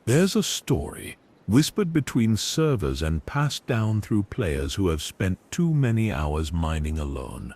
There's a story, whispered between servers and passed down through players who have spent too many hours mining alone,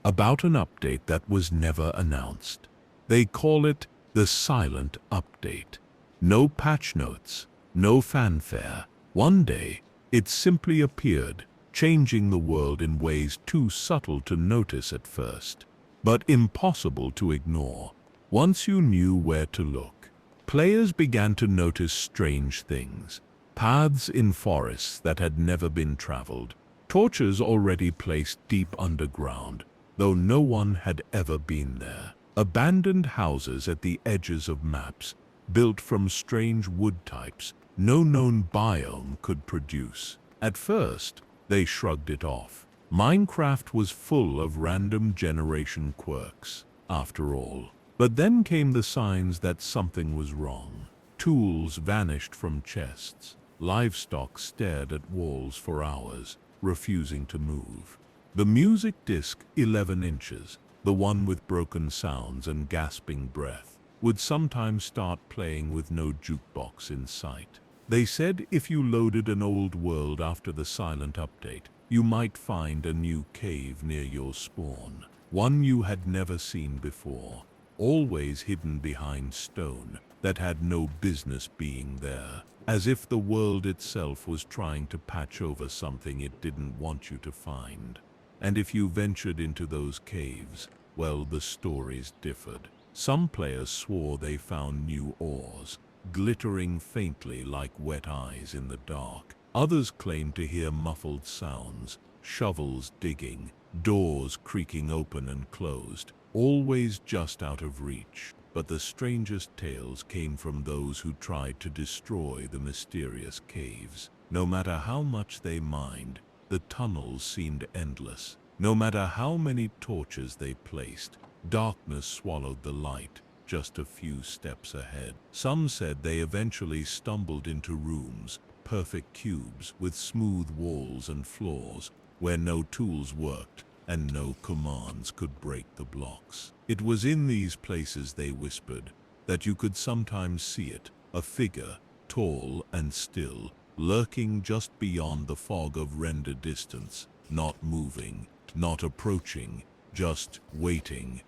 about an update that was never announced. They call it the silent update. No patch notes, no fanfare. One day, it simply appeared, changing the world in ways too subtle to notice at first, but impossible to ignore. Once you knew where to look, players began to notice strange things. Paths in forests that had never been traveled, torches already placed deep underground, though no one had ever been there. Abandoned houses at the edges of maps, built from strange wood types no known biome could produce. At first, they shrugged it off. Minecraft was full of random generation quirks, after all. But then came the signs that something was wrong. Tools vanished from chests. Livestock stared at walls for hours, refusing to move. The music disc, 11 inches, the one with broken sounds and gasping breath, would sometimes start playing with no jukebox in sight. They said if you loaded an old world after the silent update, you might find a new cave near your spawn, one you had never seen before, always hidden behind stone that had no business being there, as if the world itself was trying to patch over something it didn't want you to find. And if you ventured into those caves, well, the stories differed. Some players swore they found new ores, glittering faintly like wet eyes in the dark. Others claimed to hear muffled sounds, shovels digging, doors creaking open and closed, always just out of reach. But the strangest tales came from those who tried to destroy the mysterious caves. No matter how much they mined, the tunnels seemed endless. No matter how many torches they placed, darkness swallowed the light just a few steps ahead. Some said they eventually stumbled into rooms, perfect cubes with smooth walls and floors, where no tools worked and no commands could break the blocks. It was in these places, they whispered, that you could sometimes see it, a figure, tall and still, lurking just beyond the fog of render distance, not moving, not approaching, just waiting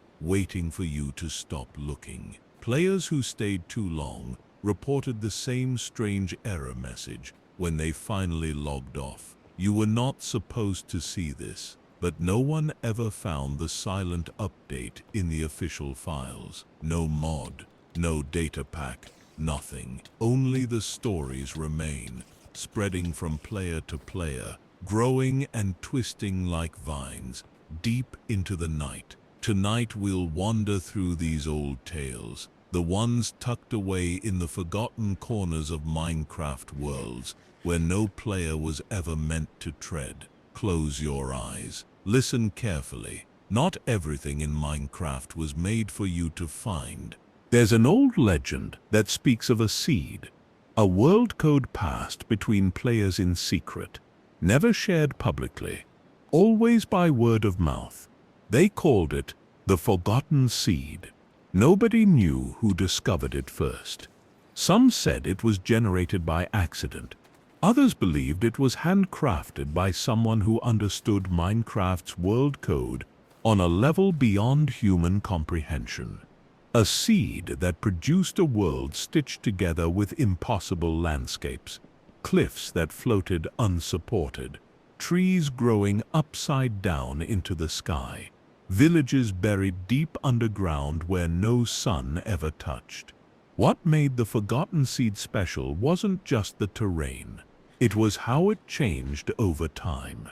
for you to stop looking. Players who stayed too long reported the same strange error message when they finally logged off. You were not supposed to see this, but no one ever found the silent update in the official files. No mod, no data pack, nothing. Only the stories remain, spreading from player to player, growing and twisting like vines, deep into the night. Tonight we'll wander through these old tales, the ones tucked away in the forgotten corners of Minecraft worlds, where no player was ever meant to tread. Close your eyes. Listen carefully. Not everything in Minecraft was made for you to find. There's an old legend that speaks of a seed, a world code passed between players in secret, never shared publicly, always by word of mouth. They called it the Forgotten Seed. Nobody knew who discovered it first. Some said it was generated by accident. Others believed it was handcrafted by someone who understood Minecraft's world code on a level beyond human comprehension. A seed that produced a world stitched together with impossible landscapes, cliffs that floated unsupported, trees growing upside down into the sky, villages buried deep underground where no sun ever touched. What made the Forgotten Seed special wasn't just the terrain. It was how it changed over time.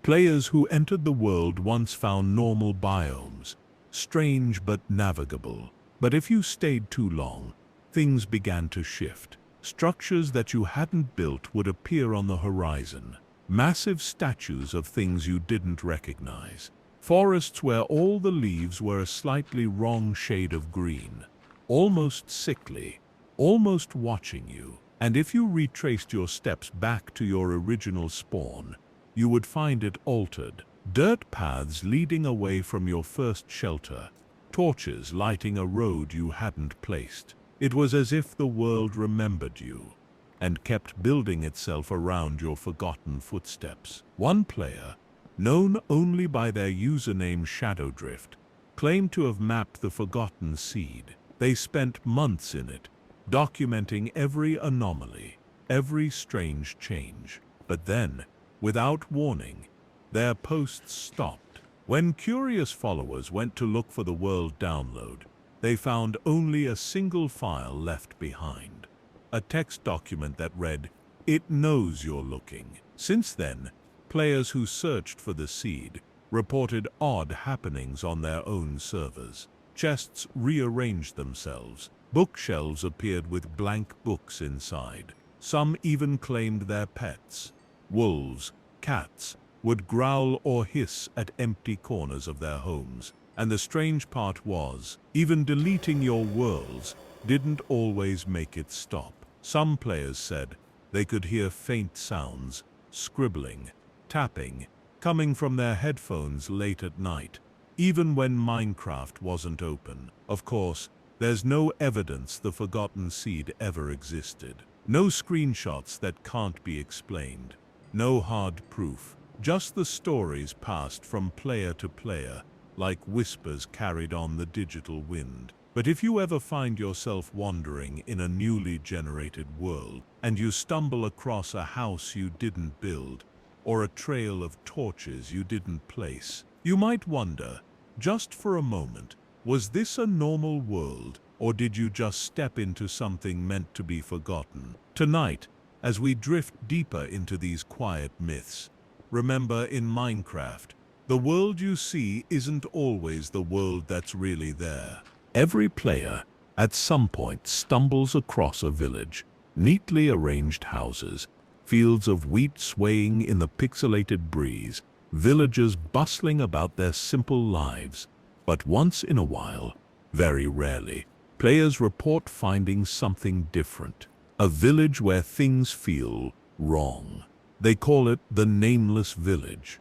Players who entered the world once found normal biomes, strange but navigable. But if you stayed too long, things began to shift. Structures that you hadn't built would appear on the horizon. Massive statues of things you didn't recognize. Forests where all the leaves were a slightly wrong shade of green. Almost sickly, almost watching you. And if you retraced your steps back to your original spawn, you would find it altered. Dirt paths leading away from your first shelter, torches lighting a road you hadn't placed, It was as if the world remembered you and kept building itself around your forgotten footsteps. One player, known only by their username Shadowdrift, claimed to have mapped the forgotten seed. They spent months in it, documenting every anomaly, every strange change. But then, without warning, their posts stopped. When curious followers went to look for the world download, they found only a single file left behind. A text document that read, "It knows you're looking." Since then, players who searched for the seed reported odd happenings on their own servers. Chests rearranged themselves. Bookshelves appeared with blank books inside. Some even claimed their pets. Wolves, cats, would growl or hiss at empty corners of their homes. And the strange part was, even deleting your worlds didn't always make it stop. Some players said they could hear faint sounds, scribbling, tapping, coming from their headphones late at night, even when Minecraft wasn't open. Of course, there's no evidence the Forgotten Seed ever existed. No screenshots that can't be explained. No hard proof. Just the stories passed from player to player, like whispers carried on the digital wind. But if you ever find yourself wandering in a newly generated world, and you stumble across a house you didn't build, or a trail of torches you didn't place, you might wonder, just for a moment, was this a normal world, or did you just step into something meant to be forgotten? Tonight, as we drift deeper into these quiet myths, remember, in Minecraft, the world you see isn't always the world that's really there. Every player, at some point, stumbles across a village, neatly arranged houses, fields of wheat swaying in the pixelated breeze, villagers bustling about their simple lives. But once in a while, very rarely, players report finding something different. A village where things feel wrong. They call it the Nameless Village.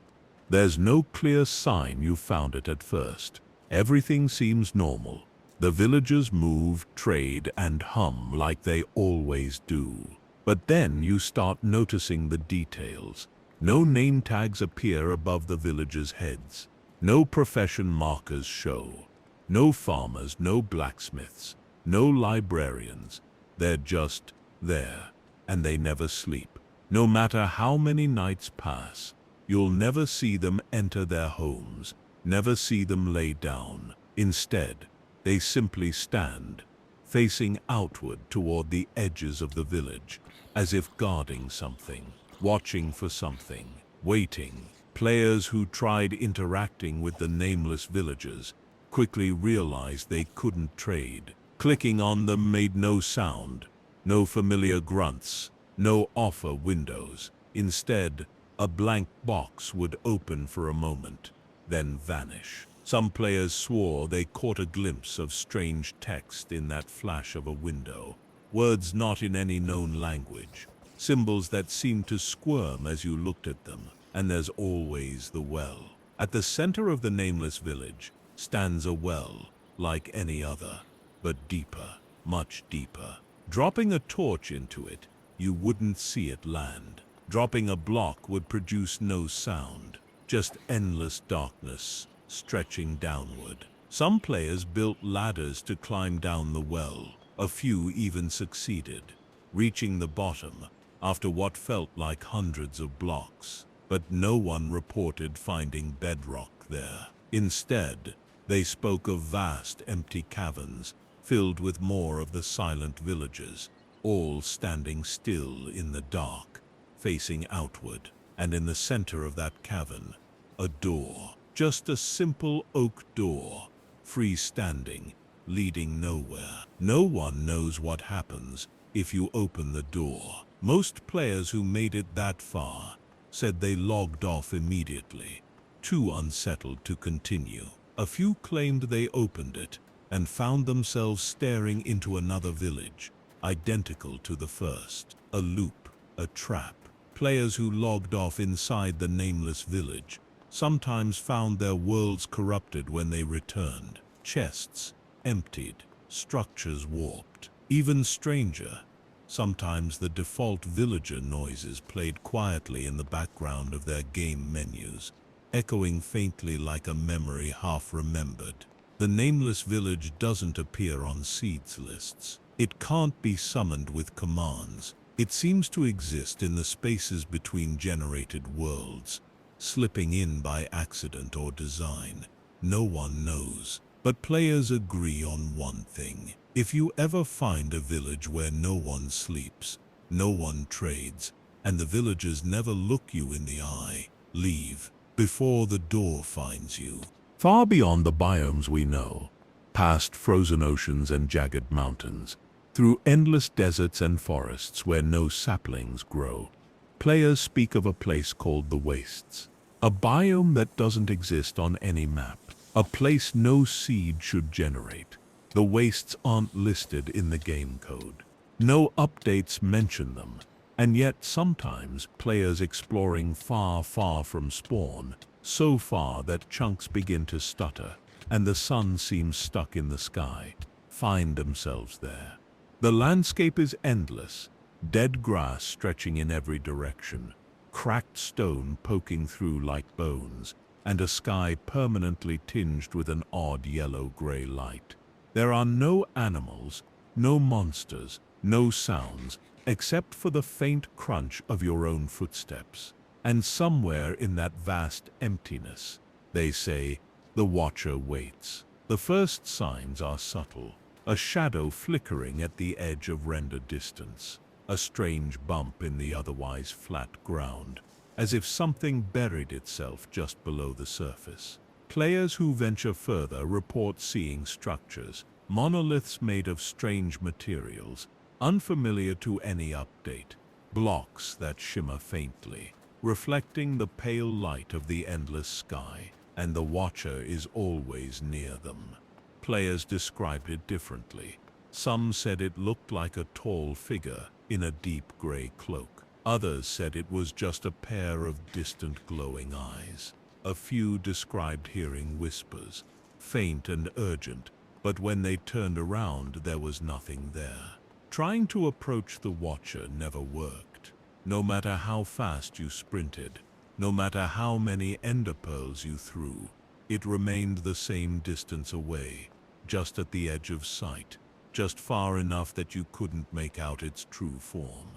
There's no clear sign you found it at first. Everything seems normal. The villagers move, trade, and hum like they always do. But then you start noticing the details. No name tags appear above the villagers' heads. No profession markers show. No farmers, no blacksmiths, no librarians. They're just there, and they never sleep. No matter how many nights pass, you'll never see them enter their homes, never see them lay down. Instead, they simply stand, facing outward toward the edges of the village, as if guarding something, watching for something, waiting. Players who tried interacting with the nameless villagers quickly realized they couldn't trade. Clicking on them made no sound, no familiar grunts, no offer windows. Instead, a blank box would open for a moment, then vanish. Some players swore they caught a glimpse of strange text in that flash of a window. Words not in any known language. Symbols that seemed to squirm as you looked at them. And there's always the well. At the center of the Nameless Village stands a well, like any other, but deeper, much deeper. Dropping a torch into it, you wouldn't see it land. Dropping a block would produce no sound, just endless darkness stretching downward. Some players built ladders to climb down the well. A few even succeeded, reaching the bottom after what felt like hundreds of blocks. But no one reported finding bedrock there. Instead, they spoke of vast empty caverns filled with more of the silent villagers, all standing still in the dark, facing outward. And in the center of that cavern, a door. Just a simple oak door, freestanding, leading nowhere. No one knows what happens if you open the door. Most players who made it that far said they logged off immediately, too unsettled to continue. A few claimed they opened it and found themselves staring into another village, identical to the first. A loop, a trap. Players who logged off inside the Nameless Village sometimes found their worlds corrupted when they returned. Chests emptied, structures warped. Even stranger, sometimes the default villager noises played quietly in the background of their game menus, echoing faintly like a memory half remembered. The nameless village doesn't appear on seeds lists. It can't be summoned with commands. It seems to exist in the spaces between generated worlds, slipping in by accident or design. No one knows. But players agree on one thing. If you ever find a village where no one sleeps, no one trades, and the villagers never look you in the eye, leave before the door finds you. Far beyond the biomes we know, past frozen oceans and jagged mountains, through endless deserts and forests where no saplings grow, players speak of a place called the Wastes, a biome that doesn't exist on any map, a place no seed should generate. The Wastes aren't listed in the game code. No updates mention them, and yet sometimes players exploring far, far from spawn, so far that chunks begin to stutter, and the sun seems stuck in the sky, find themselves there. The landscape is endless, dead grass stretching in every direction, cracked stone poking through like bones, and a sky permanently tinged with an odd yellow-gray light. There are no animals, no monsters, no sounds, except for the faint crunch of your own footsteps. And somewhere in that vast emptiness, they say, the Watcher waits. The first signs are subtle. A shadow flickering at the edge of rendered distance. A strange bump in the otherwise flat ground, as if something buried itself just below the surface. Players who venture further report seeing structures, monoliths made of strange materials, unfamiliar to any update, blocks that shimmer faintly, reflecting the pale light of the endless sky, and the Watcher is always near them. Players described it differently. Some said it looked like a tall figure in a deep gray cloak. Others said it was just a pair of distant glowing eyes. A few described hearing whispers, faint and urgent, but when they turned around there was nothing there. Trying to approach the Watcher never worked. No matter how fast you sprinted, no matter how many ender pearls you threw, it remained the same distance away, just at the edge of sight, just far enough that you couldn't make out its true form.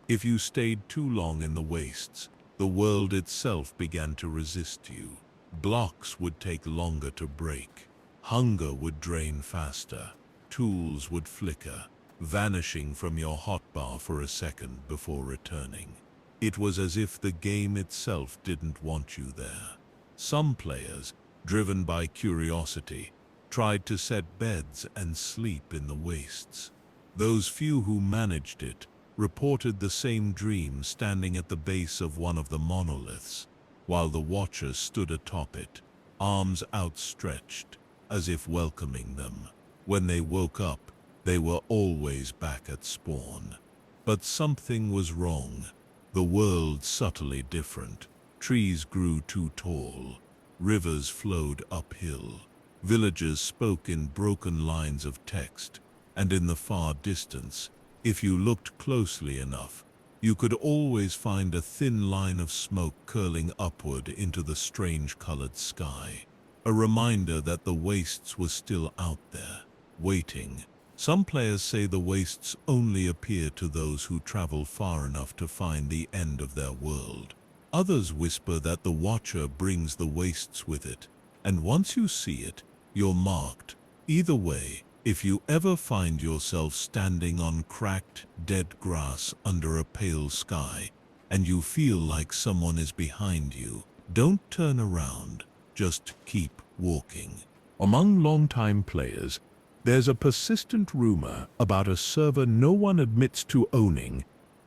If you stayed too long in the Wastes, the world itself began to resist you. Blocks would take longer to break. Hunger would drain faster. Tools would flicker, vanishing from your hotbar for a second before returning. It was as if the game itself didn't want you there. Some players, driven by curiosity, tried to set beds and sleep in the Wastes. Those few who managed it reported the same dream standing at the base of one of the monoliths, while the Watcher stood atop it, arms outstretched, as if welcoming them. When they woke up, they were always back at spawn. But something was wrong. The world subtly different. Trees grew too tall. Rivers flowed uphill. Villagers spoke in broken lines of text, and in the far distance, if you looked closely enough, you could always find a thin line of smoke curling upward into the strange-colored sky. A reminder that the Wastes was still out there, waiting. Some players say the Wastes only appear to those who travel far enough to find the end of their world. Others whisper that the Watcher brings the Wastes with it, and once you see it, you're marked. Either way, if you ever find yourself standing on cracked, dead grass under a pale sky, and you feel like someone is behind you, don't turn around, just keep walking. Among longtime players, there's a persistent rumor about a server no one admits to owning,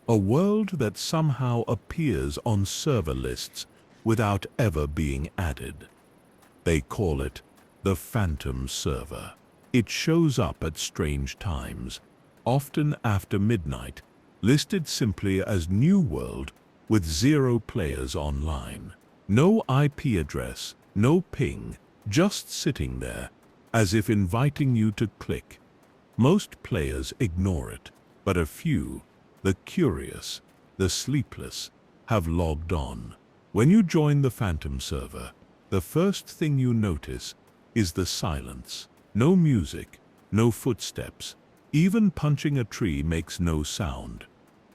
a world that somehow appears on server lists without ever being added. They call it the Phantom Server. It shows up at strange times, often after midnight, listed simply as New World with 0 players online. No IP address, no ping, just sitting there, as if inviting you to click. Most players ignore it, but a few, the curious, the sleepless, have logged on. When you join the Phantom server, the first thing you notice is the silence. No music, no footsteps. Even punching a tree makes no sound.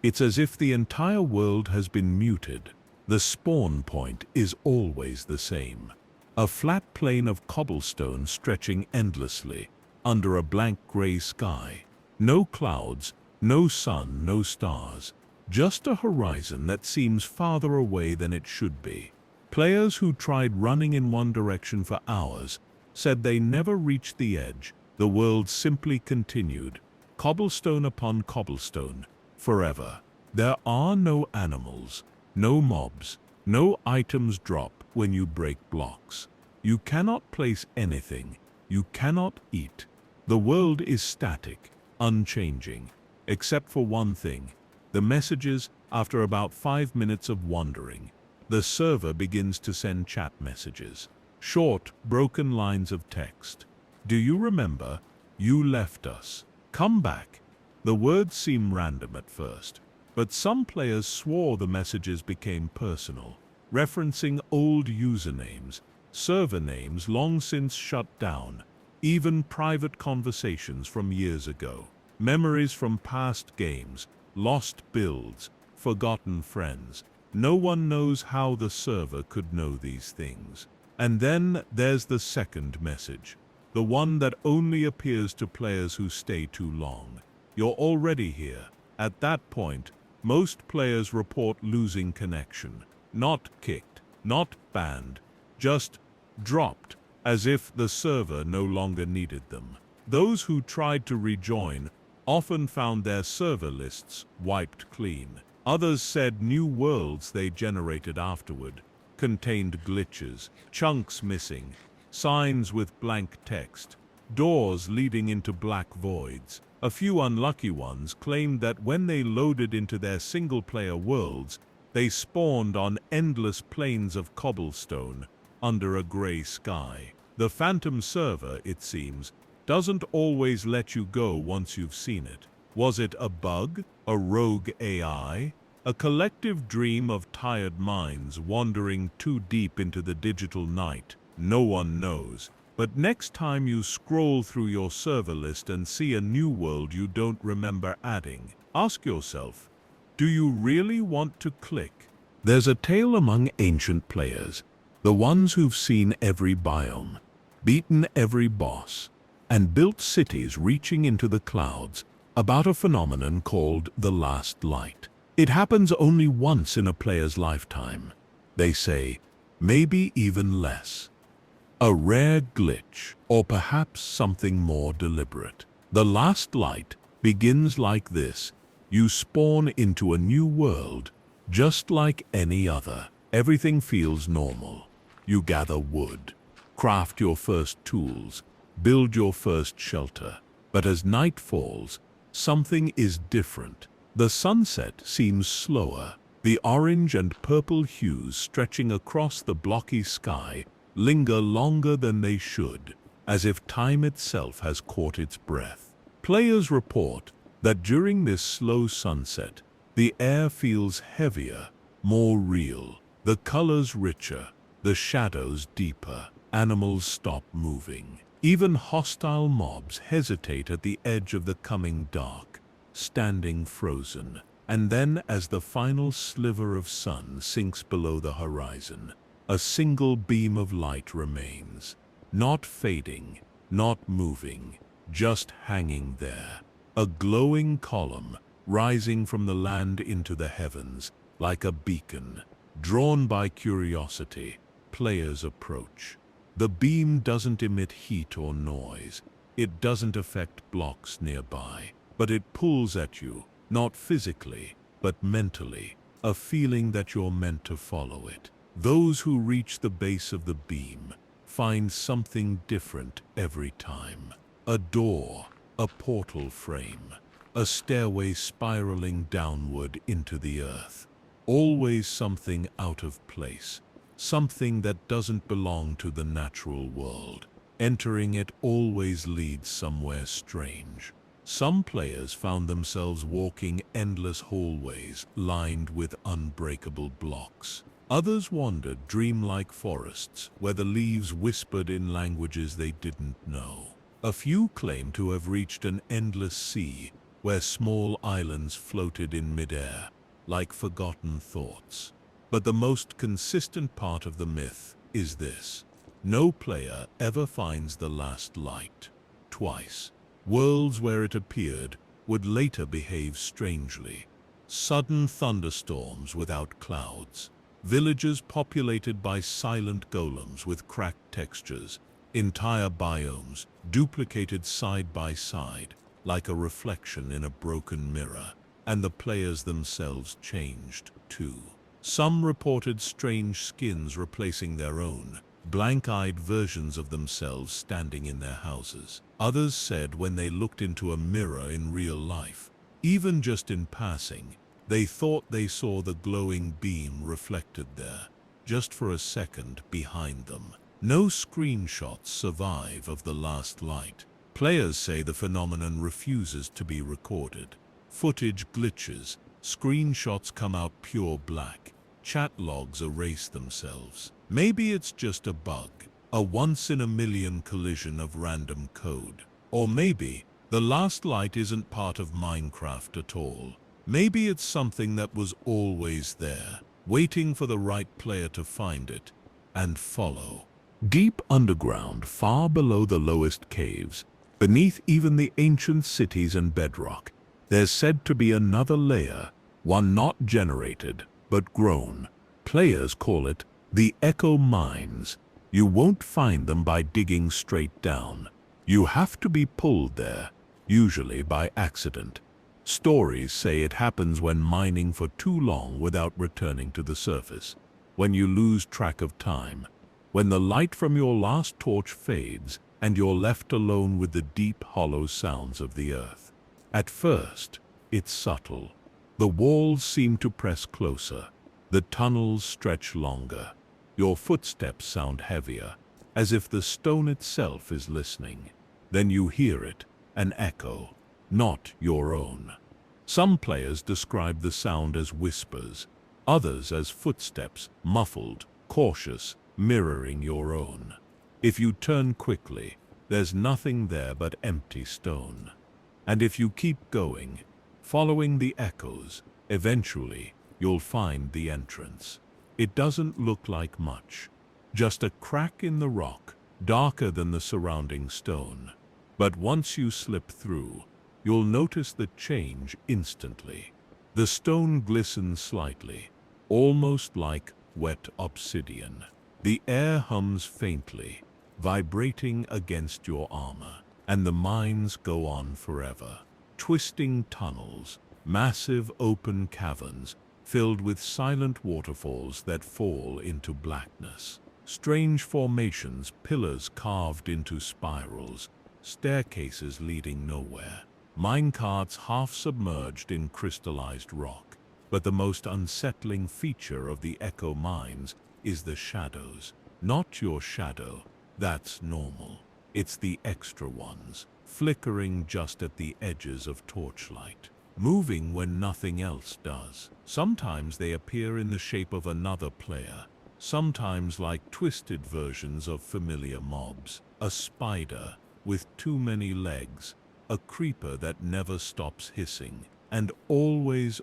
It's as if the entire world has been muted. The spawn point is always the same. A flat plain of cobblestone stretching endlessly under a blank gray sky. No clouds, no sun, no stars. Just a horizon that seems farther away than it should be. Players who tried running in one direction for hours said they never reached the edge. The world simply continued, cobblestone upon cobblestone, forever. There are no animals, no mobs, no items drop when you break blocks. You cannot place anything. You cannot eat. The world is static, unchanging, except for one thing. The messages, after about 5 minutes of wandering, the server begins to send chat messages. Short, broken lines of text. Do you remember? You left us. Come back. The words seem random at first, but some players swore the messages became personal, referencing old usernames, server names long since shut down, even private conversations from years ago, memories from past games, lost builds, forgotten friends. No one knows how the server could know these things. And then there's the second message, the one that only appears to players who stay too long. You're already here. At that point, most players report losing connection. Not kicked, not banned, just dropped, as if the server no longer needed them. Those who tried to rejoin often found their server lists wiped clean. Others said new worlds they generated afterward contained glitches, chunks missing, signs with blank text, doors leading into black voids. A few unlucky ones claimed that when they loaded into their single-player worlds, they spawned on endless plains of cobblestone under a gray sky. The Phantom server, it seems, doesn't always let you go once you've seen it. Was it a bug? A rogue AI? A collective dream of tired minds wandering too deep into the digital night? No one knows. But next time you scroll through your server list and see a new world you don't remember adding, ask yourself, do you really want to click? There's a tale among ancient players, the ones who've seen every biome, beaten every boss, and built cities reaching into the clouds, about a phenomenon called the last light. It happens only once in a player's lifetime. They say, maybe even less. A rare glitch, or perhaps something more deliberate. The last light begins like this. You spawn into a new world, just like any other. Everything feels normal. You gather wood, craft your first tools, build your first shelter. But as night falls, something is different. The sunset seems slower. The orange and purple hues stretching across the blocky sky linger longer than they should, as if time itself has caught its breath. Players report that during this slow sunset, the air feels heavier, more real, the colors richer, the shadows deeper. Animals stop moving. Even hostile mobs hesitate at the edge of the coming dark, standing frozen. And then, as the final sliver of sun sinks below the horizon, a single beam of light remains, not fading, not moving, just hanging there. A glowing column rising from the land into the heavens, like a beacon. Drawn by curiosity, players approach. The beam doesn't emit heat or noise. It doesn't affect blocks nearby. But it pulls at you, not physically, but mentally, a feeling that you're meant to follow it. Those who reach the base of the beam find something different every time. A door, a portal frame, a stairway spiraling downward into the earth. Always something out of place, something that doesn't belong to the natural world. Entering it always leads somewhere strange. Some players found themselves walking endless hallways lined with unbreakable blocks. Others wandered dreamlike forests where the leaves whispered in languages they didn't know. A few claimed to have reached an endless sea where small islands floated in midair, like forgotten thoughts. But the most consistent part of the myth is this: no player ever finds the last light twice. Worlds where it appeared would later behave strangely. Sudden thunderstorms without clouds, villages populated by silent golems with cracked textures, entire biomes duplicated side by side like a reflection in a broken mirror, and the players themselves changed too. Some reported strange skins replacing their own, blank-eyed versions of themselves standing in their houses. Others said when they looked into a mirror in real life, even just in passing, they thought they saw the glowing beam reflected there, just for a second behind them. No screenshots survive of the last light. Players say the phenomenon refuses to be recorded. Footage glitches, screenshots come out pure black, chat logs erase themselves. Maybe it's just a bug, a once-in-a-million collision of random code. Or maybe the last light isn't part of Minecraft at all. Maybe it's something that was always there, waiting for the right player to find it and follow. Deep underground, far below the lowest caves, beneath even the ancient cities and bedrock, there's said to be another layer, one not generated, but grown. Players call it the echo mines. You won't find them by digging straight down. You have to be pulled there, usually by accident. Stories say it happens when mining for too long without returning to the surface, when you lose track of time, when the light from your last torch fades and you're left alone with the deep, hollow sounds of the earth. At first, it's subtle. The walls seem to press closer. The tunnels stretch longer. Your footsteps sound heavier, as if the stone itself is listening. Then you hear it, an echo, not your own. Some players describe the sound as whispers, others as footsteps, muffled, cautious, mirroring your own. If you turn quickly, there's nothing there but empty stone. And if you keep going, following the echoes, eventually you'll find the entrance. It doesn't look like much, just a crack in the rock, darker than the surrounding stone. But once you slip through, you'll notice the change instantly. The stone glistens slightly, almost like wet obsidian. The air hums faintly, vibrating against your armor, and the mines go on forever. Twisting tunnels, massive open caverns filled with silent waterfalls that fall into blackness. Strange formations, pillars carved into spirals, staircases leading nowhere. Minecarts half submerged in crystallized rock. But the most unsettling feature of the echo mines is the shadows. Not your shadow, that's normal. It's the extra ones, flickering just at the edges of torchlight, moving when nothing else does. Sometimes they appear in the shape of another player, sometimes like twisted versions of familiar mobs. A spider with too many legs, a creeper that never stops hissing, and always,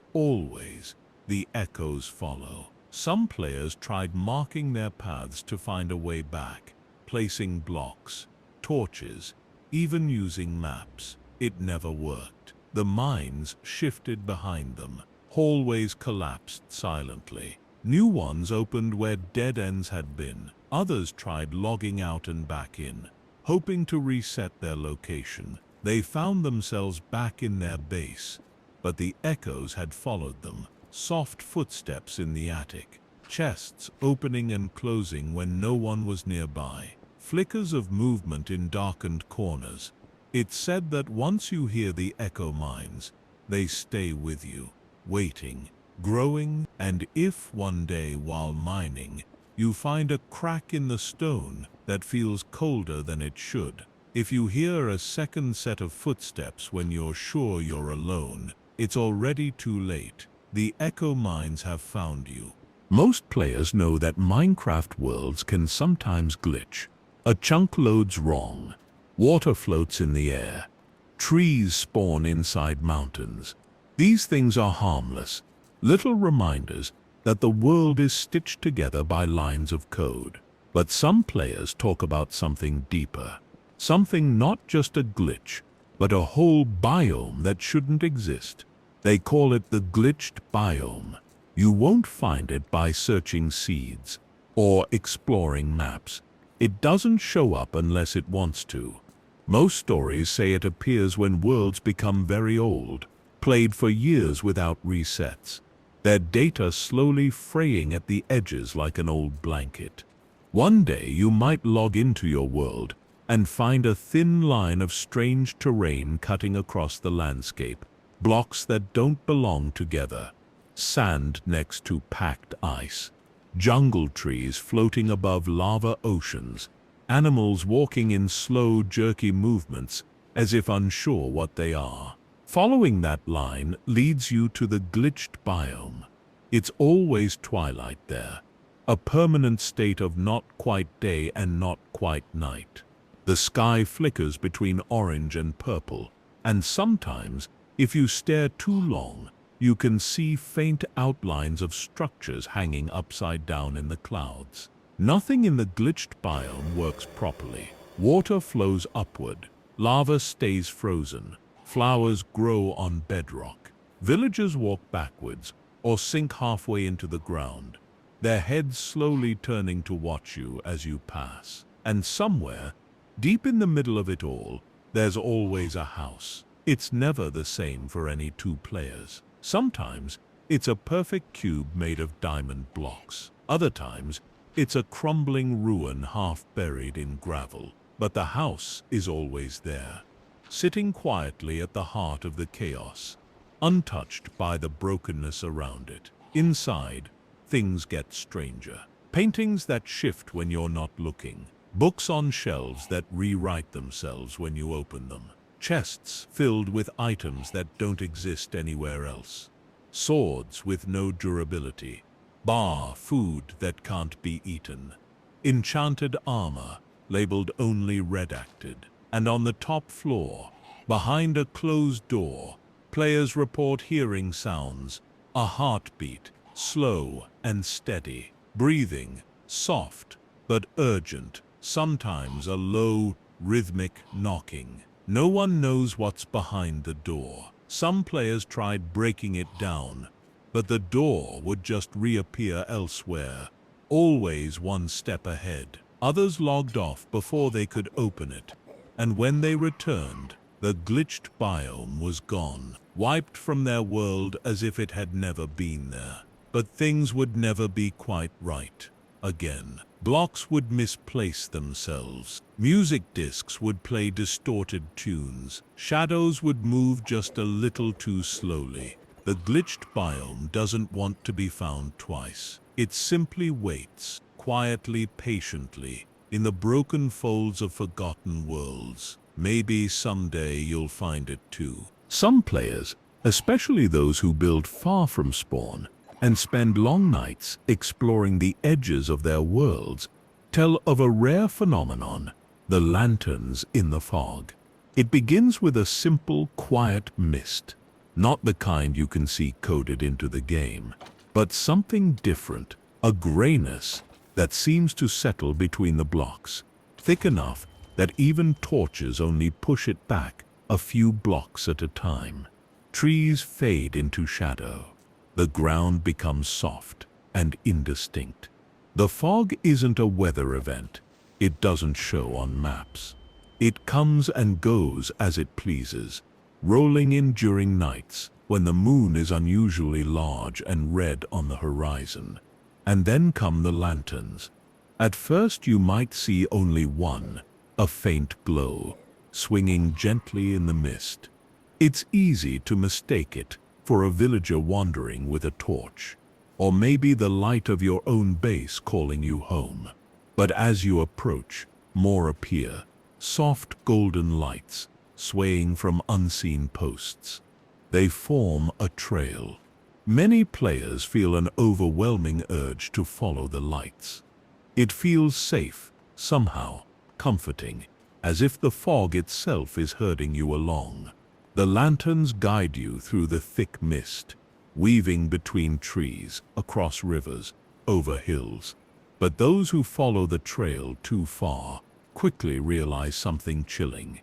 the echoes follow. Some players tried marking their paths to find a way back, placing blocks, torches, even using maps. It never worked. The mines shifted behind them. Hallways collapsed silently. New ones opened where dead ends had been. Others tried logging out and back in, hoping to reset their location. They found themselves back in their base, but the echoes had followed them. Soft footsteps in the attic, chests opening and closing when no one was nearby, flickers of movement in darkened corners. It's said that once you hear the echo mines, they stay with you, waiting, growing, and if one day while mining, you find a crack in the stone that feels colder than it should, If you hear a second set of footsteps when you're sure you're alone, it's already too late. The echo mines have found you. Most players know that Minecraft worlds can sometimes glitch. A chunk loads wrong. Water floats in the air. Trees spawn inside mountains. These things are harmless, little reminders that the world is stitched together by lines of code. But some players talk about something deeper. Something not just a glitch, but a whole biome that shouldn't exist. They call it the glitched biome. You won't find it by searching seeds or exploring maps. It doesn't show up unless it wants to. Most stories say it appears when worlds become very old, played for years without resets, their data slowly fraying at the edges like an old blanket. One day you might log into your world and find a thin line of strange terrain cutting across the landscape, blocks that don't belong together, sand next to packed ice, jungle trees floating above lava oceans, animals walking in slow, jerky movements as if unsure what they are. Following that line leads you to the glitched biome. It's always twilight there, a permanent state of not quite day and not quite night. The sky flickers between orange and purple, and sometimes, if you stare too long, you can see faint outlines of structures hanging upside down in the clouds. Nothing in the glitched biome works properly. Water flows upward, lava stays frozen, flowers grow on bedrock. Villagers walk backwards or sink halfway into the ground, their heads slowly turning to watch you as you pass. And somewhere, deep in the middle of it all, there's always a house. It's never the same for any two players. Sometimes, it's a perfect cube made of diamond blocks. Other times, it's a crumbling ruin half buried in gravel. But the house is always there, sitting quietly at the heart of the chaos, untouched by the brokenness around it. Inside, things get stranger. Paintings that shift when you're not looking. Books on shelves that rewrite themselves when you open them. Chests filled with items that don't exist anywhere else. Swords with no durability. Food that can't be eaten. Enchanted armor, labeled only redacted. And on the top floor, behind a closed door, players report hearing sounds, a heartbeat, slow and steady, breathing, soft but urgent, sometimes a low, rhythmic knocking. No one knows what's behind the door. Some players tried breaking it down, but the door would just reappear elsewhere, always one step ahead. Others logged off before they could open it, and when they returned, the glitched biome was gone, wiped from their world as if it had never been there. But things would never be quite right again. Blocks would misplace themselves. Music discs would play distorted tunes. Shadows would move just a little too slowly. The glitched biome doesn't want to be found twice. It simply waits, quietly, patiently, in the broken folds of forgotten worlds. Maybe someday you'll find it too. Some players, especially those who build far from spawn, and spend long nights exploring the edges of their worlds, tell of a rare phenomenon, the lanterns in the fog. It begins with a simple, quiet mist, not the kind you can see coded into the game, but something different, a grayness that seems to settle between the blocks, thick enough that even torches only push it back a few blocks at a time. Trees fade into shadow. The ground becomes soft and indistinct. The fog isn't a weather event. It doesn't show on maps. It comes and goes as it pleases, rolling in during nights when the moon is unusually large and red on the horizon. And then come the lanterns. At first you might see only one, a faint glow, swinging gently in the mist. It's easy to mistake it for a villager wandering with a torch, or maybe the light of your own base calling you home. But as you approach, more appear, soft golden lights swaying from unseen posts. They form a trail. Many players feel an overwhelming urge to follow the lights. It feels safe, somehow comforting, as if the fog itself is herding you along. The lanterns guide you through the thick mist, weaving between trees, across rivers, over hills. But those who follow the trail too far quickly realize something chilling.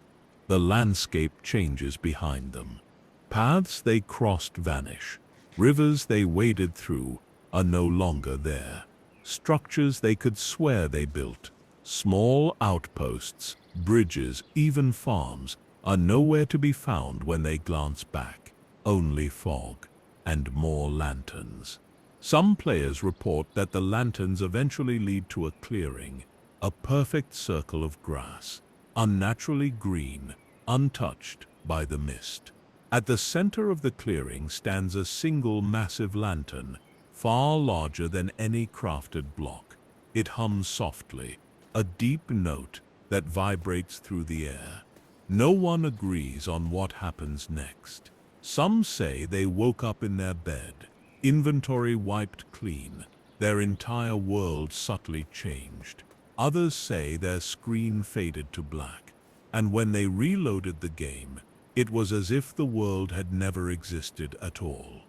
The landscape changes behind them. Paths they crossed vanish. Rivers they waded through are no longer there. Structures they could swear they built, small outposts, bridges, even farms, are nowhere to be found when they glance back. Only fog and more lanterns. Some players report that the lanterns eventually lead to a clearing, a perfect circle of grass, unnaturally green, untouched by the mist. At the center of the clearing stands a single massive lantern, far larger than any crafted block. It hums softly, a deep note that vibrates through the air. No one agrees on what happens next. Some say they woke up in their bed, inventory wiped clean, their entire world subtly changed. Others say their screen faded to black, and when they reloaded the game, it was as if the world had never existed at all.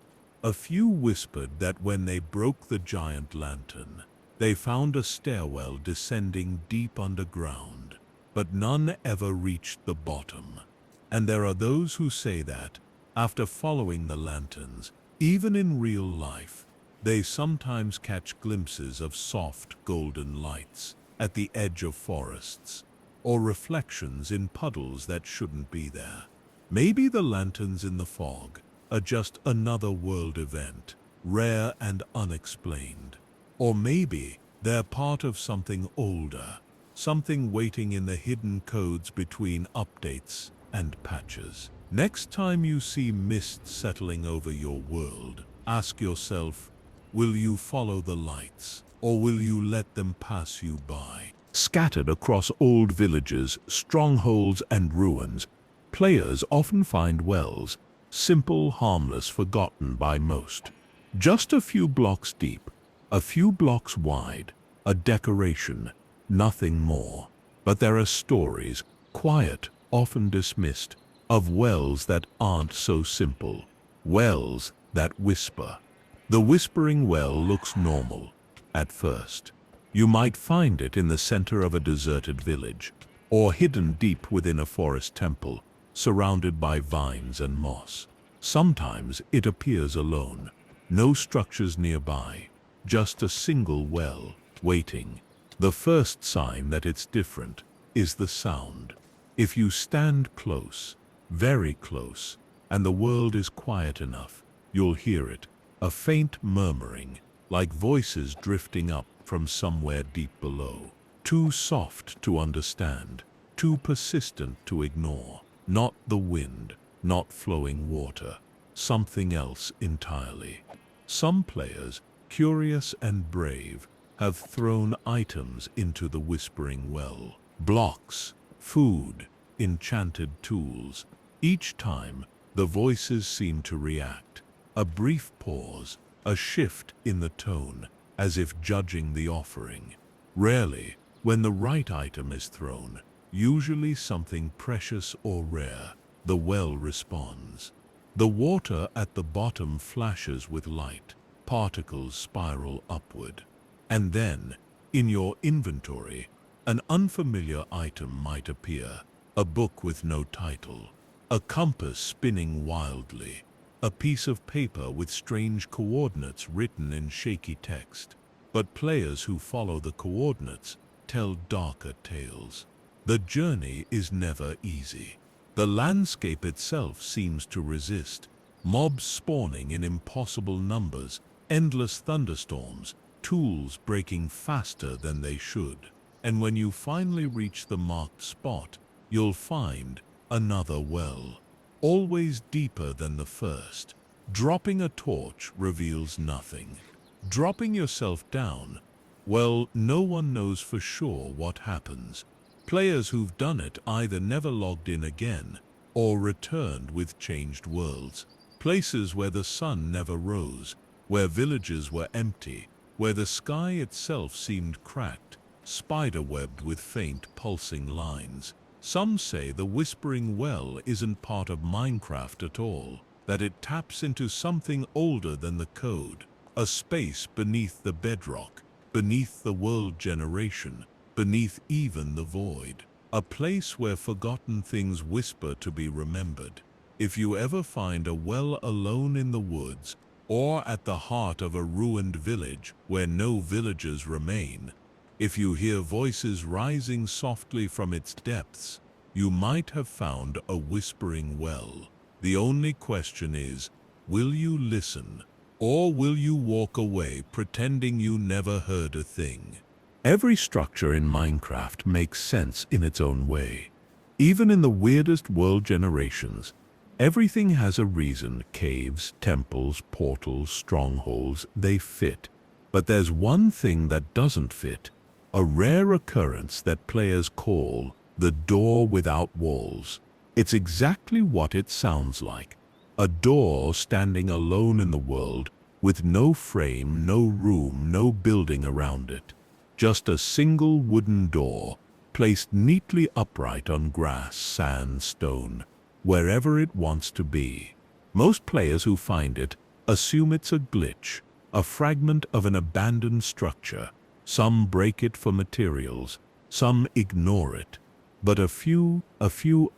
A few whispered that when they broke the giant lantern, they found a stairwell descending deep underground, but none ever reached the bottom. And there are those who say that, after following the lanterns, even in real life, they sometimes catch glimpses of soft golden lights at the edge of forests, or reflections in puddles that shouldn't be there. Maybe the lanterns in the fog are just another world event, rare and unexplained. Or maybe they're part of something older, something waiting in the hidden codes between updates and patches. Next time you see mist settling over your world, ask yourself, will you follow the lights, or will you let them pass you by? Scattered across old villages, strongholds, and ruins, players often find wells, simple, harmless, forgotten by most. Just a few blocks deep, a few blocks wide, a decoration, nothing more. But there are stories, quiet, often dismissed, of wells that aren't so simple. Wells that whisper. The whispering well looks normal at first. You might find it in the center of a deserted village, or hidden deep within a forest temple, surrounded by vines and moss. Sometimes it appears alone, no structures nearby, just a single well, waiting. The first sign that it's different is the sound. If you stand close, very close, and the world is quiet enough, you'll hear it, a faint murmuring, like voices drifting up from somewhere deep below. Too soft to understand, too persistent to ignore. Not the wind, not flowing water, something else entirely. Some players, curious and brave, have thrown items into the whispering well. Blocks, food, enchanted tools. Each time, the voices seem to react. A brief pause, a shift in the tone, as if judging the offering. Rarely, when the right item is thrown, usually something precious or rare, the well responds. The water at the bottom flashes with light, particles spiral upward. And then, in your inventory, an unfamiliar item might appear. A book with no title, a compass spinning wildly, a piece of paper with strange coordinates written in shaky text. But players who follow the coordinates tell darker tales. The journey is never easy. The landscape itself seems to resist, mobs spawning in impossible numbers, endless thunderstorms, tools breaking faster than they should. And when you finally reach the marked spot, you'll find another well, always deeper than the first. Dropping a torch reveals nothing. Dropping yourself down, well, no one knows for sure what happens. Players who've done it either never logged in again or returned with changed worlds. Places where the sun never rose, where villages were empty, where the sky itself seemed cracked, spider-webbed with faint pulsing lines. Some say the Whispering Well isn't part of Minecraft at all, that it taps into something older than the code, a space beneath the bedrock, beneath the world generation, beneath even the void. A place where forgotten things whisper to be remembered. If you ever find a well alone in the woods, or at the heart of a ruined village where no villagers remain, if you hear voices rising softly from its depths, you might have found a whispering well. The only question is, will you listen, or will you walk away pretending you never heard a thing? Every structure in Minecraft makes sense in its own way. Even in the weirdest world generations, everything has a reason. Caves, temples, portals, strongholds, they fit. But there's one thing that doesn't fit, a rare occurrence that players call the door without walls. It's exactly what it sounds like. A door standing alone in the world, with no frame, no room, no building around it. Just a single wooden door, placed neatly upright on grass, sand, stone, wherever it wants to be. Most players who find it assume it's a glitch, a fragment of an abandoned structure. Some break it for materials, some ignore it, but a few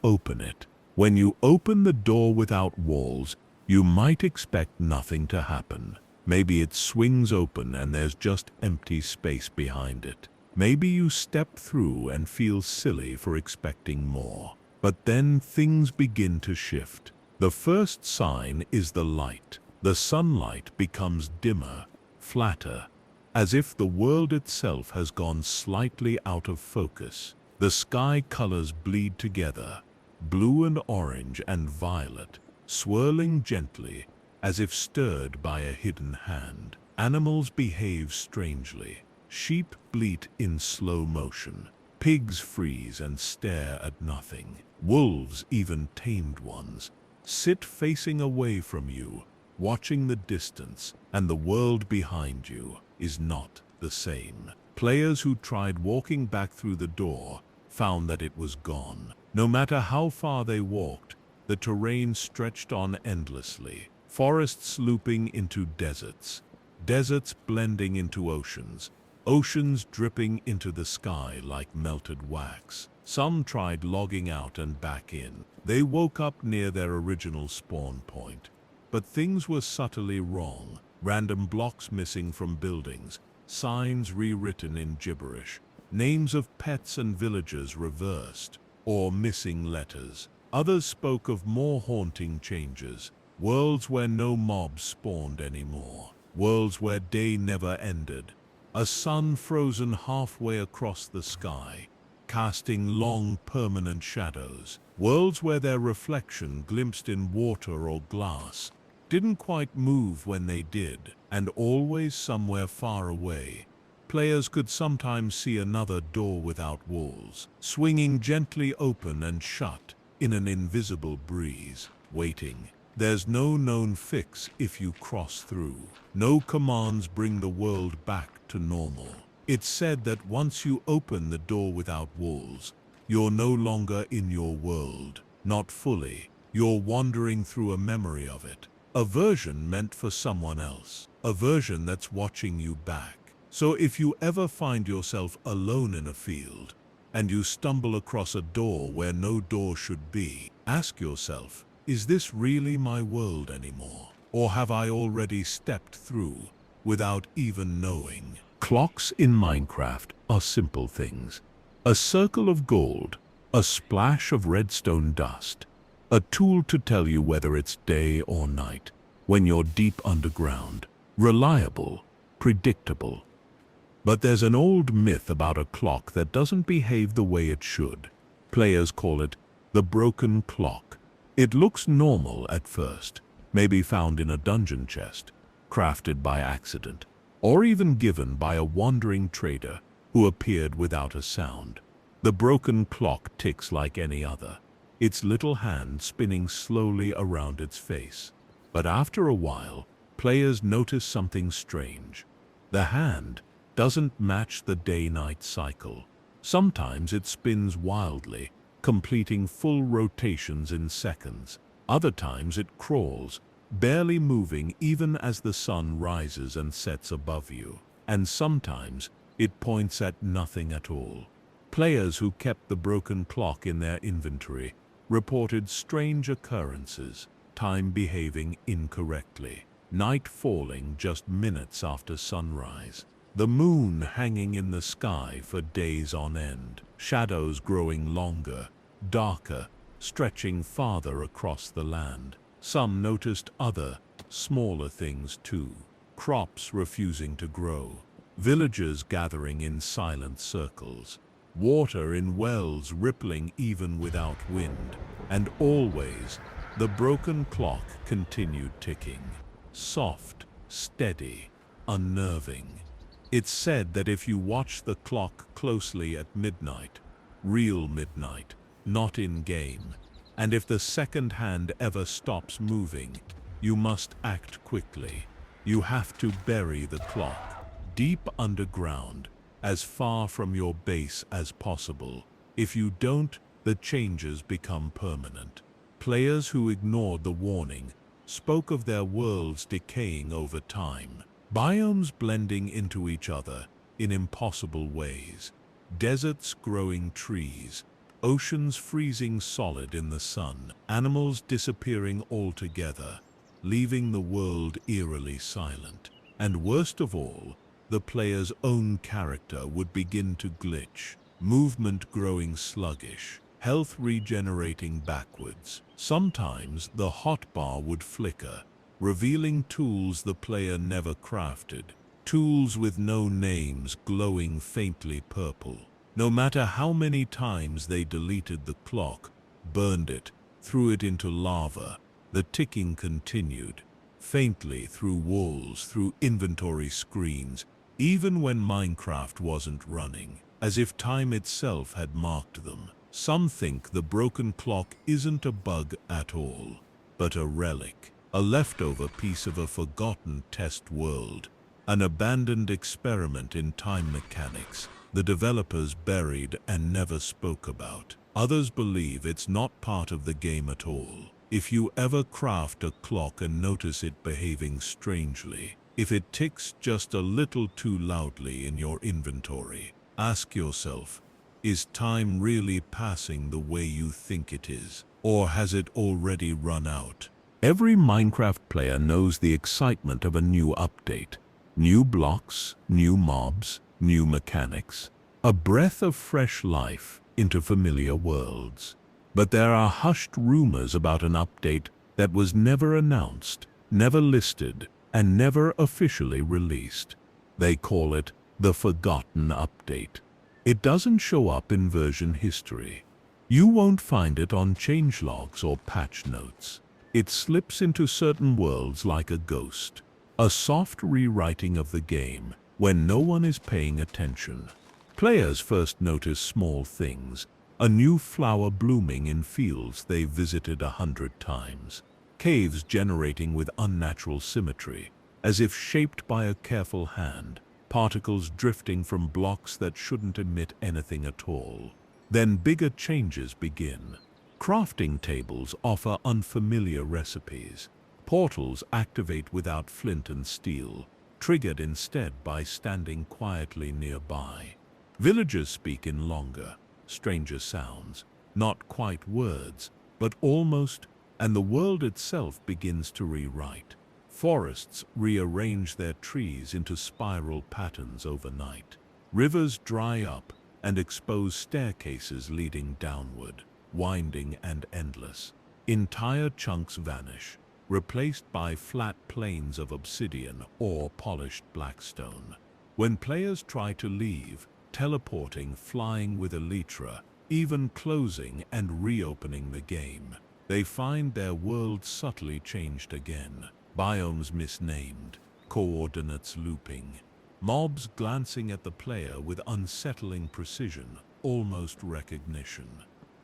open it. When you open the door without walls, you might expect nothing to happen. Maybe it swings open and there's just empty space behind it. Maybe you step through and feel silly for expecting more. But then things begin to shift. The first sign is the light. The sunlight becomes dimmer, flatter, as if the world itself has gone slightly out of focus. The sky colors bleed together, blue and orange and violet, swirling gently, as if stirred by a hidden hand. Animals behave strangely. Sheep bleat in slow motion. Pigs freeze and stare at nothing. Wolves, even tamed ones, sit facing away from you, watching the distance, and the world behind you is not the same. Players who tried walking back through the door found that it was gone. No matter how far they walked, the terrain stretched on endlessly. Forests looping into deserts, deserts blending into oceans, oceans dripping into the sky like melted wax. Some tried logging out and back in. They woke up near their original spawn point. But things were subtly wrong. Random blocks missing from buildings, signs rewritten in gibberish, names of pets and villagers reversed, or missing letters. Others spoke of more haunting changes. Worlds where no mobs spawned anymore. Worlds where day never ended. A sun frozen halfway across the sky, casting long permanent shadows. Worlds where their reflection, glimpsed in water or glass, didn't quite move when they did, and always somewhere far away. Players could sometimes see another door without walls, swinging gently open and shut in an invisible breeze, waiting. There's no known fix if you cross through. No commands bring the world back to normal. It's said that once you open the door without walls, you're no longer in your world. Not fully. You're wandering through a memory of it. A version meant for someone else. A version that's watching you back. So if you ever find yourself alone in a field, and you stumble across a door where no door should be, ask yourself, is this really my world anymore? Or have I already stepped through without even knowing? Clocks in Minecraft are simple things. A circle of gold, a splash of redstone dust, a tool to tell you whether it's day or night when you're deep underground. Reliable, predictable. But there's an old myth about a clock that doesn't behave the way it should. Players call it the broken clock. It looks normal at first, maybe found in a dungeon chest, crafted by accident, or even given by a wandering trader who appeared without a sound. The broken clock ticks like any other, its little hand spinning slowly around its face. But after a while, players notice something strange. The hand doesn't match the day-night cycle. Sometimes it spins wildly, completing full rotations in seconds. Other times it crawls, barely moving even as the sun rises and sets above you. And sometimes it points at nothing at all. Players who kept the broken clock in their inventory reported strange occurrences, time behaving incorrectly, night falling just minutes after sunrise, the moon hanging in the sky for days on end, shadows growing longer, darker, stretching farther across the land. Some noticed other, smaller things too. Crops refusing to grow, villagers gathering in silent circles, water in wells rippling even without wind, and always the broken clock continued ticking, soft, steady, unnerving. It's said that if you watch the clock closely at midnight, real midnight, not in-game, and if the second hand ever stops moving, you must act quickly. You have to bury the clock deep underground, as far from your base as possible. If you don't, the changes become permanent. Players who ignored the warning spoke of their worlds decaying over time, biomes blending into each other in impossible ways, deserts growing trees, oceans freezing solid in the sun, animals disappearing altogether, leaving the world eerily silent. And worst of all, the player's own character would begin to glitch, movement growing sluggish, health regenerating backwards. Sometimes the hotbar would flicker, revealing tools the player never crafted, tools with no names glowing faintly purple. No matter how many times they deleted the clock, burned it, threw it into lava, the ticking continued, faintly through walls, through inventory screens, even when Minecraft wasn't running, as if time itself had marked them. Some think the broken clock isn't a bug at all, but a relic, a leftover piece of a forgotten test world, an abandoned experiment in time mechanics the developers buried and never spoke about. Others believe it's not part of the game at all. If you ever craft a clock and notice it behaving strangely, if it ticks just a little too loudly in your inventory, ask yourself, is time really passing the way you think it is? Or has it already run out? Every Minecraft player knows the excitement of a new update. New blocks, new mobs, new mechanics. A breath of fresh life into familiar worlds. But there are hushed rumors about an update that was never announced, never listed, and never officially released. They call it the Forgotten Update. It doesn't show up in version history. You won't find it on changelogs or patch notes. It slips into certain worlds like a ghost, a soft rewriting of the game when no one is paying attention. Players first notice small things, a new flower blooming in fields they visited 100 times, caves generating with unnatural symmetry, as if shaped by a careful hand, particles drifting from blocks that shouldn't emit anything at all. Then bigger changes begin. Crafting tables offer unfamiliar recipes. Portals activate without flint and steel, triggered instead by standing quietly nearby. Villagers speak in longer, stranger sounds, not quite words, but almost, and the world itself begins to rewrite. Forests rearrange their trees into spiral patterns overnight. Rivers dry up and expose staircases leading downward, winding and endless. Entire chunks vanish, replaced by flat plains of obsidian or polished blackstone. When players try to leave, teleporting, flying with elytra, even closing and reopening the game, they find their world subtly changed again. Biomes misnamed, coordinates looping, mobs glancing at the player with unsettling precision, almost recognition.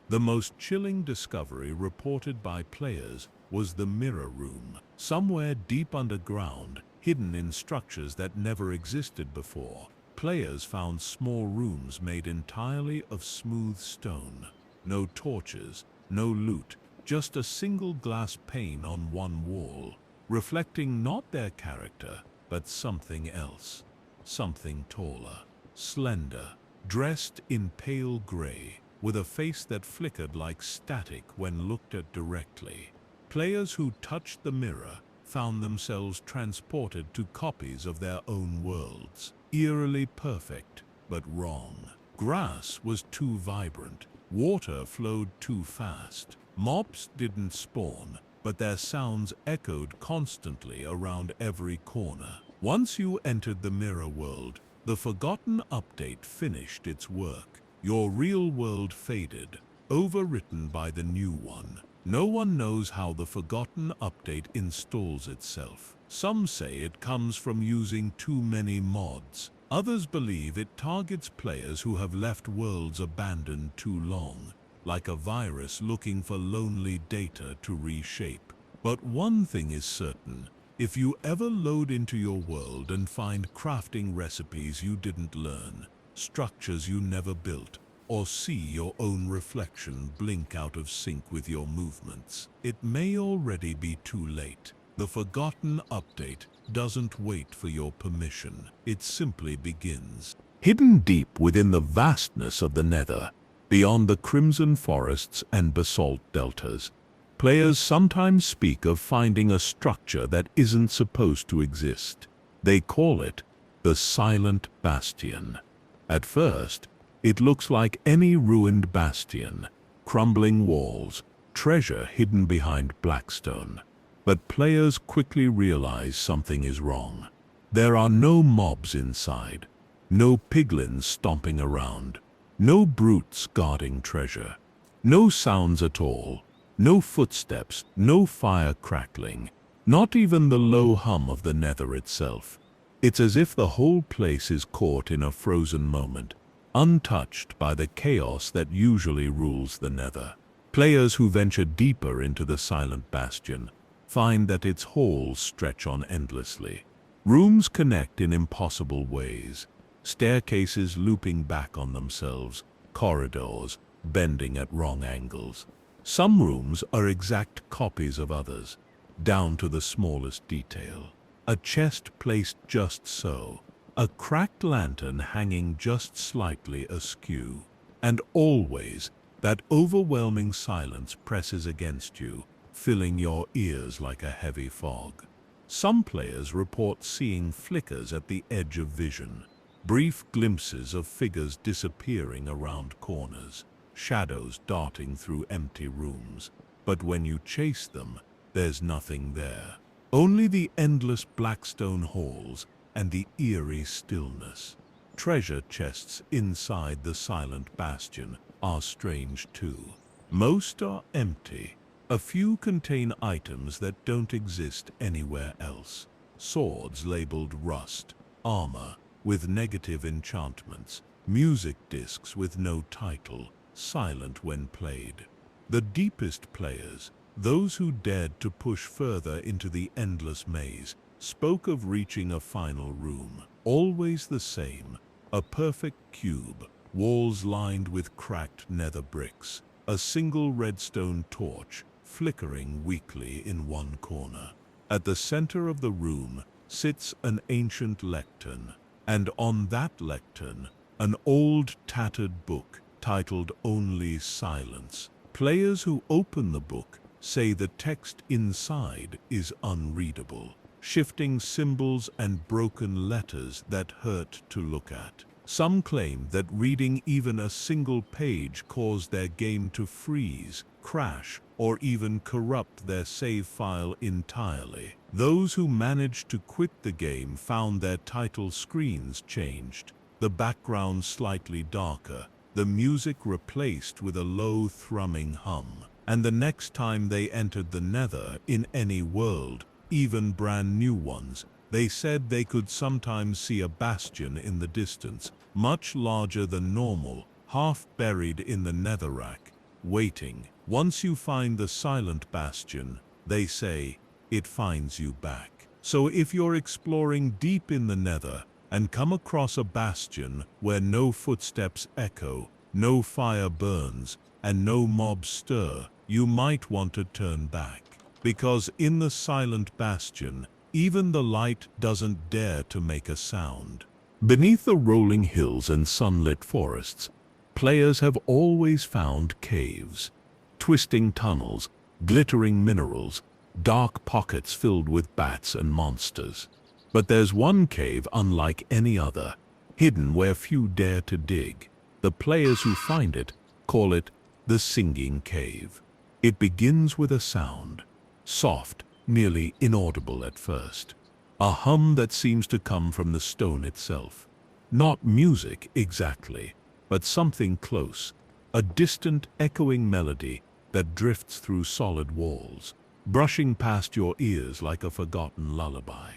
The most chilling discovery reported by players was the mirror room, somewhere deep underground, hidden in structures that never existed before. Players found small rooms made entirely of smooth stone. No torches, no loot, just a single glass pane on one wall, reflecting not their character, but something else. Something taller, slender, dressed in pale gray, with a face that flickered like static when looked at directly. Players who touched the mirror found themselves transported to copies of their own worlds, eerily perfect, but wrong. Grass was too vibrant, water flowed too fast. Mobs didn't spawn, but their sounds echoed constantly around every corner. Once you entered the mirror world, the forgotten update finished its work. Your real world faded, overwritten by the new one. No one knows how the forgotten update installs itself. Some say it comes from using too many mods. Others believe it targets players who have left worlds abandoned too long, like a virus looking for lonely data to reshape. But one thing is certain: if you ever load into your world and find crafting recipes you didn't learn, structures you never built, or see your own reflection blink out of sync with your movements, it may already be too late. The forgotten update doesn't wait for your permission. It simply begins. Hidden deep within the vastness of the Nether, beyond the crimson forests and basalt deltas, players sometimes speak of finding a structure that isn't supposed to exist. They call it the Silent Bastion. At first, it looks like any ruined bastion, crumbling walls, treasure hidden behind blackstone. But players quickly realize something is wrong. There are no mobs inside, no piglins stomping around, no brutes guarding treasure, no sounds at all, no footsteps, no fire crackling, not even the low hum of the Nether itself. It's as if the whole place is caught in a frozen moment, untouched by the chaos that usually rules the Nether. Players who venture deeper into the Silent Bastion find that its halls stretch on endlessly. Rooms connect in impossible ways, staircases looping back on themselves, corridors bending at wrong angles. Some rooms are exact copies of others, down to the smallest detail. A chest placed just so, a cracked lantern hanging just slightly askew, and always that overwhelming silence presses against you, filling your ears like a heavy fog. Some players report seeing flickers at the edge of vision, brief glimpses of figures disappearing around corners, shadows darting through empty rooms. But when you chase them, there's nothing there. Only the endless blackstone halls and the eerie stillness. Treasure chests inside the Silent Bastion are strange too. Most are empty. A few contain items that don't exist anywhere else. Swords labeled rust, armor with negative enchantments, music discs with no title, silent when played. The deepest players, those who dared to push further into the endless maze, spoke of reaching a final room, always the same, a perfect cube, walls lined with cracked nether bricks, a single redstone torch flickering weakly in one corner. At the center of the room sits an ancient lectern, and on that lectern, an old tattered book titled Only Silence. Players who open the book say the text inside is unreadable, shifting symbols and broken letters that hurt to look at. Some claim that reading even a single page caused their game to freeze, crash, or even corrupt their save file entirely. Those who managed to quit the game found their title screens changed, the background slightly darker, the music replaced with a low thrumming hum. And the next time they entered the Nether in any world, even brand new ones, they said they could sometimes see a bastion in the distance, much larger than normal, half buried in the netherrack, waiting. Once you find the silent bastion, they say, it finds you back. So if you're exploring deep in the nether and come across a bastion where no footsteps echo, no fire burns, and no mobs stir, you might want to turn back. Because in the silent bastion, even the light doesn't dare to make a sound. Beneath the rolling hills and sunlit forests, players have always found caves, twisting tunnels, glittering minerals, dark pockets filled with bats and monsters. But there's one cave unlike any other, hidden where few dare to dig. The players who find it call it the Singing Cave. It begins with a sound, soft, nearly inaudible at first. A hum that seems to come from the stone itself. Not music exactly, but something close, a distant echoing melody that drifts through solid walls, brushing past your ears like a forgotten lullaby.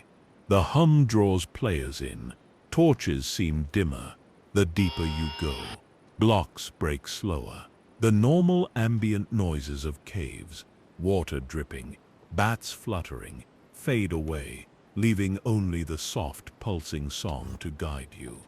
The hum draws players in. Torches seem dimmer, the deeper you go. Blocks break slower. The normal ambient noises of caves, water dripping, bats fluttering, fade away, leaving only the soft, pulsing song to guide you.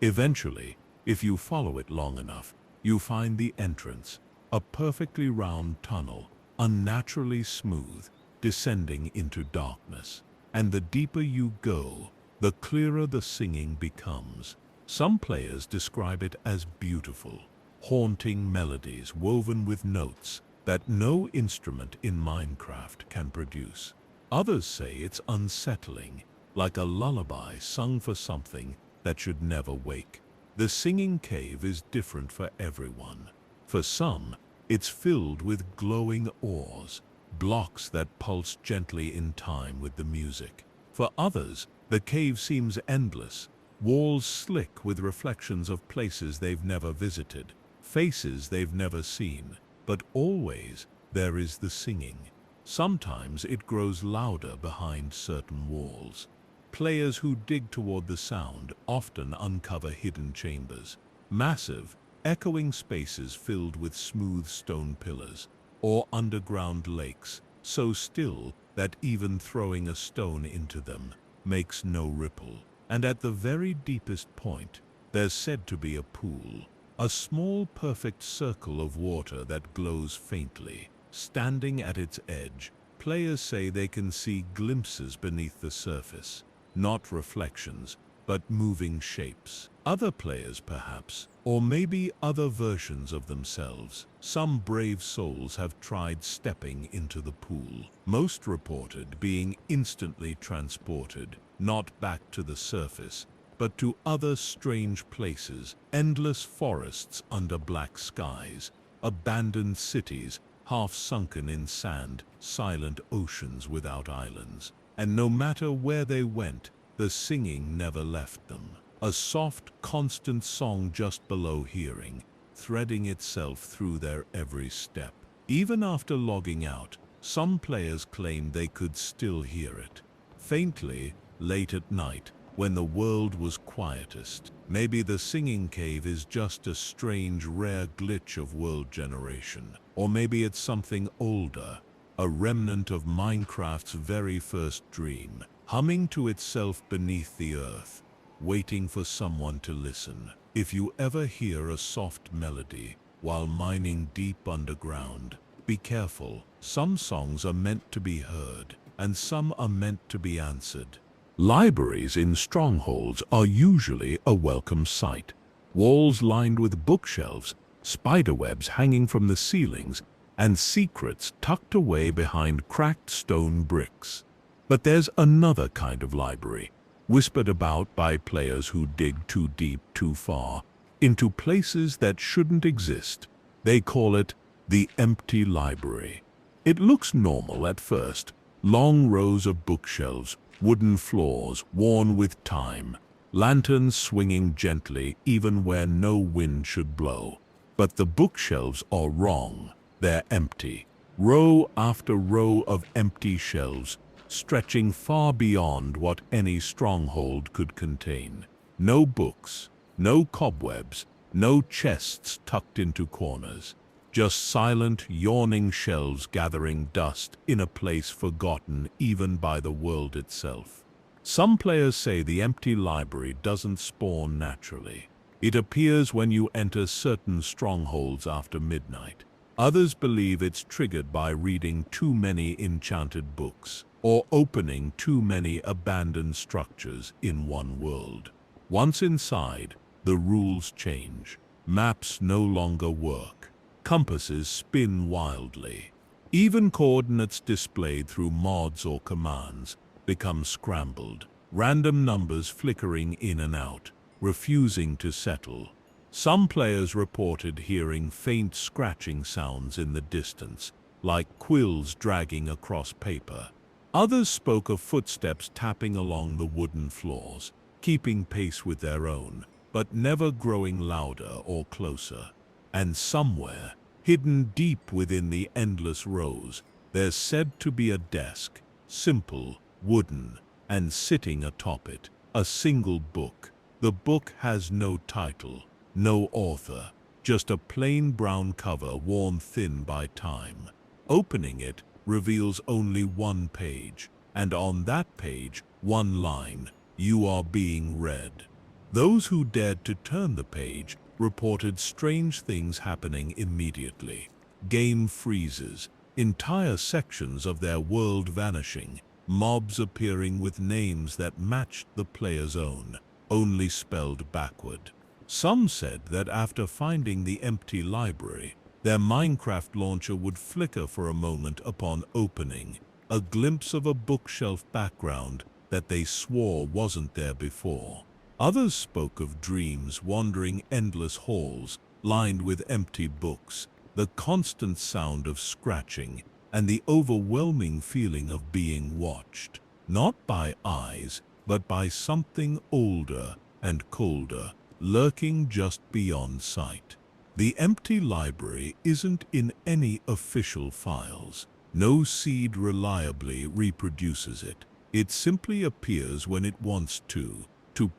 Eventually, if you follow it long enough, you find the entrance, a perfectly round tunnel, unnaturally smooth, descending into darkness. And the deeper you go, the clearer the singing becomes. Some players describe it as beautiful, haunting melodies woven with notes that no instrument in Minecraft can produce. Others say it's unsettling, like a lullaby sung for something that should never wake. The Singing Cave is different for everyone. For some, it's filled with glowing ores, blocks that pulse gently in time with the music. For others, the cave seems endless, walls slick with reflections of places they've never visited, faces they've never seen. But always there is the singing. Sometimes it grows louder behind certain walls. Players who dig toward the sound often uncover hidden chambers, massive, echoing spaces filled with smooth stone pillars, or underground lakes, so still that even throwing a stone into them makes no ripple. And at the very deepest point, there's said to be a pool, a small perfect circle of water that glows faintly. Standing at its edge, players say they can see glimpses beneath the surface, not reflections, but moving shapes. Other players perhaps, or maybe other versions of themselves. Some brave souls have tried stepping into the pool, most reported being instantly transported, not back to the surface, but to other strange places, endless forests under black skies, abandoned cities half sunken in sand, silent oceans without islands. And no matter where they went, the singing never left them. A soft, constant song just below hearing, threading itself through their every step. Even after logging out, some players claim they could still hear it. Faintly, late at night, when the world was quietest. Maybe the Singing Cave is just a strange, rare glitch of world generation. Or maybe it's something older, a remnant of Minecraft's very first dream, humming to itself beneath the earth, waiting for someone to listen. If you ever hear a soft melody while mining deep underground, be careful. Some songs are meant to be heard, and some are meant to be answered. Libraries in strongholds are usually a welcome sight. Walls lined with bookshelves, spiderwebs hanging from the ceilings, and secrets tucked away behind cracked stone bricks. But there's another kind of library, whispered about by players who dig too deep, too far, into places that shouldn't exist. They call it the empty library. It looks normal at first, long rows of bookshelves, wooden floors worn with time, lanterns swinging gently even where no wind should blow. But the bookshelves are wrong. They're empty. Row after row of empty shelves, stretching far beyond what any stronghold could contain. No books, no cobwebs, No chests tucked into corners. Just silent, yawning shelves gathering dust in a place forgotten even by the world itself. Some players say the empty library doesn't spawn naturally. It appears when you enter certain strongholds after midnight. Others believe it's triggered by reading too many enchanted books, or opening too many abandoned structures in one world. Once inside, the rules change. Maps no longer work. Compasses spin wildly. Even coordinates displayed through mods or commands become scrambled, random numbers flickering in and out, refusing to settle. Some players reported hearing faint scratching sounds in the distance, like quills dragging across paper. Others spoke of footsteps tapping along the wooden floors, keeping pace with their own, but never growing louder or closer. And somewhere, hidden deep within the endless rows, there's said to be a desk, simple, wooden, and sitting atop it, a single book. The book has no title, no author, just a plain brown cover worn thin by time. Opening it reveals only one page, and on that page, one line, "You are being read." Those who dared to turn the page reported strange things happening immediately. Game freezes, entire sections of their world vanishing, mobs appearing with names that matched the player's own, only spelled backward. Some said that after finding the empty library, their Minecraft launcher would flicker for a moment upon opening, a glimpse of a bookshelf background that they swore wasn't there before. Others spoke of dreams wandering endless halls, lined with empty books, the constant sound of scratching, and the overwhelming feeling of being watched, not by eyes, but by something older and colder, lurking just beyond sight. The empty library isn't in any official files. No seed reliably reproduces it. It simply appears when it wants to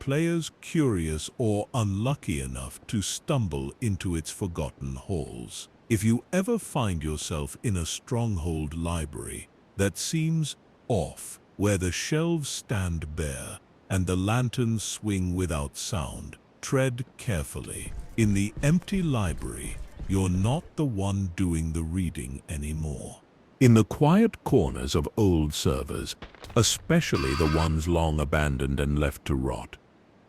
players curious or unlucky enough to stumble into its forgotten halls. If you ever find yourself in a stronghold library that seems off, where the shelves stand bare and the lanterns swing without sound, tread carefully. In the empty library, you're not the one doing the reading anymore. In the quiet corners of old servers, especially the ones long abandoned and left to rot,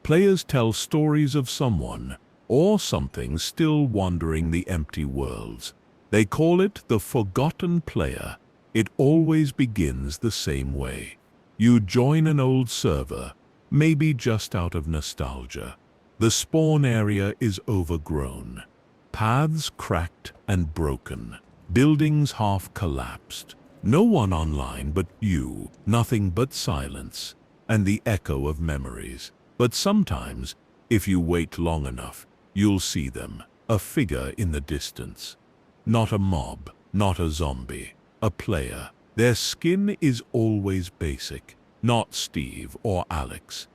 players tell stories of someone or something still wandering the empty worlds. They call it the forgotten player. It always begins the same way. You join an old server, maybe just out of nostalgia. The spawn area is overgrown, paths cracked and broken, buildings half collapsed. No one online but you, nothing but silence, and the echo of memories. But sometimes, if you wait long enough, you'll see them, a figure in the distance. Not a mob, not a zombie, a player. Their skin is always basic, not Steve or Alex,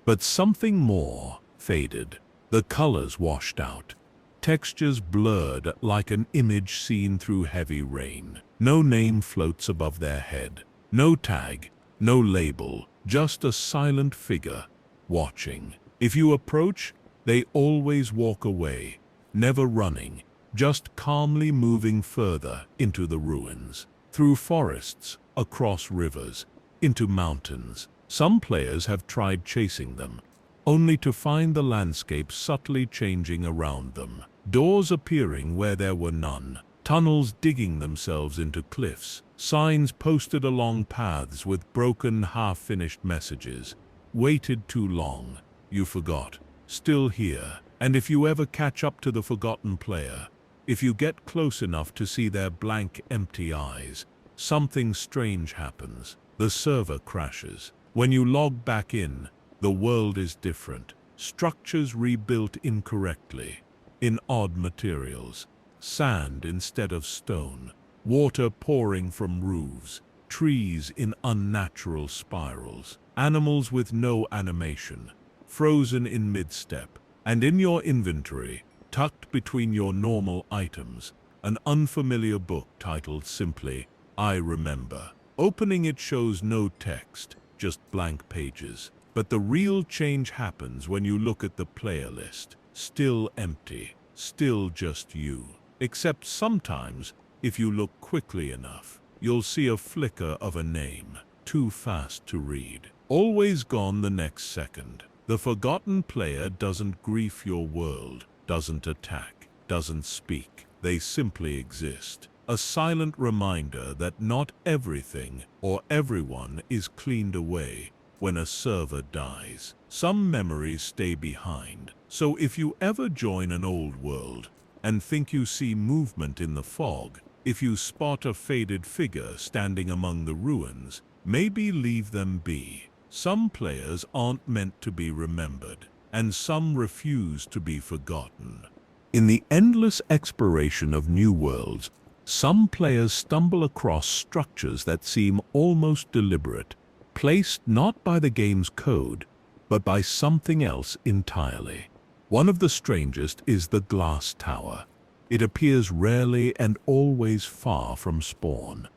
but something more, faded, the colors washed out, textures blurred like an image seen through heavy rain. No name floats above their head, no tag, no label, just a silent figure, watching. If you approach, they always walk away, never running, just calmly moving further into the ruins, through forests, across rivers, into mountains. Some players have tried chasing them, only to find the landscape subtly changing around them. Doors appearing where there were none, tunnels digging themselves into cliffs, signs posted along paths with broken, half-finished messages. Waited too long, you forgot, still here. And if you ever catch up to the forgotten player, if you get close enough to see their blank, empty eyes, something strange happens. The server crashes. When you log back in, the world is different. Structures rebuilt incorrectly, in odd materials. Sand instead of stone. Water pouring from roofs. Trees in unnatural spirals. Animals with no animation. Frozen in mid-step. And in your inventory, tucked between your normal items, an unfamiliar book titled simply, I Remember. Opening it shows no text, just blank pages. But the real change happens when you look at the player list. Still empty, still just you. Except sometimes, if you look quickly enough, you'll see a flicker of a name, too fast to read. Always gone the next second. The forgotten player doesn't grief your world, doesn't attack, doesn't speak. They simply exist. A silent reminder that not everything or everyone is cleaned away when a server dies. Some memories stay behind. So if you ever join an old world and think you see movement in the fog, if you spot a faded figure standing among the ruins, maybe leave them be. Some players aren't meant to be remembered, and some refuse to be forgotten. In the endless exploration of new worlds, some players stumble across structures that seem almost deliberate, placed not by the game's code, but by something else entirely. One of the strangest is the Glass Tower. It appears rarely and always far from spawn.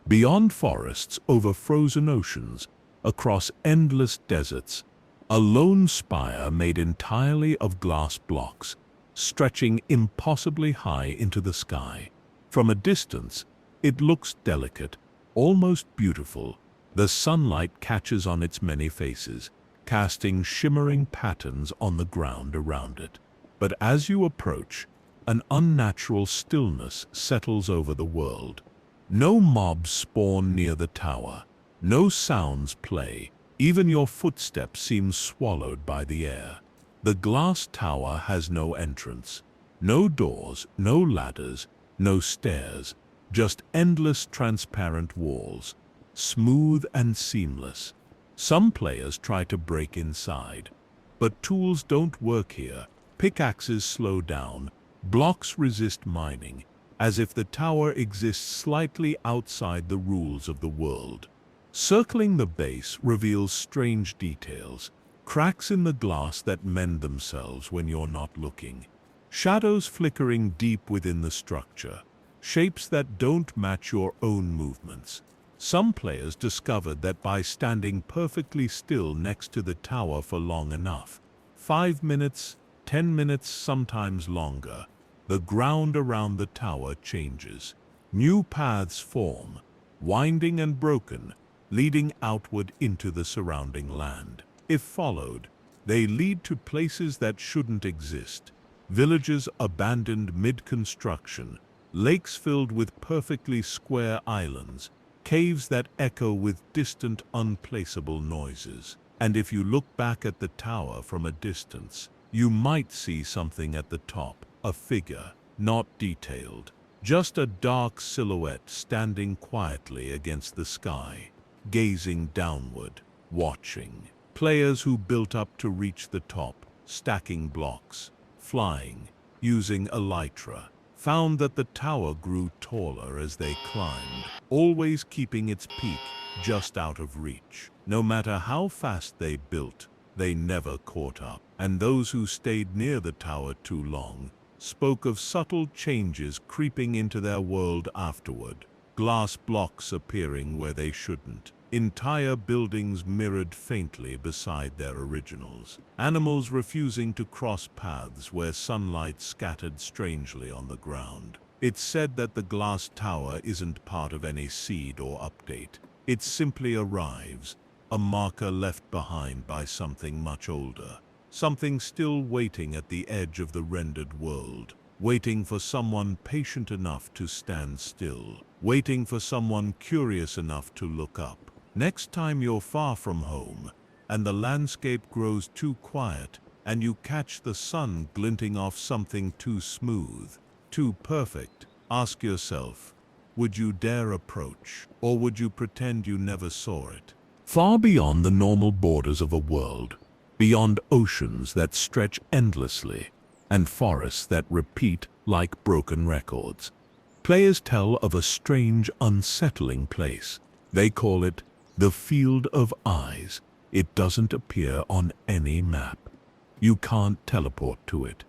Beyond forests, over frozen oceans, across endless deserts, a lone spire made entirely of glass blocks, stretching impossibly high into the sky. From a distance, it looks delicate, almost beautiful. The sunlight catches on its many faces, casting shimmering patterns on the ground around it. But as you approach, an unnatural stillness settles over the world. No mobs spawn near the tower. No sounds play. Even your footsteps seem swallowed by the air. The glass tower has no entrance. No doors, no ladders, no stairs, just endless transparent walls, smooth and seamless. Some players try to break inside, but tools don't work here. Pickaxes slow down, blocks resist mining, as if the tower exists slightly outside the rules of the world. Circling the base reveals strange details, cracks in the glass that mend themselves when you're not looking. Shadows flickering deep within the structure, shapes that don't match your own movements. Some players discovered that by standing perfectly still next to the tower for long enough, 5 minutes, 10 minutes, sometimes longer, the ground around the tower changes. New paths form, winding and broken, leading outward into the surrounding land. If followed, they lead to places that shouldn't exist. Villages abandoned mid-construction, lakes filled with perfectly square islands, caves that echo with distant, unplaceable noises. And if you look back at the tower from a distance, you might see something at the top, a figure, not detailed, just a dark silhouette standing quietly against the sky, gazing downward, watching. Players who built up to reach the top, stacking blocks, flying, using elytra, found that the tower grew taller as they climbed, always keeping its peak just out of reach. No matter how fast they built, they never caught up. And those who stayed near the tower too long spoke of subtle changes creeping into their world afterward. Glass blocks appearing where they shouldn't. Entire buildings mirrored faintly beside their originals. Animals refusing to cross paths where sunlight scattered strangely on the ground. It's said that the glass tower isn't part of any seed or update. It simply arrives, a marker left behind by something much older. Something still waiting at the edge of the rendered world. Waiting for someone patient enough to stand still. Waiting for someone curious enough to look up. Next time you're far from home, and the landscape grows too quiet, and you catch the sun glinting off something too smooth, too perfect, ask yourself, would you dare approach, or would you pretend you never saw it? Far beyond the normal borders of a world, beyond oceans that stretch endlessly, and forests that repeat like broken records, players tell of a strange, unsettling place. They call it the Field of Eyes. It doesn't appear on any map. You can't teleport to it.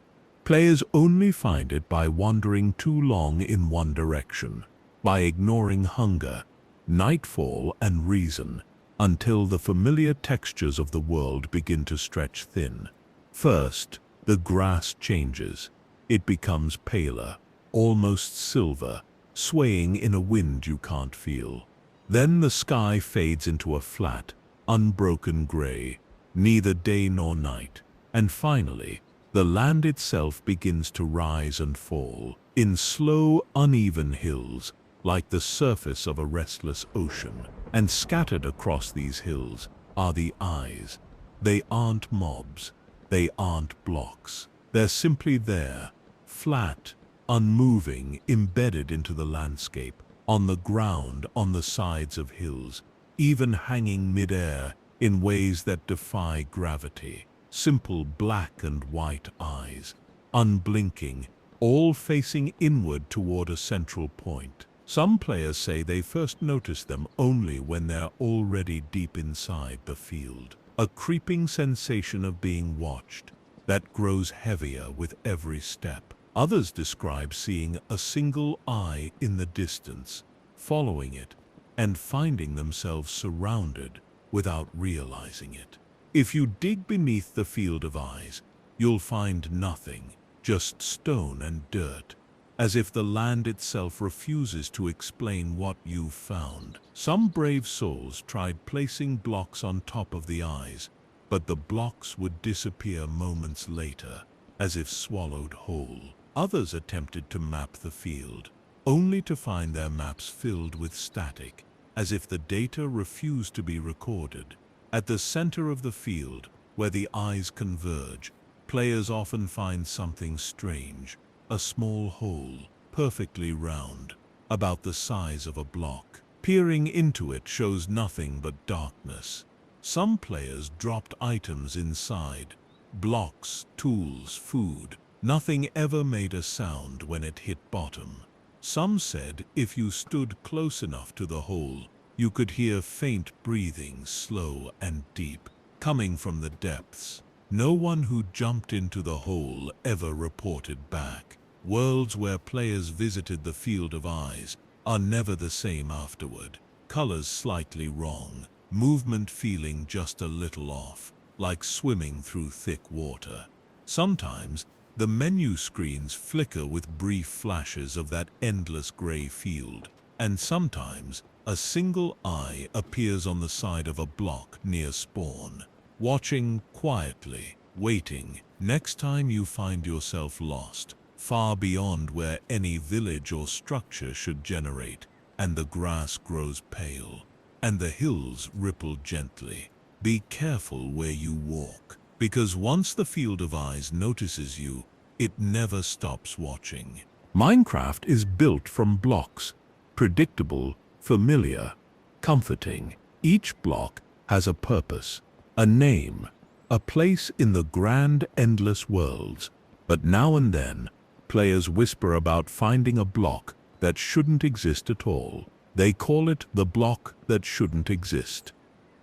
Players only find it by wandering too long in one direction, by ignoring hunger, nightfall, and reason, until the familiar textures of the world begin to stretch thin. First, the grass changes. It becomes paler, almost silver, swaying in a wind you can't feel. Then the sky fades into a flat, unbroken gray, neither day nor night. And finally, the land itself begins to rise and fall, in slow, uneven hills, like the surface of a restless ocean. And scattered across these hills are the eyes. They aren't mobs. They aren't blocks. They're simply there, flat, unmoving, embedded into the landscape, on the ground, on the sides of hills, even hanging mid-air in ways that defy gravity. Simple black and white eyes, unblinking, all facing inward toward a central point. Some players say they first notice them only when they're already deep inside the field. A creeping sensation of being watched that grows heavier with every step. Others describe seeing a single eye in the distance, following it, and finding themselves surrounded without realizing it. If you dig beneath the field of eyes, you'll find nothing, just stone and dirt, as if the land itself refuses to explain what you've found. Some brave souls tried placing blocks on top of the eyes, but the blocks would disappear moments later, as if swallowed whole. Others attempted to map the field, only to find their maps filled with static, as if the data refused to be recorded. At the center of the field, where the eyes converge, players often find something strange. A small hole, perfectly round, about the size of a block. Peering into it shows nothing but darkness. Some players dropped items inside, blocks, tools, food. Nothing ever made a sound when it hit bottom. Some said if you stood close enough to the hole, you could hear faint breathing, slow and deep, coming from the depths. No one who jumped into the hole ever reported back. Worlds where players visited the field of eyes are never the same afterward. Colors slightly wrong, movement feeling just a little off, like swimming through thick water. Sometimes, the menu screens flicker with brief flashes of that endless gray field, and sometimes a single eye appears on the side of a block near spawn, watching quietly, waiting. Next time you find yourself lost, far beyond where any village or structure should generate, and the grass grows pale, and the hills ripple gently, be careful where you walk, because once the field of eyes notices you, it never stops watching. Minecraft is built from blocks, predictable, familiar, comforting. Each block has a purpose, a name, a place in the grand, endless worlds. But now and then, players whisper about finding a block that shouldn't exist at all. They call it the block that shouldn't exist.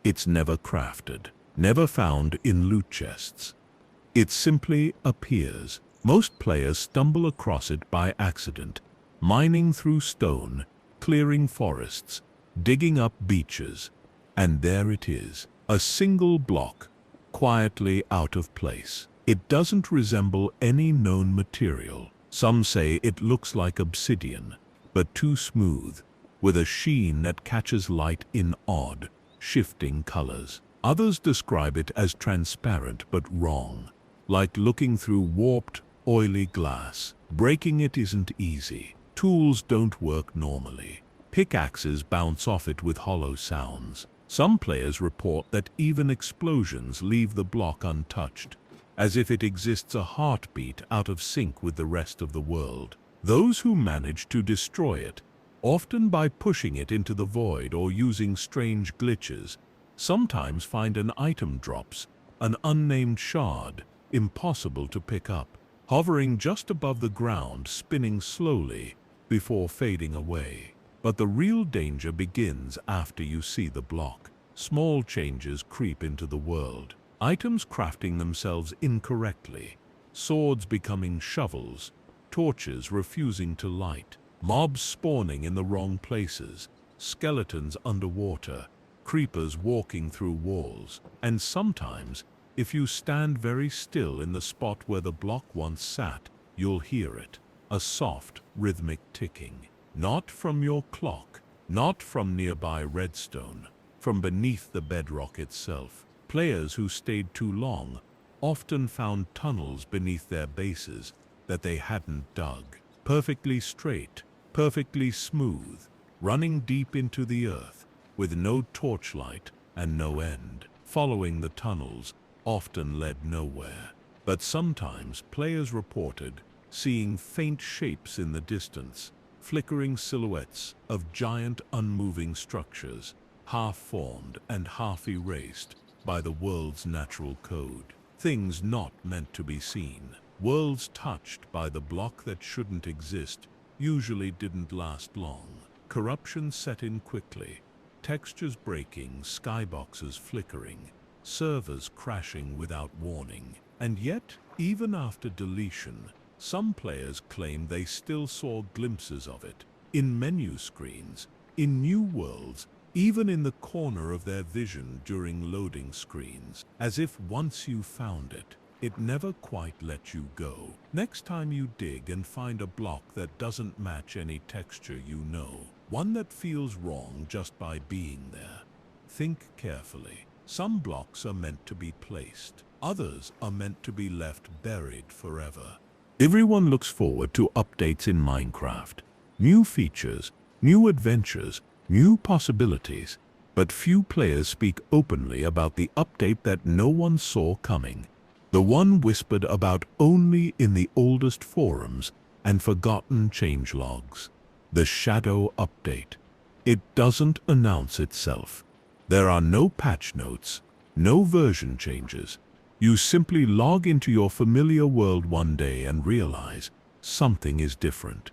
It's never crafted, never found in loot chests. It simply appears. Most players stumble across it by accident, mining through stone, clearing forests, digging up beaches, and there it is, a single block, quietly out of place. It doesn't resemble any known material. Some say it looks like obsidian, but too smooth, with a sheen that catches light in odd, shifting colors. Others describe it as transparent but wrong, like looking through warped, oily glass. Breaking it isn't easy. Tools don't work normally. Pickaxes bounce off it with hollow sounds. Some players report that even explosions leave the block untouched, as if it exists a heartbeat out of sync with the rest of the world. Those who manage to destroy it, often by pushing it into the void or using strange glitches, sometimes find an item drops, an unnamed shard, impossible to pick up, hovering just above the ground, spinning slowly before fading away. But the real danger begins after you see the block. Small changes creep into the world. Items crafting themselves incorrectly, swords becoming shovels, torches refusing to light, mobs spawning in the wrong places, skeletons underwater, creepers walking through walls, and sometimes, if you stand very still in the spot where the block once sat, you'll hear it, a soft, rhythmic ticking. Not from your clock, not from nearby redstone, from beneath the bedrock itself. Players who stayed too long often found tunnels beneath their bases that they hadn't dug. Perfectly straight, perfectly smooth, running deep into the earth, with no torchlight and no end. Following the tunnels often led nowhere. But sometimes players reported seeing faint shapes in the distance, flickering silhouettes of giant unmoving structures, half-formed and half-erased by the world's natural code. Things not meant to be seen. Worlds touched by the block that shouldn't exist usually didn't last long. Corruption set in quickly, textures breaking, skyboxes flickering, servers crashing without warning. And yet, even after deletion, some players claim they still saw glimpses of it, in menu screens, in new worlds, even in the corner of their vision during loading screens, as if once you found it, it never quite let you go. Next time you dig and find a block that doesn't match any texture you know, one that feels wrong just by being there, think carefully. Some blocks are meant to be placed, others are meant to be left buried forever. Everyone looks forward to updates in Minecraft. New features, new adventures, new possibilities. But few players speak openly about the update that no one saw coming. The one whispered about only in the oldest forums and forgotten changelogs. The Shadow Update. It doesn't announce itself. There are no patch notes, no version changes. You simply log into your familiar world one day and realize something is different.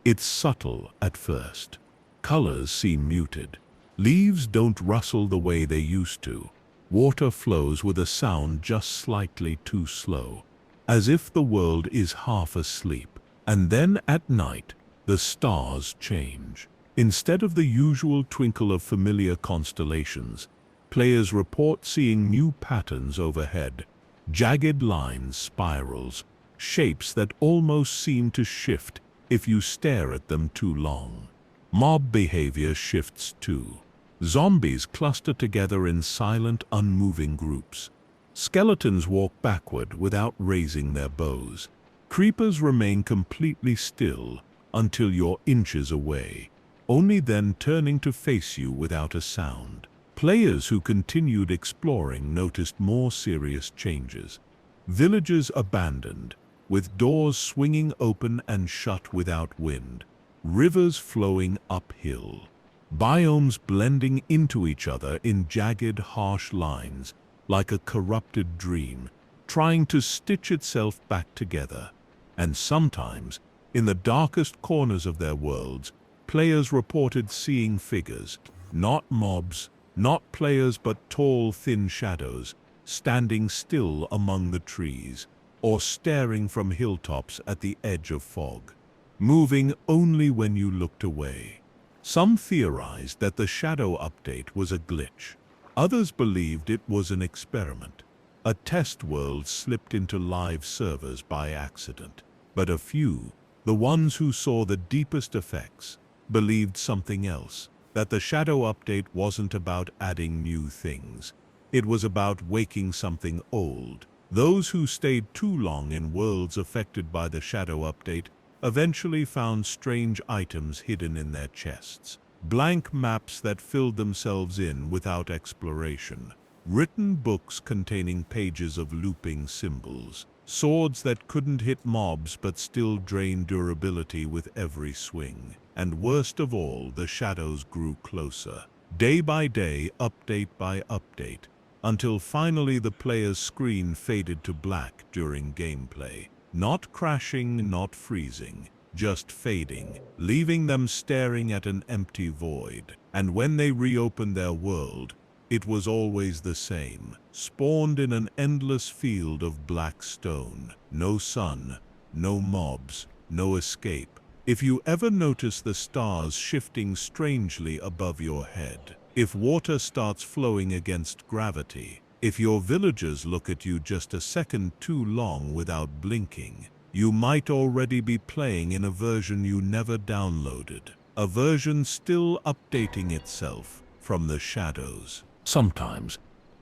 It's subtle at first. Colors seem muted. Leaves don't rustle the way they used to. Water flows with a sound just slightly too slow, as if the world is half asleep. And then at night, the stars change. Instead of the usual twinkle of familiar constellations, players report seeing new patterns overhead, jagged lines, spirals, shapes that almost seem to shift if you stare at them too long. Mob behavior shifts too. Zombies cluster together in silent, unmoving groups. Skeletons walk backward without raising their bows. Creepers remain completely still until you're inches away, only then turning to face you without a sound. Players who continued exploring noticed more serious changes. Villages abandoned, with doors swinging open and shut without wind. Rivers flowing uphill. Biomes blending into each other in jagged, harsh lines, like a corrupted dream, trying to stitch itself back together. And sometimes, in the darkest corners of their worlds, players reported seeing figures, not mobs, not players but tall, thin shadows, standing still among the trees, or staring from hilltops at the edge of fog, moving only when you looked away. Some theorized that the Shadow Update was a glitch. Others believed it was an experiment, a test world slipped into live servers by accident. But a few, the ones who saw the deepest effects, believed something else, that the Shadow Update wasn't about adding new things. It was about waking something old. Those who stayed too long in worlds affected by the Shadow Update eventually found strange items hidden in their chests. Blank maps that filled themselves in without exploration. Written books containing pages of looping symbols. Swords that couldn't hit mobs but still drained durability with every swing. And worst of all, the shadows grew closer. Day by day, update by update, until finally the player's screen faded to black during gameplay. Not crashing, not freezing, just fading, leaving them staring at an empty void. And when they reopened their world, It was always the same, spawned in an endless field of black stone. No sun, no mobs, no escape. If you ever notice the stars shifting strangely above your head, if water starts flowing against gravity, if your villagers look at you just a second too long without blinking, you might already be playing in a version you never downloaded, a version still updating itself from the shadows. Sometimes,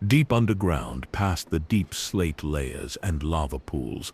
deep underground, past the deep slate layers and lava pools,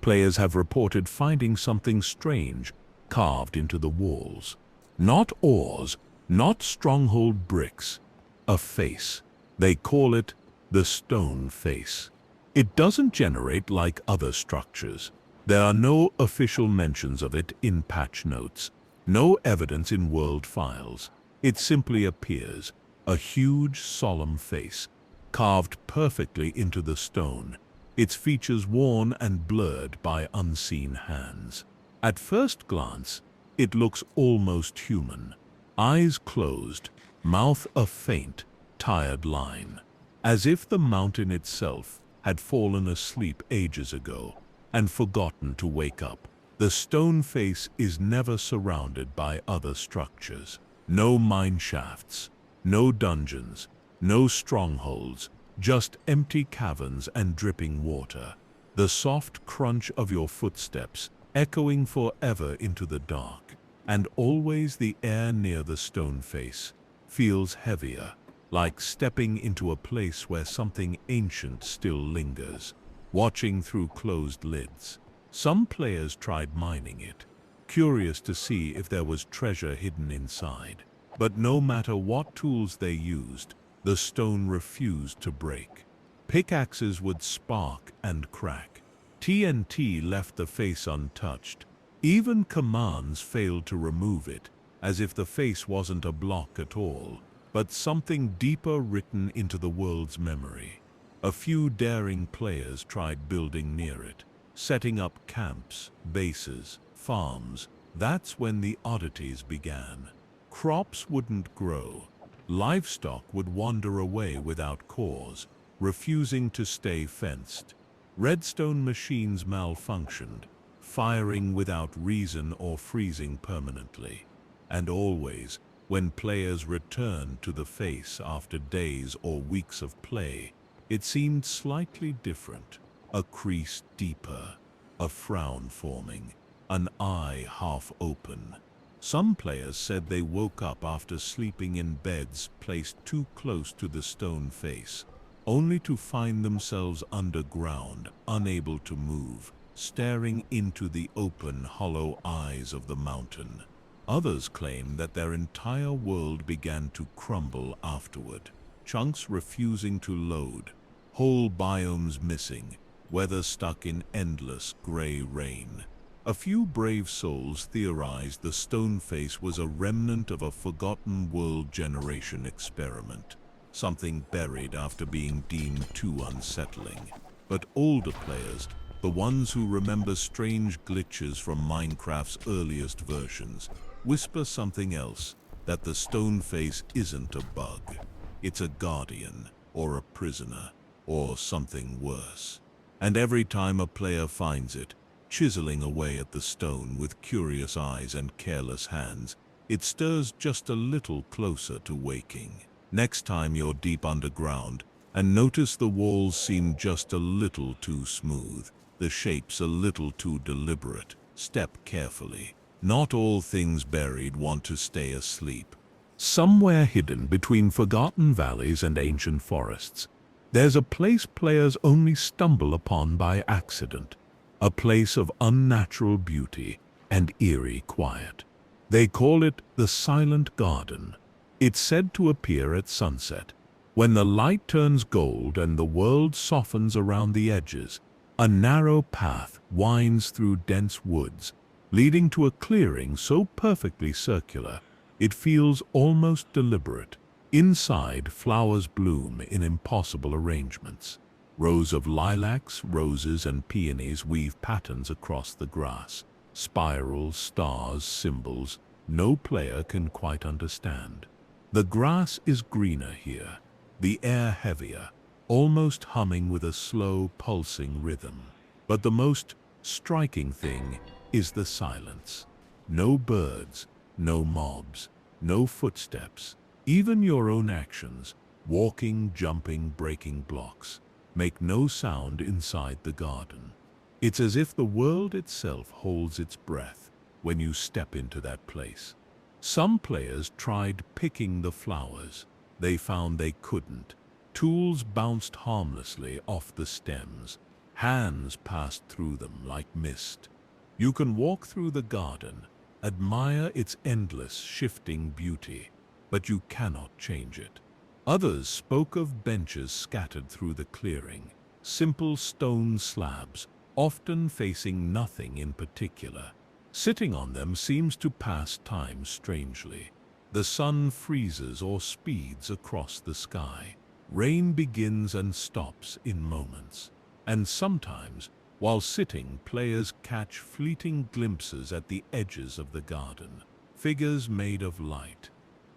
players have reported finding something strange carved into the walls. Not ores, not stronghold bricks, a face. They call it the stone face. It doesn't generate like other structures. There are no official mentions of it in patch notes, no evidence in world files. It simply appears, a huge solemn face, carved perfectly into the stone, its features worn and blurred by unseen hands. At first glance, it looks almost human. Eyes closed, mouth a faint, tired line, as if the mountain itself had fallen asleep ages ago and forgotten to wake up. The stone face is never surrounded by other structures. No mine shafts, no dungeons, no strongholds, just empty caverns and dripping water. The soft crunch of your footsteps echoing forever into the dark, and always the air near the stone face feels heavier, like stepping into a place where something ancient still lingers, watching through closed lids. Some players tried mining it, curious to see if there was treasure hidden inside. But no matter what tools they used, the stone refused to break. Pickaxes would spark and crack. TNT left the face untouched. Even commands failed to remove it, as if the face wasn't a block at all, but something deeper written into the world's memory. A few daring players tried building near it, setting up camps, bases, farms. That's when the oddities began. Crops wouldn't grow. Livestock would wander away without cause, refusing to stay fenced. Redstone machines malfunctioned, firing without reason or freezing permanently. And always, when players returned to the face after days or weeks of play, it seemed slightly different. A crease deeper, a frown forming, an eye half open. Some players said they woke up after sleeping in beds placed too close to the stone face, only to find themselves underground, unable to move, staring into the open, hollow eyes of the mountain. Others claim that their entire world began to crumble afterward, chunks refusing to load, whole biomes missing, weather stuck in endless gray rain. A few brave souls theorized the stone face was a remnant of a forgotten world generation experiment, something buried after being deemed too unsettling. But older players, the ones who remember strange glitches from Minecraft's earliest versions, whisper something else, that the stone face isn't a bug. It's a guardian, or a prisoner, or something worse. And every time a player finds it, chiseling away at the stone with curious eyes and careless hands, it stirs just a little closer to waking. Next time you're deep underground and notice the walls seem just a little too smooth, the shapes a little too deliberate, step carefully. Not all things buried want to stay asleep. Somewhere hidden between forgotten valleys and ancient forests, there's a place players only stumble upon by accident. A place of unnatural beauty and eerie quiet. They call it the Silent Garden. It's said to appear at sunset, when the light turns gold and the world softens around the edges. A narrow path winds through dense woods, leading to a clearing so perfectly circular, it feels almost deliberate. Inside, flowers bloom in impossible arrangements. Rows of lilacs, roses, and peonies weave patterns across the grass. Spirals, stars, symbols, no player can quite understand. The grass is greener here, the air heavier, almost humming with a slow, pulsing rhythm. But the most striking thing is the silence. No birds, no mobs, no footsteps. Even your own actions, walking, jumping, breaking blocks, make no sound inside the garden. It's as if the world itself holds its breath when you step into that place. Some players tried picking the flowers. They found they couldn't. Tools bounced harmlessly off the stems. Hands passed through them like mist. You can walk through the garden, admire its endless shifting beauty, but you cannot change it. Others spoke of benches scattered through the clearing, simple stone slabs, often facing nothing in particular. Sitting on them seems to pass time strangely. The sun freezes or speeds across the sky. Rain begins and stops in moments. And sometimes, while sitting, players catch fleeting glimpses at the edges of the garden. Figures made of light.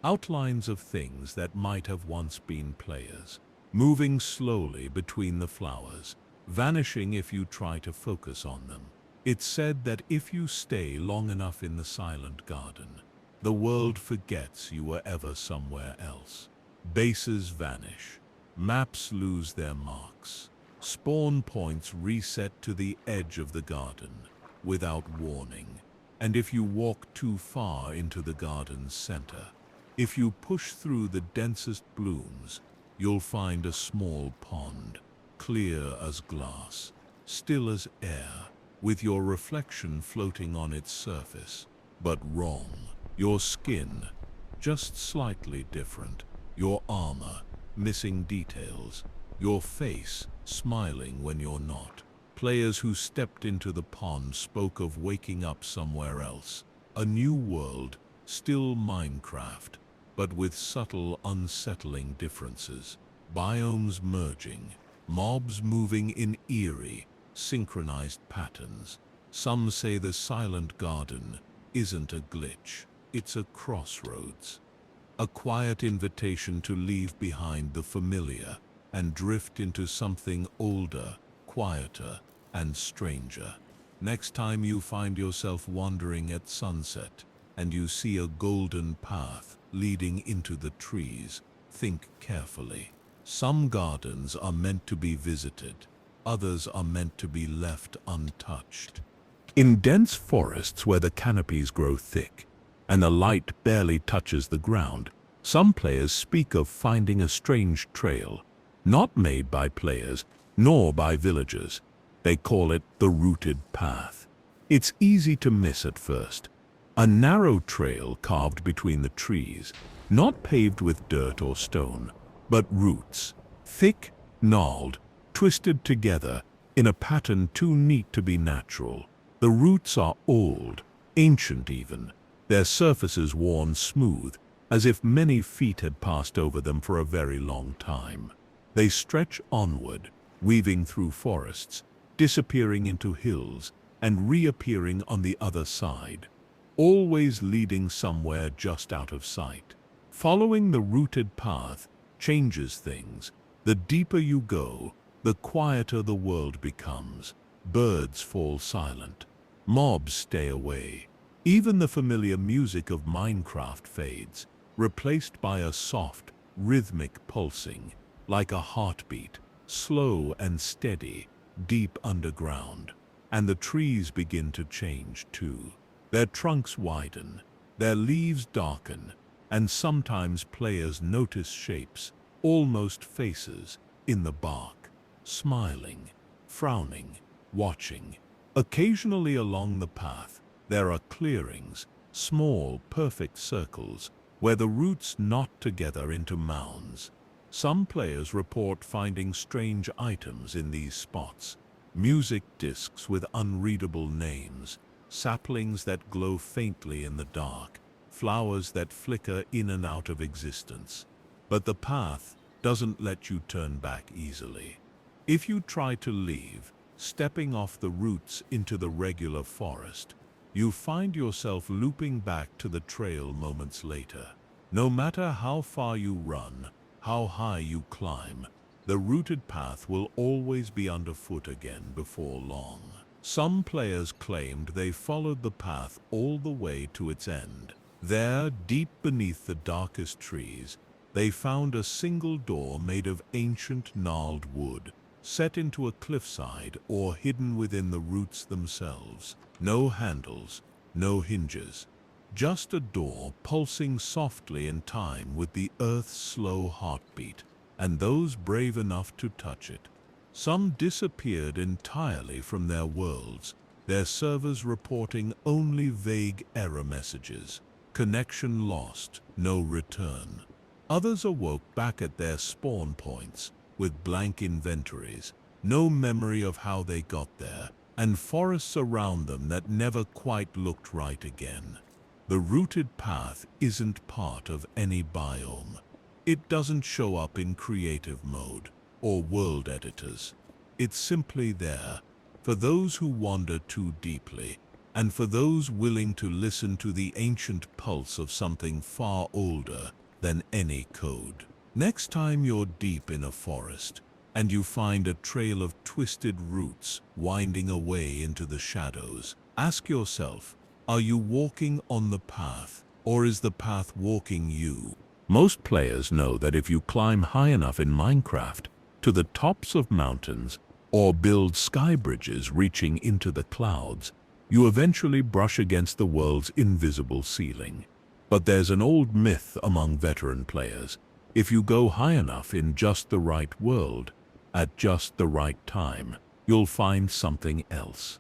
Outlines of things that might have once been players. Moving slowly between the flowers, vanishing if you try to focus on them. It's said that if you stay long enough in the silent garden, the world forgets you were ever somewhere else. Bases vanish. Maps lose their marks. Spawn points reset to the edge of the garden without warning. And if you walk too far into the garden's center, if you push through the densest blooms, you'll find a small pond, clear as glass, still as air, with your reflection floating on its surface. But wrong. Your skin, just slightly different. Your armor, missing details. Your face, smiling when you're not. Players who stepped into the pond spoke of waking up somewhere else. A new world, still Minecraft, but with subtle, unsettling differences. Biomes merging, mobs moving in eerie, synchronized patterns. Some say the silent garden isn't a glitch, it's a crossroads. A quiet invitation to leave behind the familiar and drift into something older, quieter, and stranger. Next time you find yourself wandering at sunset and you see a golden path leading into the trees, think carefully. Some gardens are meant to be visited. Others are meant to be left untouched. In dense forests where the canopies grow thick and the light barely touches the ground, some players speak of finding a strange trail, not made by players nor by villagers. They call it the rooted path. It's easy to miss at first. A narrow trail carved between the trees, not paved with dirt or stone, but roots, thick, gnarled, twisted together in a pattern too neat to be natural. The roots are old, ancient even, their surfaces worn smooth, as if many feet had passed over them for a very long time. They stretch onward, weaving through forests, disappearing into hills, and reappearing on the other side, always leading somewhere just out of sight. Following the rooted path changes things. The deeper you go, the quieter the world becomes. Birds fall silent. Mobs stay away. Even the familiar music of Minecraft fades, replaced by a soft, rhythmic pulsing, like a heartbeat, slow and steady, deep underground. And the trees begin to change too. Their trunks widen, their leaves darken, and sometimes players notice shapes, almost faces, in the bark, smiling, frowning, watching. Occasionally along the path, there are clearings, small, perfect circles, where the roots knot together into mounds. Some players report finding strange items in these spots. Music discs with unreadable names, saplings that glow faintly in the dark, flowers that flicker in and out of existence. But the path doesn't let you turn back easily. If you try to leave, stepping off the roots into the regular forest, you find yourself looping back to the trail moments later. No matter how far you run, how high you climb, the rooted path will always be underfoot again before long. Some players claimed they followed the path all the way to its end. There, deep beneath the darkest trees, they found a single door made of ancient gnarled wood, set into a cliffside or hidden within the roots themselves. No handles, no hinges, just a door pulsing softly in time with the earth's slow heartbeat, and those brave enough to touch it. Some disappeared entirely from their worlds, their servers reporting only vague error messages. Connection lost, no return. Others awoke back at their spawn points, with blank inventories, no memory of how they got there, and forests around them that never quite looked right again. The rooted path isn't part of any biome. It doesn't show up in creative mode or world editors. It's simply there, for those who wander too deeply, and for those willing to listen to the ancient pulse of something far older than any code. Next time you're deep in a forest, and you find a trail of twisted roots winding away into the shadows, ask yourself, are you walking on the path, or is the path walking you? Most players know that if you climb high enough in Minecraft, to the tops of mountains, or build sky bridges reaching into the clouds, you eventually brush against the world's invisible ceiling. But there's an old myth among veteran players. If you go high enough in just the right world, at just the right time, you'll find something else.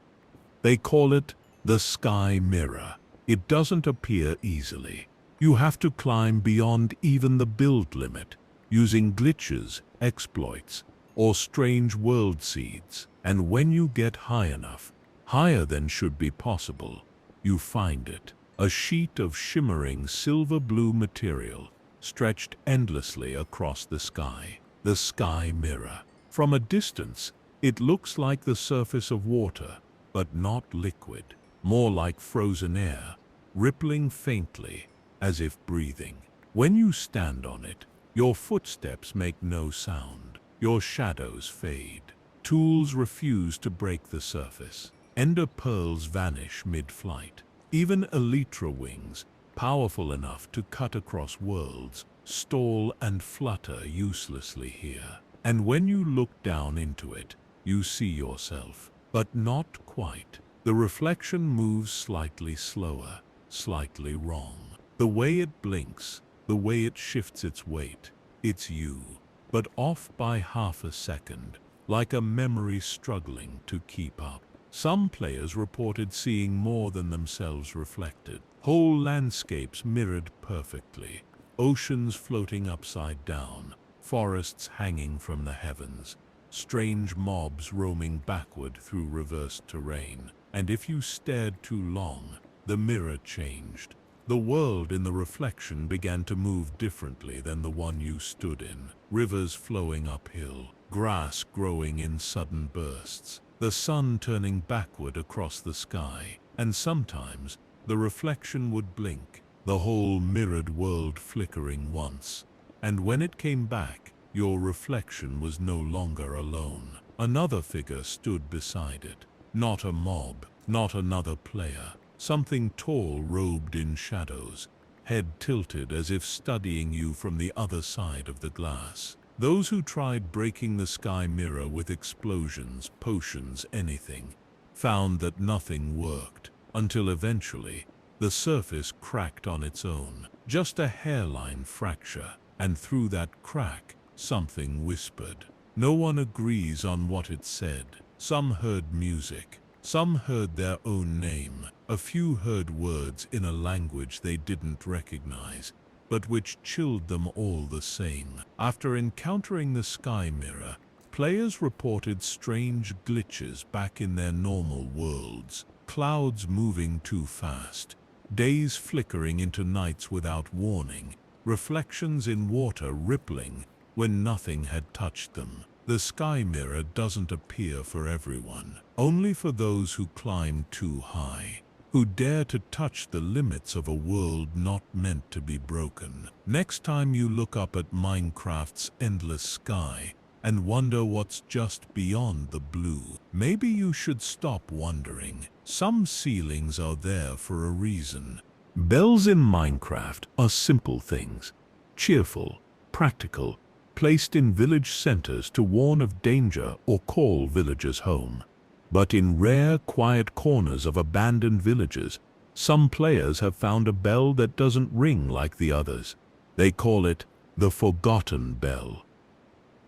They call it the sky mirror. It doesn't appear easily. You have to climb beyond even the build limit, using glitches, exploits, or strange world seeds. And when you get high enough, higher than should be possible, you find it. A sheet of shimmering silver-blue material stretched endlessly across the sky. The sky mirror. From a distance, it looks like the surface of water, but not liquid. More like frozen air, rippling faintly, as if breathing. When you stand on it, your footsteps make no sound. Your shadows fade. Tools refuse to break the surface. Ender pearls vanish mid-flight. Even elytra wings, powerful enough to cut across worlds, stall and flutter uselessly here. And when you look down into it, you see yourself. But not quite. The reflection moves slightly slower, slightly wrong. The way it blinks, the way it shifts its weight, it's you, but off by half a second, like a memory struggling to keep up. Some players reported seeing more than themselves reflected. Whole landscapes mirrored perfectly, oceans floating upside down, forests hanging from the heavens, strange mobs roaming backward through reversed terrain. And if you stared too long, the mirror changed. The world in the reflection began to move differently than the one you stood in. Rivers flowing uphill, grass growing in sudden bursts, the sun turning backward across the sky, and sometimes the reflection would blink, the whole mirrored world flickering once. And when it came back, your reflection was no longer alone. Another figure stood beside it. Not a mob, not another player. Something tall robed in shadows, head tilted as if studying you from the other side of the glass. Those who tried breaking the sky mirror with explosions, potions, anything, found that nothing worked, until eventually, the surface cracked on its own. Just a hairline fracture, and through that crack, something whispered. No one agrees on what it said. Some heard music. Some heard their own name. A few heard words in a language they didn't recognize, but which chilled them all the same. After encountering the sky mirror, players reported strange glitches back in their normal worlds. Clouds moving too fast, days flickering into nights without warning, reflections in water rippling when nothing had touched them. The sky mirror doesn't appear for everyone, only for those who climb too high. who dare to touch the limits of a world not meant to be broken. Next time you look up at Minecraft's endless sky and wonder what's just beyond the blue, maybe you should stop wondering. Some ceilings are there for a reason. Bells in Minecraft are simple things, cheerful, practical, placed in village centers to warn of danger or call villagers home. But in rare, quiet corners of abandoned villages, some players have found a bell that doesn't ring like the others. They call it the Forgotten Bell.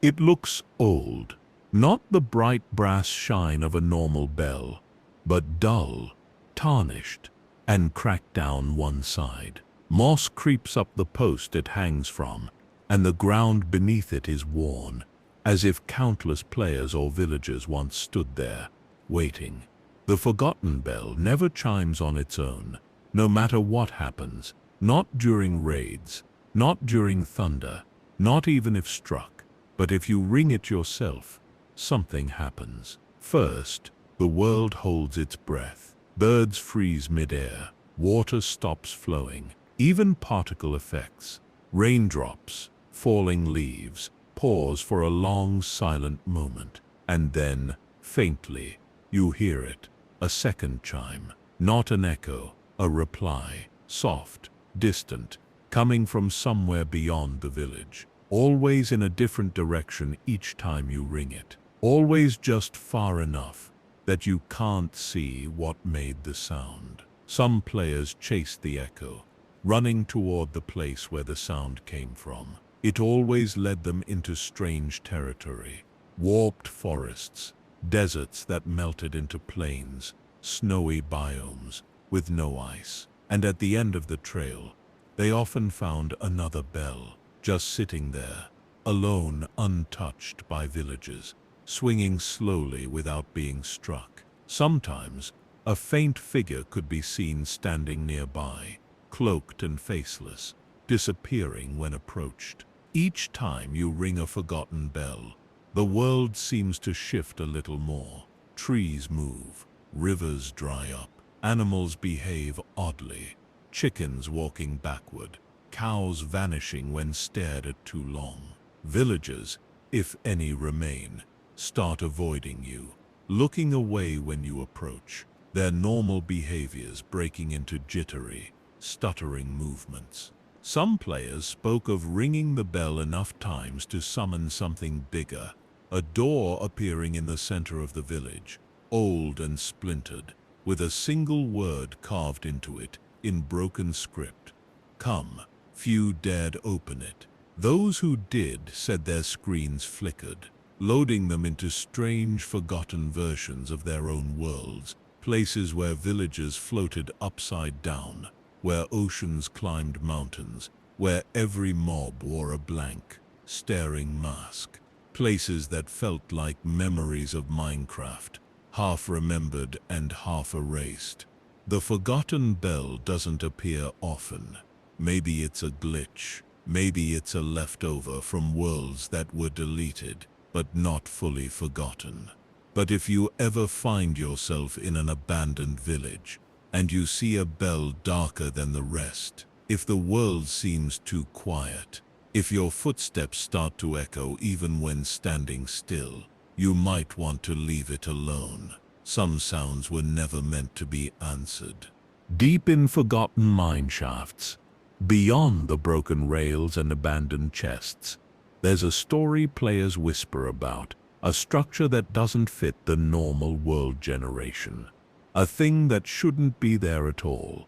It looks old, not the bright brass shine of a normal bell, but dull, tarnished, and cracked down one side. Moss creeps up the post it hangs from, and the ground beneath it is worn, as if countless players or villagers once stood there, waiting. The Forgotten Bell never chimes on its own, no matter what happens, not during raids, not during thunder, not even if struck, but if you ring it yourself, something happens. First, the world holds its breath. Birds freeze mid-air, water stops flowing, even particle effects, raindrops, falling leaves, pause for a long silent moment, and then, faintly, you hear it, a second chime, not an echo, a reply, soft, distant, coming from somewhere beyond the village, always in a different direction each time you ring it, always just far enough that you can't see what made the sound. Some players chase the echo, running toward the place where the sound came from. It always led them into strange territory, warped forests, deserts that melted into plains, snowy biomes with no ice. And at the end of the trail, they often found another bell, just sitting there, alone, untouched by villagers, swinging slowly without being struck. Sometimes, a faint figure could be seen standing nearby, cloaked and faceless, disappearing when approached. Each time you ring a forgotten bell, the world seems to shift a little more. Trees move, rivers dry up, animals behave oddly, chickens walking backward, cows vanishing when stared at too long. Villagers, if any remain, start avoiding you, looking away when you approach, their normal behaviors breaking into jittery, stuttering movements. Some players spoke of ringing the bell enough times to summon something bigger, a door appearing in the center of the village, old and splintered, with a single word carved into it in broken script. Come. Few dared open it. Those who did said their screens flickered, loading them into strange, forgotten versions of their own worlds, places where villages floated upside down, where oceans climbed mountains, where every mob wore a blank, staring mask. Places that felt like memories of Minecraft, half remembered and half erased. The Forgotten Bell doesn't appear often. Maybe it's a glitch. Maybe it's a leftover from worlds that were deleted, but not fully forgotten. But if you ever find yourself in an abandoned village, and you see a bell darker than the rest, if the world seems too quiet, if your footsteps start to echo even when standing still, you might want to leave it alone. Some sounds were never meant to be answered. Deep in forgotten mine shafts, beyond the broken rails and abandoned chests, there's a story players whisper about, a structure that doesn't fit the normal world generation, a thing that shouldn't be there at all.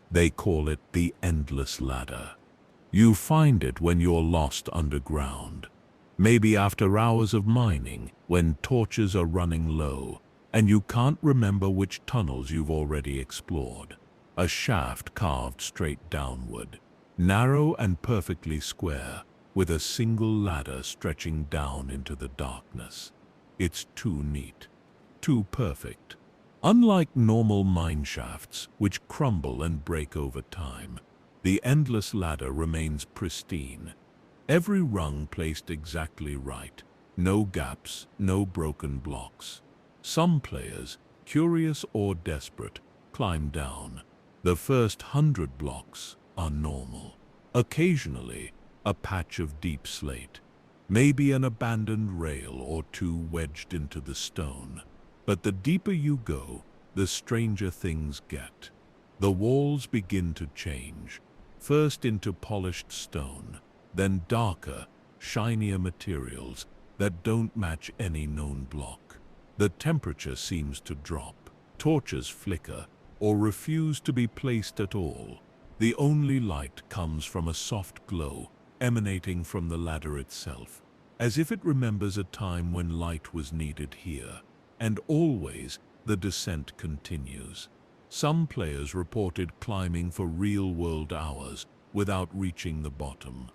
They call it the Endless Ladder. You find it when you're lost underground, maybe after hours of mining, when torches are running low, and you can't remember which tunnels you've already explored. A shaft carved straight downward, narrow and perfectly square, with a single ladder stretching down into the darkness. It's too neat, too perfect. Unlike normal mine shafts, which crumble and break over time, the Endless Ladder remains pristine. Every rung placed exactly right, no gaps, no broken blocks. Some players, curious or desperate, climb down. The first 100 blocks are normal. Occasionally, a patch of deep slate, maybe an abandoned rail or two wedged into the stone. But the deeper you go, the stranger things get. The walls begin to change, first into polished stone, then darker, shinier materials that don't match any known block. The temperature seems to drop. Torches flicker or refuse to be placed at all. The only light comes from a soft glow emanating from the ladder itself, as if it remembers a time when light was needed here. And always the descent continues. Some players reported climbing for real-world hours without reaching the bottom.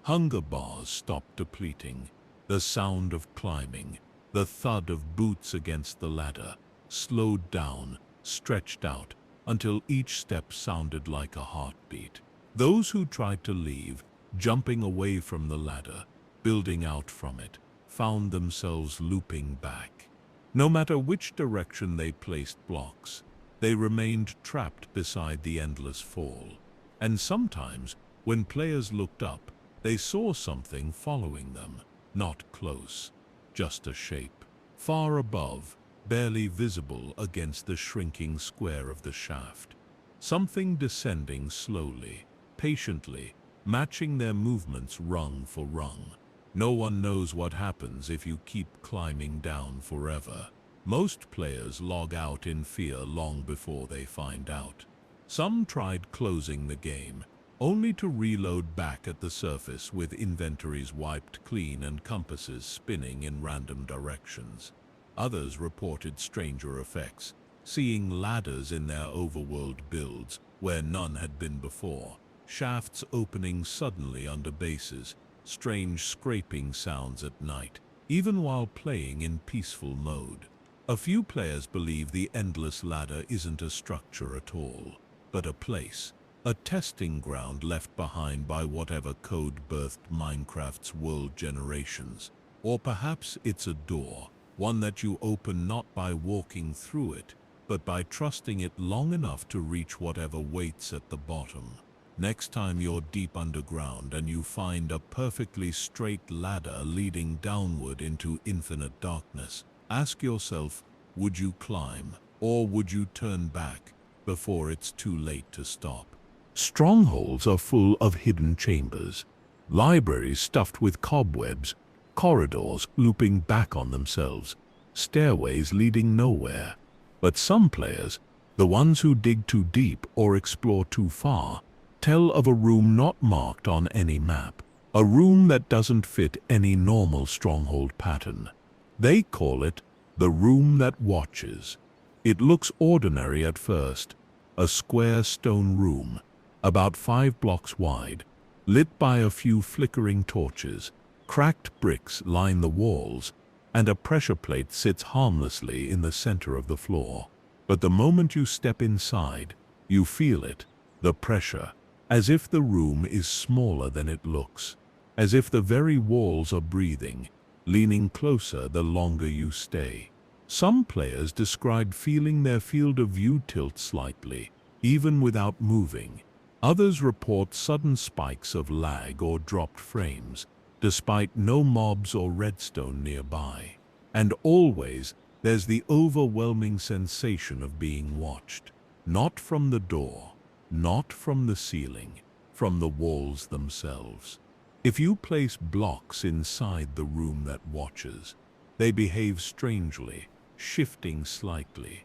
Hunger bars stopped depleting. The sound of climbing, the thud of boots against the ladder, slowed down, stretched out, until each step sounded like a heartbeat. Those who tried to leave, jumping away from the ladder, building out from it, found themselves looping back. No matter which direction they placed blocks, they remained trapped beside the endless fall. And sometimes, when players looked up, they saw something following them, not close, just a shape, far above, barely visible against the shrinking square of the shaft. Something descending slowly, patiently, matching their movements rung for rung. No one knows what happens if you keep climbing down forever. Most players log out in fear long before they find out. Some tried closing the game, only to reload back at the surface with inventories wiped clean and compasses spinning in random directions. Others reported stranger effects, seeing ladders in their overworld builds where none had been before, shafts opening suddenly under bases, strange scraping sounds at night, even while playing in peaceful mode. A few players believe the endless ladder isn't a structure at all, but a place, a testing ground left behind by whatever code birthed Minecraft's world generations. Or perhaps it's a door, one that you open not by walking through it, but by trusting it long enough to reach whatever waits at the bottom. Next time you're deep underground and you find a perfectly straight ladder leading downward into infinite darkness, ask yourself, would you climb, or would you turn back before it's too late to stop? Strongholds are full of hidden chambers, libraries stuffed with cobwebs, corridors looping back on themselves, stairways leading nowhere. But some players, the ones who dig too deep or explore too far, tell of a room not marked on any map, a room that doesn't fit any normal stronghold pattern. They call it the room that watches. It looks ordinary at first, a square stone room, about 5 blocks wide, lit by a few flickering torches. Cracked bricks line the walls, and a pressure plate sits harmlessly in the center of the floor. But the moment you step inside, you feel it, the pressure, as if the room is smaller than it looks, as if the very walls are breathing, leaning closer the longer you stay. Some players describe feeling their field of view tilt slightly, even without moving. Others report sudden spikes of lag or dropped frames, despite no mobs or redstone nearby. And always, there's the overwhelming sensation of being watched. Not from the door, not from the ceiling, from the walls themselves. If you place blocks inside the room that watches, they behave strangely, shifting slightly.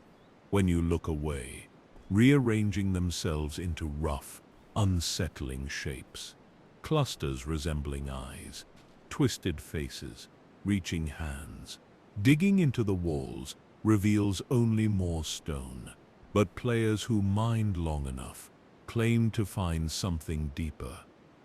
When you look away, rearranging themselves into rough, unsettling shapes. Clusters resembling eyes, twisted faces, reaching hands. Digging into the walls reveals only more stone. But players who mined long enough claim to find something deeper.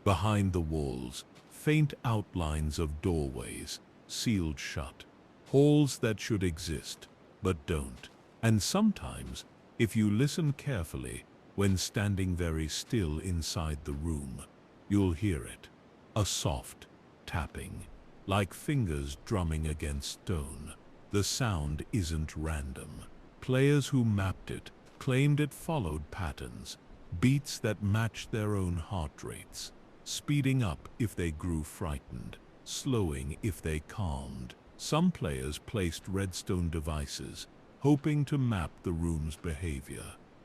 Behind the walls, faint outlines of doorways, sealed shut. Halls that should exist, but don't. And sometimes, if you listen carefully, when standing very still inside the room, you'll hear it. A soft tapping, like fingers drumming against stone. The sound isn't random. Players who mapped it claimed it followed patterns, beats that matched their own heart rates, speeding up if they grew frightened, slowing if they calmed. Some players placed redstone devices, hoping to map the room's behavior.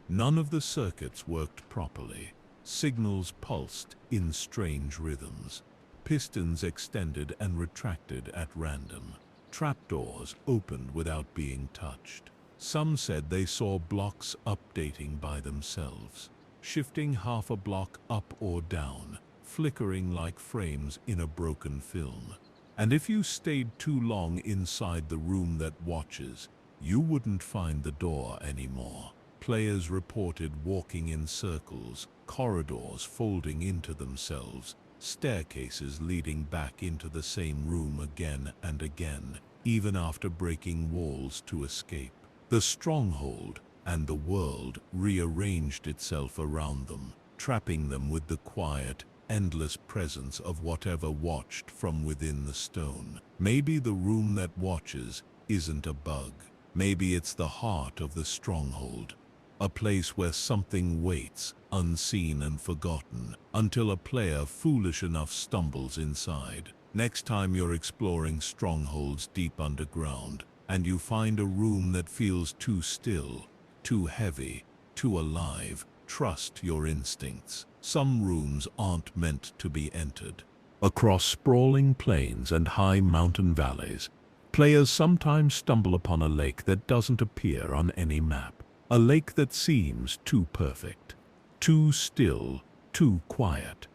None of the circuits worked properly. Signals pulsed in strange rhythms. Pistons extended and retracted at random. Trapdoors opened without being touched. Some said they saw blocks updating by themselves, shifting half a block up or down, flickering like frames in a broken film. And if you stayed too long inside the room that watches, you wouldn't find the door anymore. Players reported walking in circles, corridors folding into themselves, staircases leading back into the same room again and again, even after breaking walls to escape. The stronghold and the world rearranged itself around them, trapping them with the quiet, endless presence of whatever watched from within the stone. Maybe the room that watches isn't a bug. Maybe it's the heart of the stronghold, a place where something waits, unseen and forgotten, until a player foolish enough stumbles inside. Next time you're exploring strongholds deep underground, and you find a room that feels too still, too heavy, too alive, trust your instincts. Some rooms aren't meant to be entered. Across sprawling plains and high mountain valleys, players sometimes stumble upon a lake that doesn't appear on any map. A lake that seems too perfect, too still, too quiet.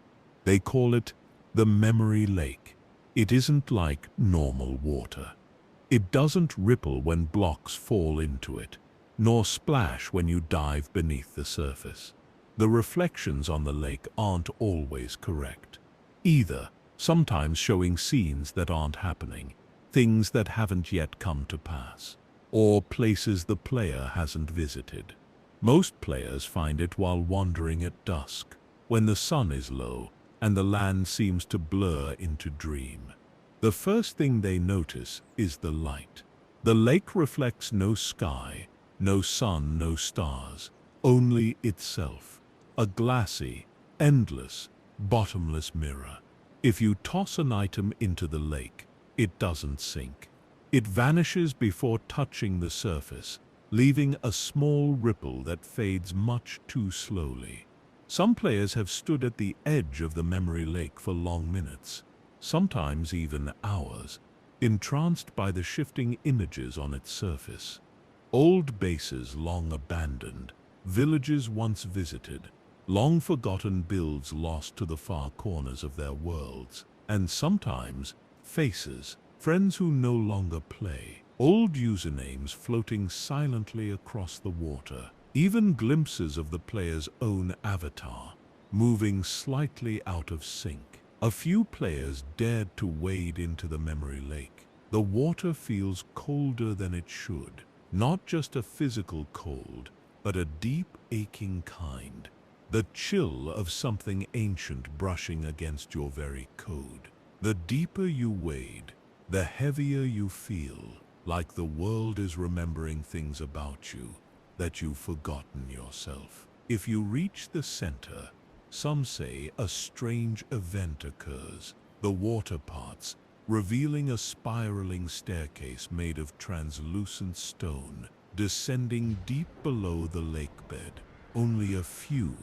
They call it the memory lake. It isn't like normal water. It doesn't ripple when blocks fall into it, nor splash when you dive beneath the surface. The reflections on the lake aren't always correct, either, sometimes showing scenes that aren't happening, things that haven't yet come to pass, or places the player hasn't visited. Most players find it while wandering at dusk, when the sun is low and the land seems to blur into dream. The first thing they notice is the light. The lake reflects no sky, no sun, no stars, only itself. A glassy, endless, bottomless mirror. If you toss an item into the lake, it doesn't sink. It vanishes before touching the surface, leaving a small ripple that fades much too slowly. Some players have stood at the edge of the memory lake for long minutes, sometimes even hours, entranced by the shifting images on its surface. Old bases long abandoned, villages once visited, long forgotten builds lost to the far corners of their worlds, and sometimes faces, friends who no longer play, old usernames floating silently across the water, even glimpses of the player's own avatar, moving slightly out of sync. A few players dared to wade into the memory lake. The water feels colder than it should, not just a physical cold, but a deep, aching kind. The chill of something ancient brushing against your very code. The deeper you wade, the heavier you feel, like the world is remembering things about you that you've forgotten yourself. If you reach the center, some say a strange event occurs. The water parts, revealing a spiraling staircase made of translucent stone, descending deep below the lake bed. Only a few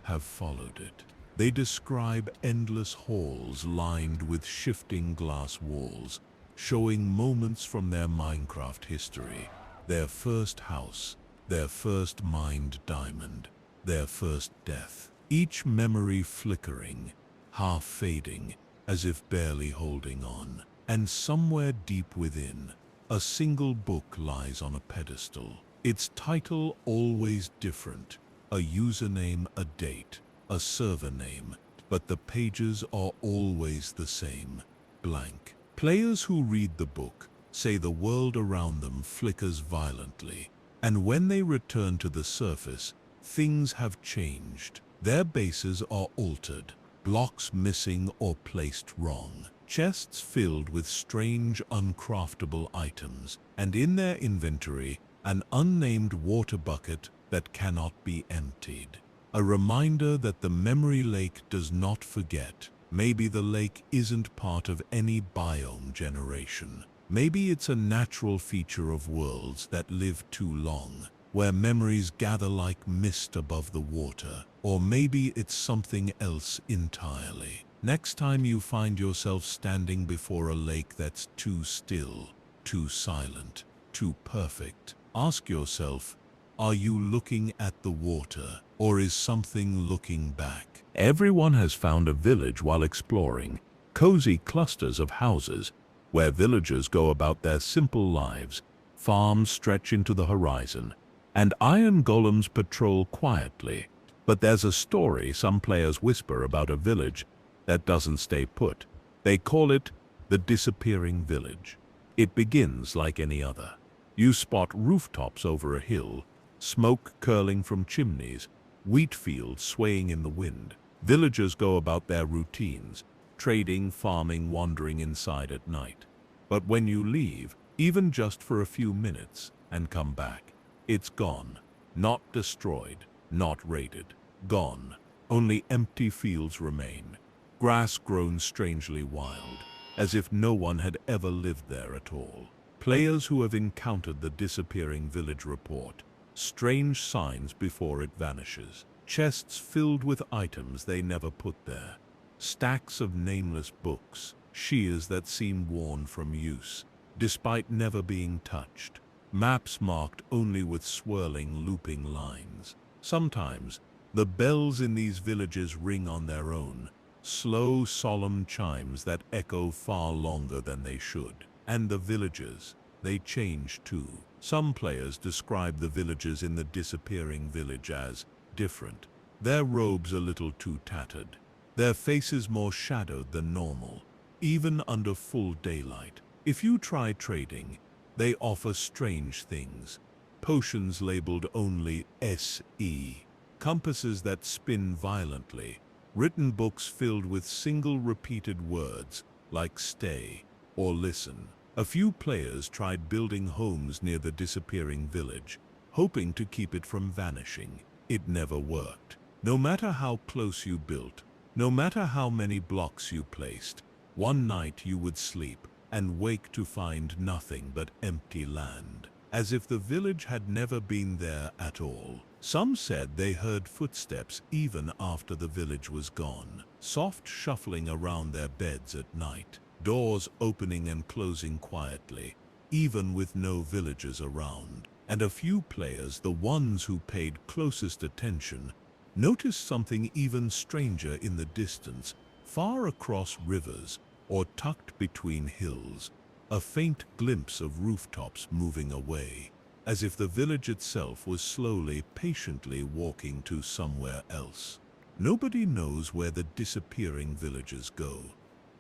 have followed it. They describe endless halls lined with shifting glass walls, showing moments from their Minecraft history, their first house, their first mined diamond, their first death. Each memory flickering, half fading, as if barely holding on. And somewhere deep within, a single book lies on a pedestal. Its title always different, a username, a date, a server name, but the pages are always the same, blank. Players who read the book say the world around them flickers violently, and when they return to the surface, things have changed. Their bases are altered, blocks missing or placed wrong, chests filled with strange, uncraftable items, and in their inventory, an unnamed water bucket that cannot be emptied. A reminder that the memory lake does not forget. Maybe the lake isn't part of any biome generation. Maybe it's a natural feature of worlds that live too long, where memories gather like mist above the water. Or maybe it's something else entirely. Next time you find yourself standing before a lake that's too still, too silent, too perfect, ask yourself, are you looking at the water, or is something looking back? Everyone has found a village while exploring, cozy clusters of houses where villagers go about their simple lives. Farms stretch into the horizon, and iron golems patrol quietly. But there's a story some players whisper about a village that doesn't stay put. They call it the disappearing village. It begins like any other. You spot rooftops over a hill, smoke curling from chimneys, wheat fields swaying in the wind. Villagers go about their routines, trading, farming, wandering inside at night. But when you leave, even just for a few minutes, and come back, it's gone. Not destroyed, not raided. Gone. Only empty fields remain. Grass grown strangely wild, as if no one had ever lived there at all. Players who have encountered the disappearing village report strange signs before it vanishes. Chests filled with items they never put there. Stacks of nameless books, shears that seem worn from use, despite never being touched. Maps marked only with swirling, looping lines. Sometimes, the bells in these villages ring on their own, slow, solemn chimes that echo far longer than they should. And the villages, they change too. Some players describe the villagers in the disappearing village as different. Their robes a little too tattered, their faces more shadowed than normal, even under full daylight. If you try trading, they offer strange things. Potions labeled only SE, compasses that spin violently, written books filled with single repeated words like stay or listen. A few players tried building homes near the disappearing village, hoping to keep it from vanishing. It never worked. No matter how close you built, no matter how many blocks you placed, one night you would sleep and wake to find nothing but empty land, as if the village had never been there at all. Some said they heard footsteps even after the village was gone, soft shuffling around their beds at night, doors opening and closing quietly, even with no villagers around. And a few players, the ones who paid closest attention, noticed something even stranger in the distance, far across rivers or tucked between hills, a faint glimpse of rooftops moving away, as if the village itself was slowly, patiently walking to somewhere else. Nobody knows where the disappearing villagers go.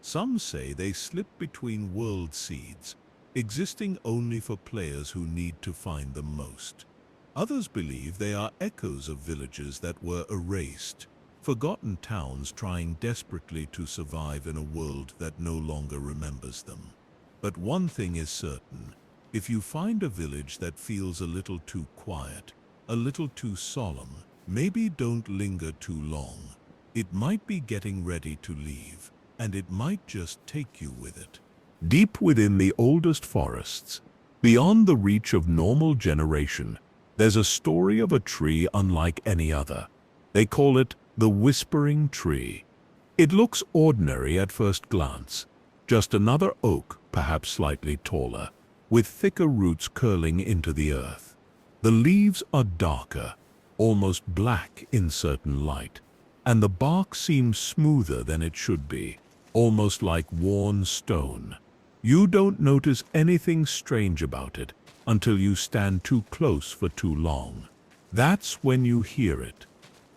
Some say they slip between world seeds, existing only for players who need to find them most. Others believe they are echoes of villages that were erased, forgotten towns trying desperately to survive in a world that no longer remembers them. But one thing is certain: if you find a village that feels a little too quiet, a little too solemn, maybe don't linger too long. It might be getting ready to leave, and it might just take you with it. Deep within the oldest forests, beyond the reach of normal generation, there's a story of a tree unlike any other. They call it the Whispering Tree. It looks ordinary at first glance, just another oak, perhaps slightly taller, with thicker roots curling into the earth. The leaves are darker, almost black in certain light, and the bark seems smoother than it should be, almost like worn stone. You don't notice anything strange about it until you stand too close for too long. That's when you hear it,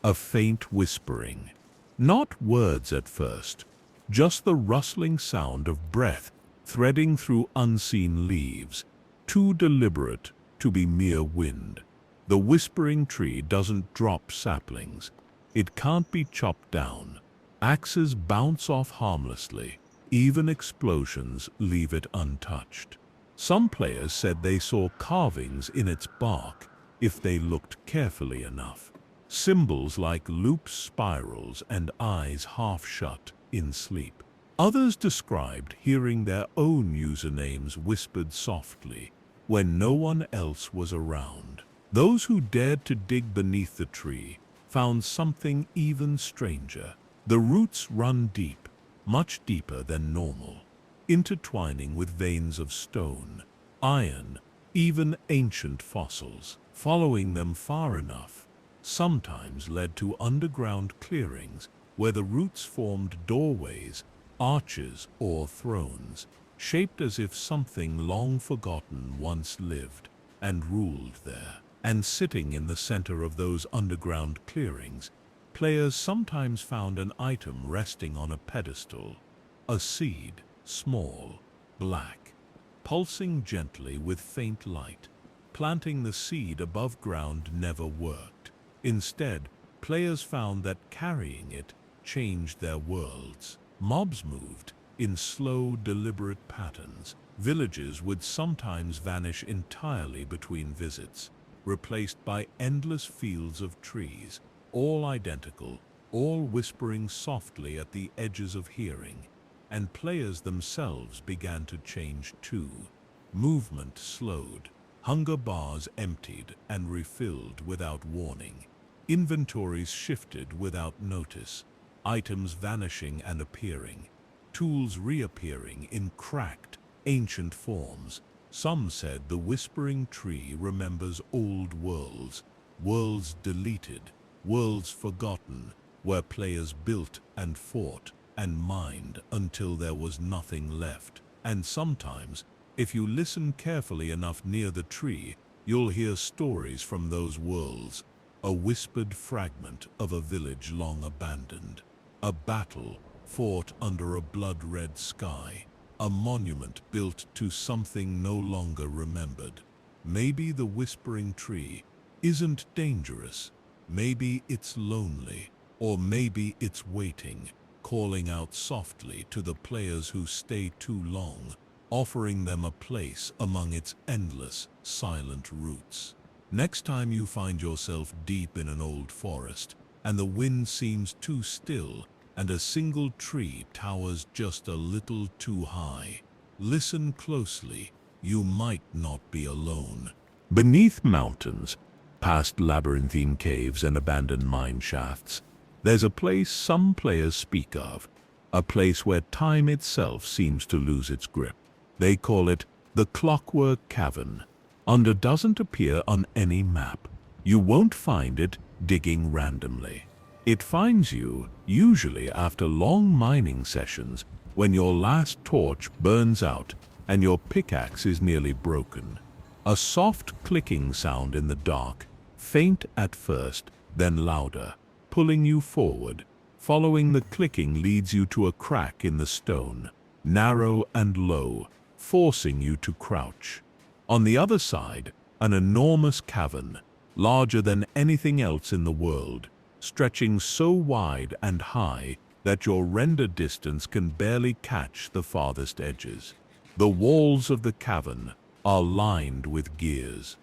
a faint whispering. Not words at first, just the rustling sound of breath threading through unseen leaves, too deliberate to be mere wind. The whispering tree doesn't drop saplings. It can't be chopped down. Axes bounce off harmlessly. Even explosions leave it untouched. Some players said they saw carvings in its bark, if they looked carefully enough. Symbols like loop spirals and eyes half shut in sleep. Others described hearing their own usernames whispered softly when no one else was around. Those who dared to dig beneath the tree found something even stranger. The roots run deep, much deeper than normal, intertwining with veins of stone, iron, even ancient fossils. Following them far enough sometimes led to underground clearings where the roots formed doorways, arches, or thrones, shaped as if something long forgotten once lived and ruled there. And sitting in the center of those underground clearings, players sometimes found an item resting on a pedestal, a seed, small, black, pulsing gently with faint light. Planting the seed above ground never worked. Instead, players found that carrying it changed their worlds. Mobs moved in slow, deliberate patterns. Villages would sometimes vanish entirely between visits, replaced by endless fields of trees, all identical, all whispering softly at the edges of hearing. And players themselves began to change too. Movement slowed, hunger bars emptied and refilled without warning. Inventories shifted without notice, items vanishing and appearing, tools reappearing in cracked, ancient forms. Some said the whispering tree remembers old worlds, worlds deleted, worlds forgotten, where players built and fought and mined until there was nothing left. And sometimes, if you listen carefully enough near the tree, you'll hear stories from those worlds, a whispered fragment of a village long abandoned, a battle fought under a blood-red sky, a monument built to something no longer remembered. Maybe the whispering tree isn't dangerous, maybe it's lonely, or maybe it's waiting, calling out softly to the players who stay too long, offering them a place among its endless, silent roots. Next time you find yourself deep in an old forest, and the wind seems too still, and a single tree towers just a little too high, listen closely. You might not be alone. Beneath mountains, past labyrinthine caves and abandoned mine shafts, there's a place some players speak of, a place where time itself seems to lose its grip. They call it the Clockwork Cavern, and it doesn't appear on any map. You won't find it digging randomly. It finds you, usually after long mining sessions, when your last torch burns out and your pickaxe is nearly broken. A soft clicking sound in the dark, faint at first, then louder, pulling you forward. Following the clicking leads you to a crack in the stone, narrow and low, forcing you to crouch. On the other side, an enormous cavern, larger than anything else in the world, stretching so wide and high that your render distance can barely catch the farthest edges. The walls of the cavern are lined with gears.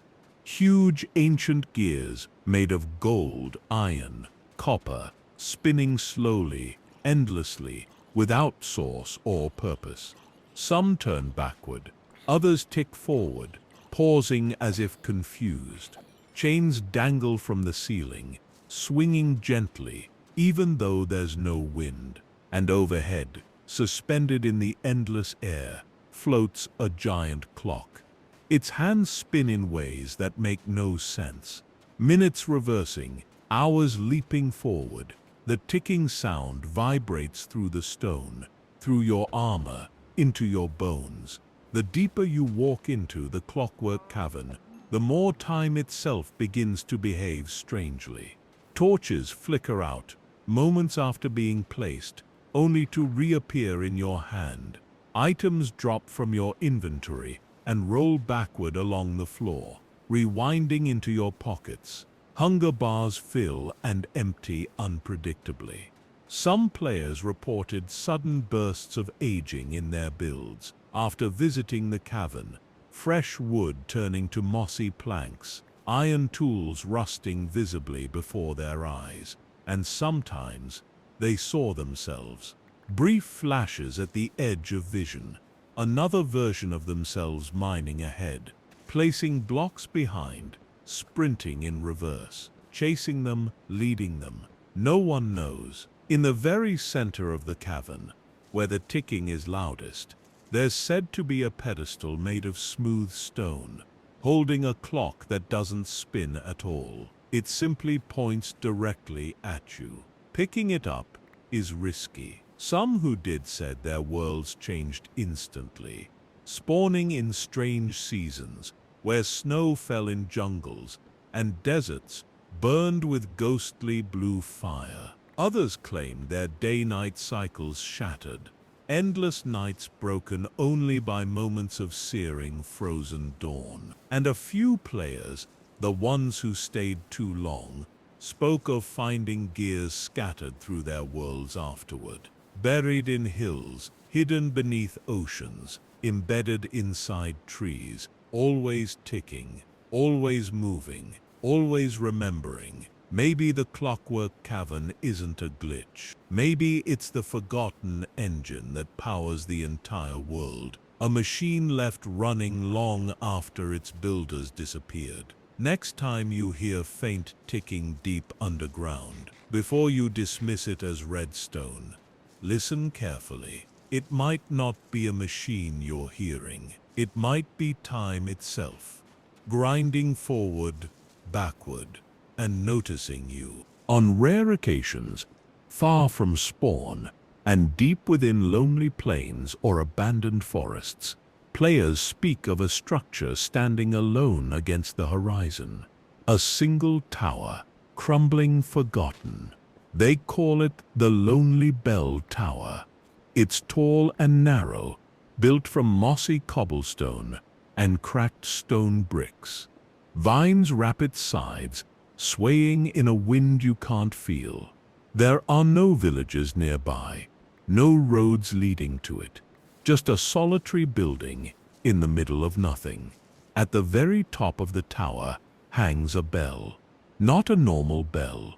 Huge ancient gears made of gold, iron, copper, spinning slowly, endlessly, without source or purpose. Some turn backward, others tick forward, pausing as if confused. Chains dangle from the ceiling, swinging gently, even though there's no wind. And overhead, suspended in the endless air, floats a giant clock. Its hands spin in ways that make no sense. Minutes reversing, hours leaping forward. The ticking sound vibrates through the stone, through your armor, into your bones. The deeper you walk into the Clockwork Cavern, the more time itself begins to behave strangely. Torches flicker out, moments after being placed, only to reappear in your hand. Items drop from your inventory and roll backward along the floor, rewinding into your pockets. Hunger bars fill and empty unpredictably. Some players reported sudden bursts of aging in their builds after visiting the cavern, fresh wood turning to mossy planks, iron tools rusting visibly before their eyes, and sometimes they saw themselves. Brief flashes at the edge of vision, another version of themselves mining ahead, placing blocks behind, sprinting in reverse, chasing them, leading them. No one knows. In the very center of the cavern, where the ticking is loudest, there's said to be a pedestal made of smooth stone, holding a clock that doesn't spin at all. It simply points directly at you. Picking it up is risky. Some who did said their worlds changed instantly, spawning in strange seasons where snow fell in jungles and deserts burned with ghostly blue fire. Others claimed their day-night cycles shattered, endless nights broken only by moments of searing frozen dawn. And a few players, the ones who stayed too long, spoke of finding gears scattered through their worlds afterward. Buried in hills, hidden beneath oceans, embedded inside trees, always ticking, always moving, always remembering. Maybe the clockwork cavern isn't a glitch. Maybe it's the forgotten engine that powers the entire world, a machine left running long after its builders disappeared. Next time you hear faint ticking deep underground, before you dismiss it as redstone, listen carefully. It might not be a machine you're hearing. It might be time itself, grinding forward, backward, and noticing you. On rare occasions, far from spawn, and deep within lonely plains or abandoned forests, players speak of a structure standing alone against the horizon. A single tower, crumbling forgotten. They call it the Lonely Bell Tower. It's tall and narrow, built from mossy cobblestone and cracked stone bricks. Vines wrap its sides, swaying in a wind you can't feel. There are no villages nearby, no roads leading to it, just a solitary building in the middle of nothing. At the very top of the tower hangs a bell. Not a normal bell.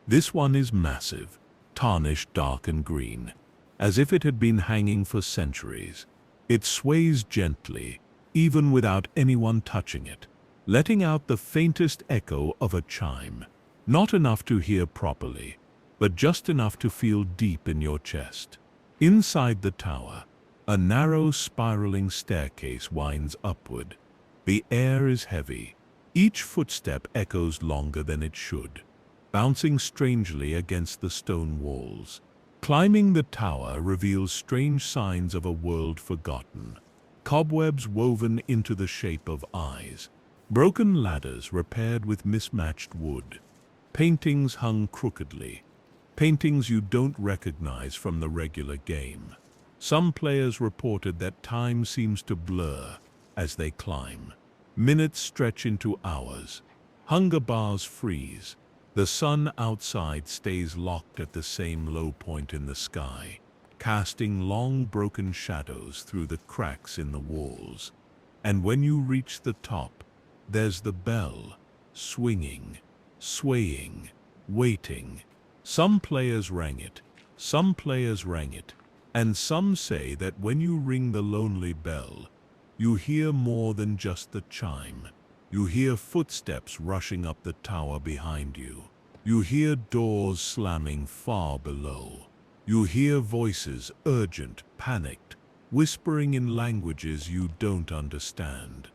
This one is massive, tarnished dark and green, as if it had been hanging for centuries. It sways gently, even without anyone touching it, letting out the faintest echo of a chime. Not enough to hear properly, but just enough to feel deep in your chest. Inside the tower, a narrow spiraling staircase winds upward. The air is heavy. Each footstep echoes longer than it should, bouncing strangely against the stone walls. Climbing the tower reveals strange signs of a world forgotten. Cobwebs woven into the shape of eyes. Broken ladders repaired with mismatched wood. Paintings hung crookedly. Paintings you don't recognize from the regular game. Some players reported that time seems to blur as they climb. Minutes stretch into hours. Hunger bars freeze. The sun outside stays locked at the same low point in the sky, casting long broken shadows through the cracks in the walls. And when you reach the top, there's the bell, swinging, swaying, waiting. Some players rang it, and some say that when you ring the lonely bell, you hear more than just the chime. You hear footsteps rushing up the tower behind you. You hear doors slamming far below. You hear voices, urgent, panicked, whispering in languages you don't understand.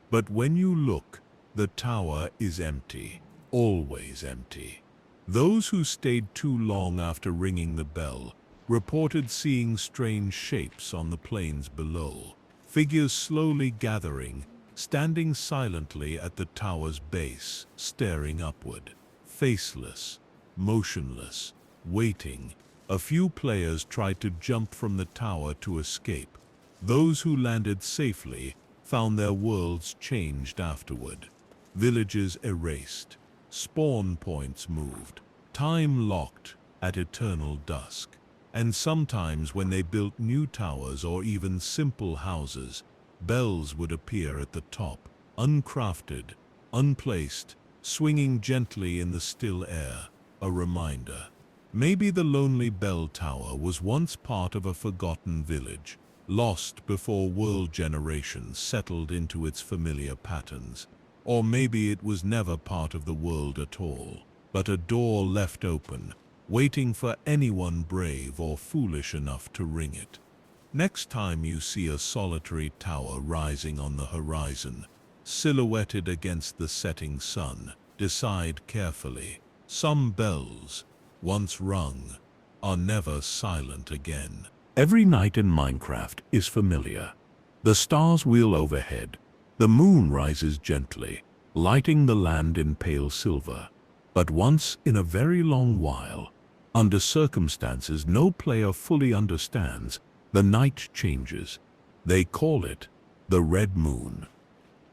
But when you look, the tower is empty, always empty. Those who stayed too long after ringing the bell reported seeing strange shapes on the plains below, figures slowly gathering, standing silently at the tower's base, staring upward, faceless, motionless, waiting. A few players tried to jump from the tower to escape. Those who landed safely found their worlds changed afterward. Villages erased, spawn points moved, time locked at eternal dusk. And sometimes when they built new towers or even simple houses, bells would appear at the top, uncrafted, unplaced, swinging gently in the still air, a reminder. Maybe the lonely bell tower was once part of a forgotten village, lost before world generations settled into its familiar patterns. Or maybe it was never part of the world at all, but a door left open, waiting for anyone brave or foolish enough to ring it. Next time you see a solitary tower rising on the horizon, silhouetted against the setting sun, decide carefully. Some bells, once rung, are never silent again. Every night in Minecraft is familiar. The stars wheel overhead. The moon rises gently, lighting the land in pale silver. But once in a very long while, under circumstances no player fully understands, the night changes. They call it the red moon.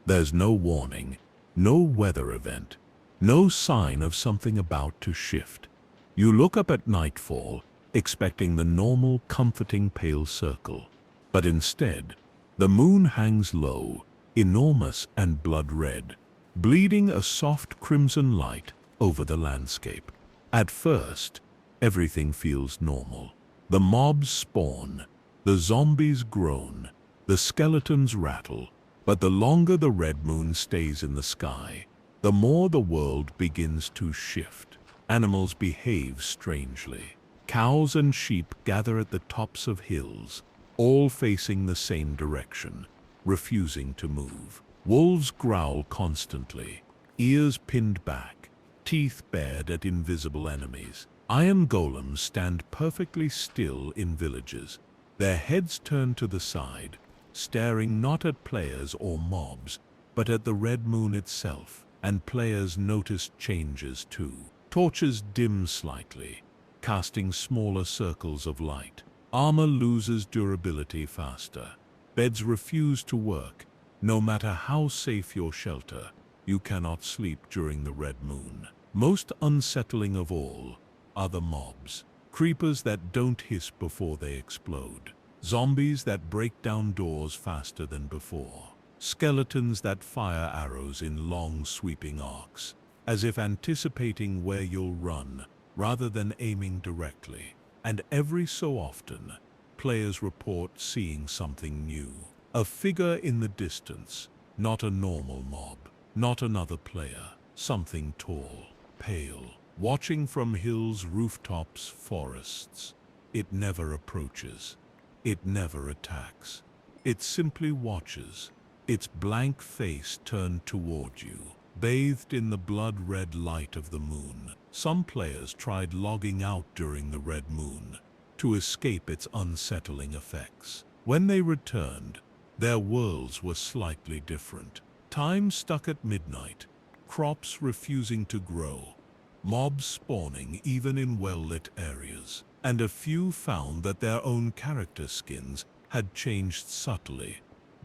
There's no warning, no weather event, no sign of something about to shift. You look up at nightfall, expecting the normal, comforting pale circle. But instead, the moon hangs low, enormous and blood-red, bleeding a soft crimson light over the landscape. At first, everything feels normal. The mobs spawn, the zombies groan, the skeletons rattle. But the longer the red moon stays in the sky, the more the world begins to shift. Animals behave strangely. Cows and sheep gather at the tops of hills, all facing the same direction, refusing to move. Wolves growl constantly, ears pinned back, teeth bared at invisible enemies. Iron golems stand perfectly still in villages, their heads turned to the side, staring not at players or mobs, but at the red moon itself. And players notice changes too. Torches dim slightly, casting smaller circles of light. Armor loses durability faster. Beds refuse to work. No matter how safe your shelter, you cannot sleep during the red moon. Most unsettling of all are the mobs. Creepers that don't hiss before they explode. Zombies that break down doors faster than before. Skeletons that fire arrows in long sweeping arcs, as if anticipating where you'll run, rather than aiming directly. And every so often, players report seeing something new. A figure in the distance, not a normal mob, not another player, something tall, pale, watching from hills, rooftops, forests. It never approaches. It never attacks. It simply watches, its blank face turned toward you, bathed in the blood-red light of the moon. Some players tried logging out during the red moon to escape its unsettling effects. When they returned, their worlds were slightly different. Time stuck at midnight, crops refusing to grow, mobs spawning even in well-lit areas, and a few found that their own character skins had changed subtly.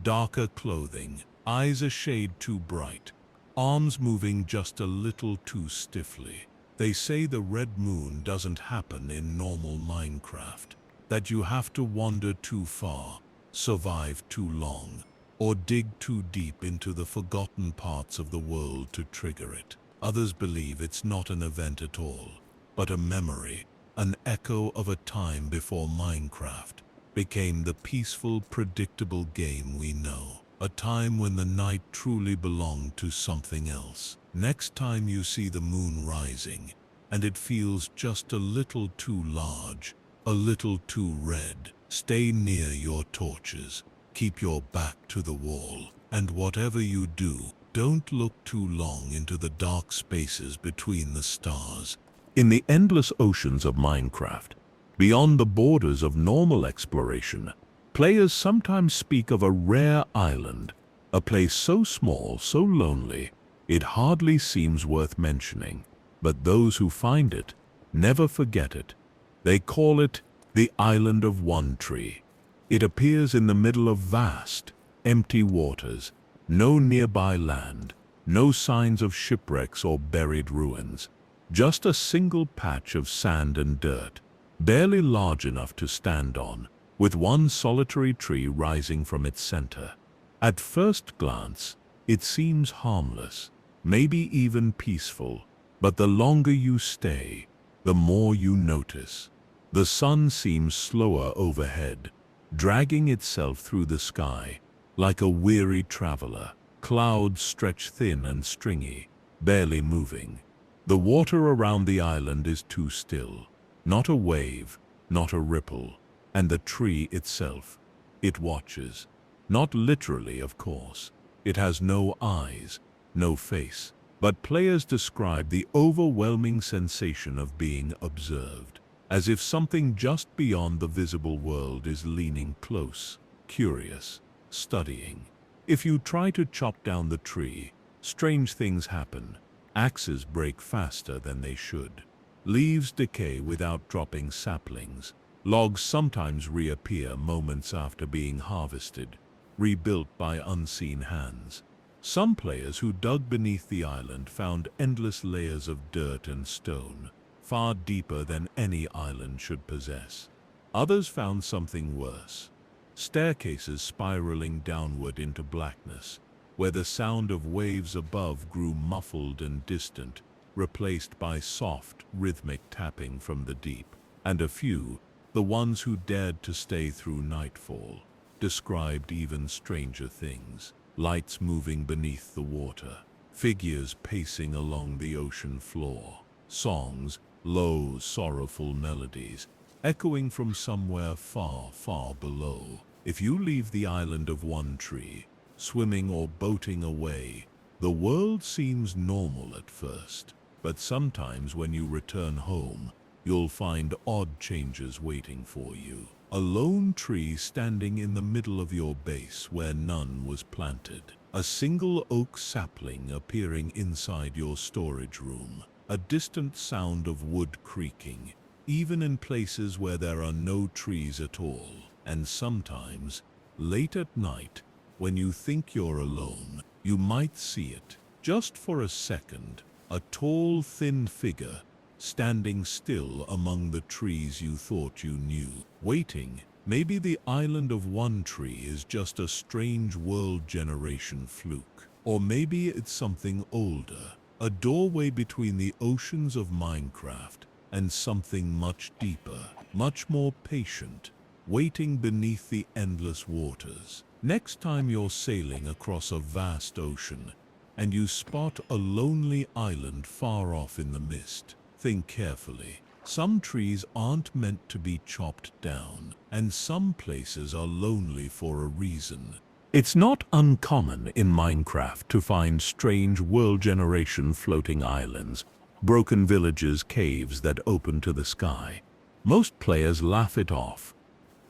Darker clothing, eyes a shade too bright, arms moving just a little too stiffly. They say the red moon doesn't happen in normal Minecraft, that you have to wander too far, survive too long, or dig too deep into the forgotten parts of the world to trigger it. Others believe it's not an event at all, but a memory, an echo of a time before Minecraft became the peaceful, predictable game we know. A time when the night truly belonged to something else. Next time you see the moon rising, and it feels just a little too large, a little too red, stay near your torches, keep your back to the wall, and whatever you do, don't look too long into the dark spaces between the stars. In the endless oceans of Minecraft, beyond the borders of normal exploration, players sometimes speak of a rare island, a place so small, so lonely, it hardly seems worth mentioning. But those who find it never forget it. They call it the Island of One Tree. It appears in the middle of vast, empty waters, no nearby land, no signs of shipwrecks or buried ruins, just a single patch of sand and dirt, barely large enough to stand on, with one solitary tree rising from its center. At first glance, it seems harmless. maybe even peaceful, but the longer you stay, the more you notice. The sun seems slower overhead, dragging itself through the sky like a weary traveler. Clouds stretch thin and stringy, barely moving. The water around the island is too still. Not a wave, not a ripple. And the tree itself, it watches. Not literally, of course. It has no eyes, no face. But players describe the overwhelming sensation of being observed, as if something just beyond the visible world is leaning close, curious, studying. If you try to chop down the tree, strange things happen. Axes break faster than they should. Leaves decay without dropping saplings. Logs sometimes reappear moments after being harvested, rebuilt by unseen hands. Some players who dug beneath the island found endless layers of dirt and stone, far deeper than any island should possess. Others found something worse. Staircases spiraling downward into blackness, where the sound of waves above grew muffled and distant, replaced by soft, rhythmic tapping from the deep. And a few, the ones who dared to stay through nightfall, described even stranger things. Lights moving beneath the water, figures pacing along the ocean floor, songs, low, sorrowful melodies, echoing from somewhere far, far below. If you leave the island of One Tree, swimming or boating away, the world seems normal at first. But sometimes when you return home, you'll find odd changes waiting for you. A lone tree standing in the middle of your base where none was planted. A single oak sapling appearing inside your storage room. A distant sound of wood creaking, even in places where there are no trees at all. And sometimes, late at night, when you think you're alone, you might see it, just for a second, a tall, thin figure standing still among the trees you thought you knew, waiting. Maybe the island of One Tree is just a strange world generation fluke. Or maybe it's something older, a doorway between the oceans of Minecraft and something much deeper, much more patient, waiting beneath the endless waters. Next time you're sailing across a vast ocean and you spot a lonely island far off in the mist, think carefully. Some trees aren't meant to be chopped down, and some places are lonely for a reason. It's not uncommon in Minecraft to find strange world-generation floating islands, broken villages, caves that open to the sky. Most players laugh it off.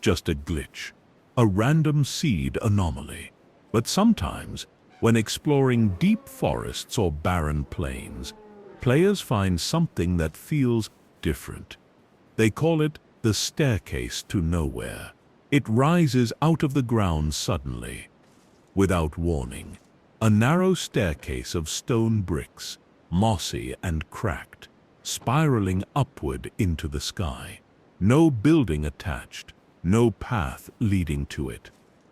Just a glitch, a random seed anomaly. But sometimes, when exploring deep forests or barren plains, players find something that feels different. They call it the staircase to nowhere. It rises out of the ground suddenly, without warning. A narrow staircase of stone bricks, mossy and cracked, spiraling upward into the sky. No building attached, no path leading to it.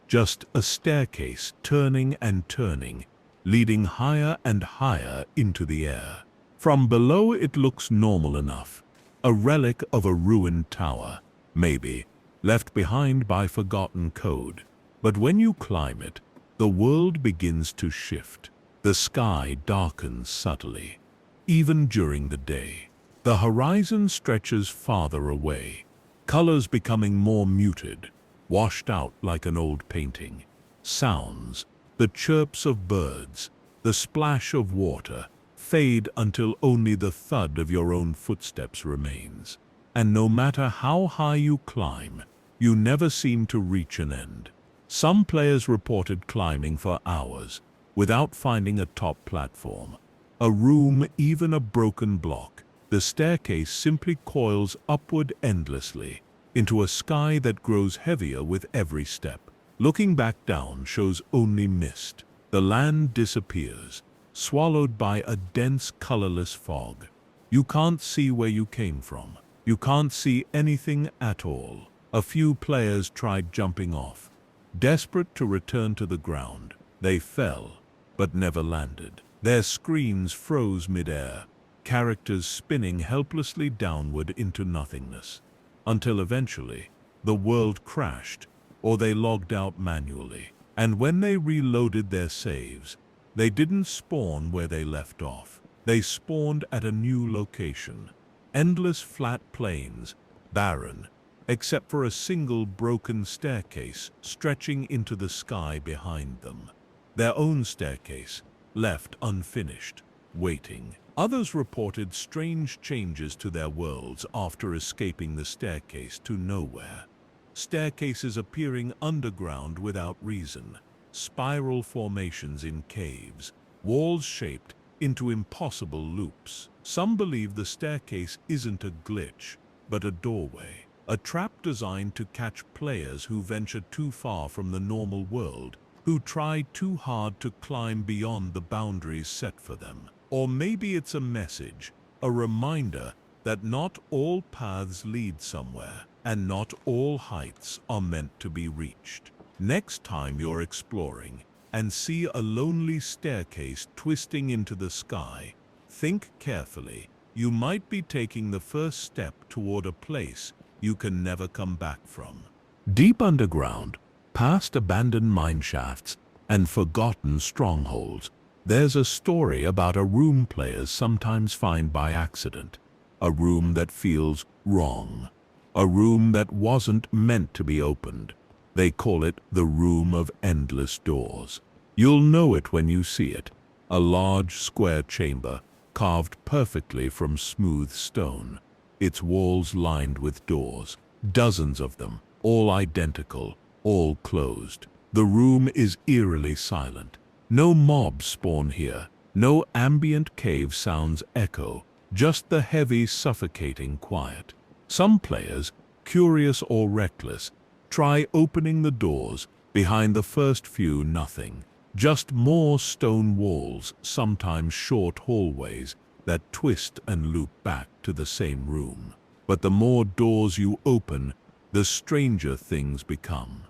Just a staircase turning and turning, leading higher and higher into the air. From below it looks normal enough, a relic of a ruined tower, maybe, left behind by forgotten code. But when you climb it, the world begins to shift. The sky darkens subtly, even during the day. The horizon stretches farther away, colors becoming more muted, washed out like an old painting. Sounds, the chirps of birds, the splash of water, fade until only the thud of your own footsteps remains. And no matter how high you climb, you never seem to reach an end. Some players reported climbing for hours without finding a top platform, a room, even a broken block. The staircase simply coils upward endlessly into a sky that grows heavier with every step. Looking back down shows only mist. The land disappears, swallowed by a dense, colorless fog. You can't see where you came from. You can't see anything at all. A few players tried jumping off, desperate to return to the ground. They fell, but never landed. Their screens froze mid-air, characters spinning helplessly downward into nothingness, until eventually the world crashed or they logged out manually. And when they reloaded their saves, they didn't spawn where they left off. They spawned at a new location. Endless flat plains, barren, except for a single broken staircase stretching into the sky behind them. Their own staircase, left unfinished, waiting. Others reported strange changes to their worlds after escaping the staircase to nowhere. Staircases appearing underground without reason, spiral formations in caves, walls shaped into impossible loops. Some believe the staircase isn't a glitch, but a doorway, a trap designed to catch players who venture too far from the normal world, who try too hard to climb beyond the boundaries set for them. Or maybe it's a message, a reminder that not all paths lead somewhere, and not all heights are meant to be reached. Next time you're exploring and see a lonely staircase twisting into the sky, think carefully. You might be taking the first step toward a place you can never come back from. Deep underground, past abandoned mine shafts and forgotten strongholds, there's a story about a room players sometimes find by accident. A room that feels wrong. A room that wasn't meant to be opened. They call it the Room of Endless Doors. You'll know it when you see it. A large square chamber, carved perfectly from smooth stone. Its walls lined with doors. Dozens of them, all identical, all closed. The room is eerily silent. No mobs spawn here. No ambient cave sounds echo. Just the heavy, suffocating quiet. Some players, curious or reckless, try opening the doors. Behind the first few, nothing. Just more stone walls, sometimes short hallways that twist and loop back to the same room. But the more doors you open, the stranger things become.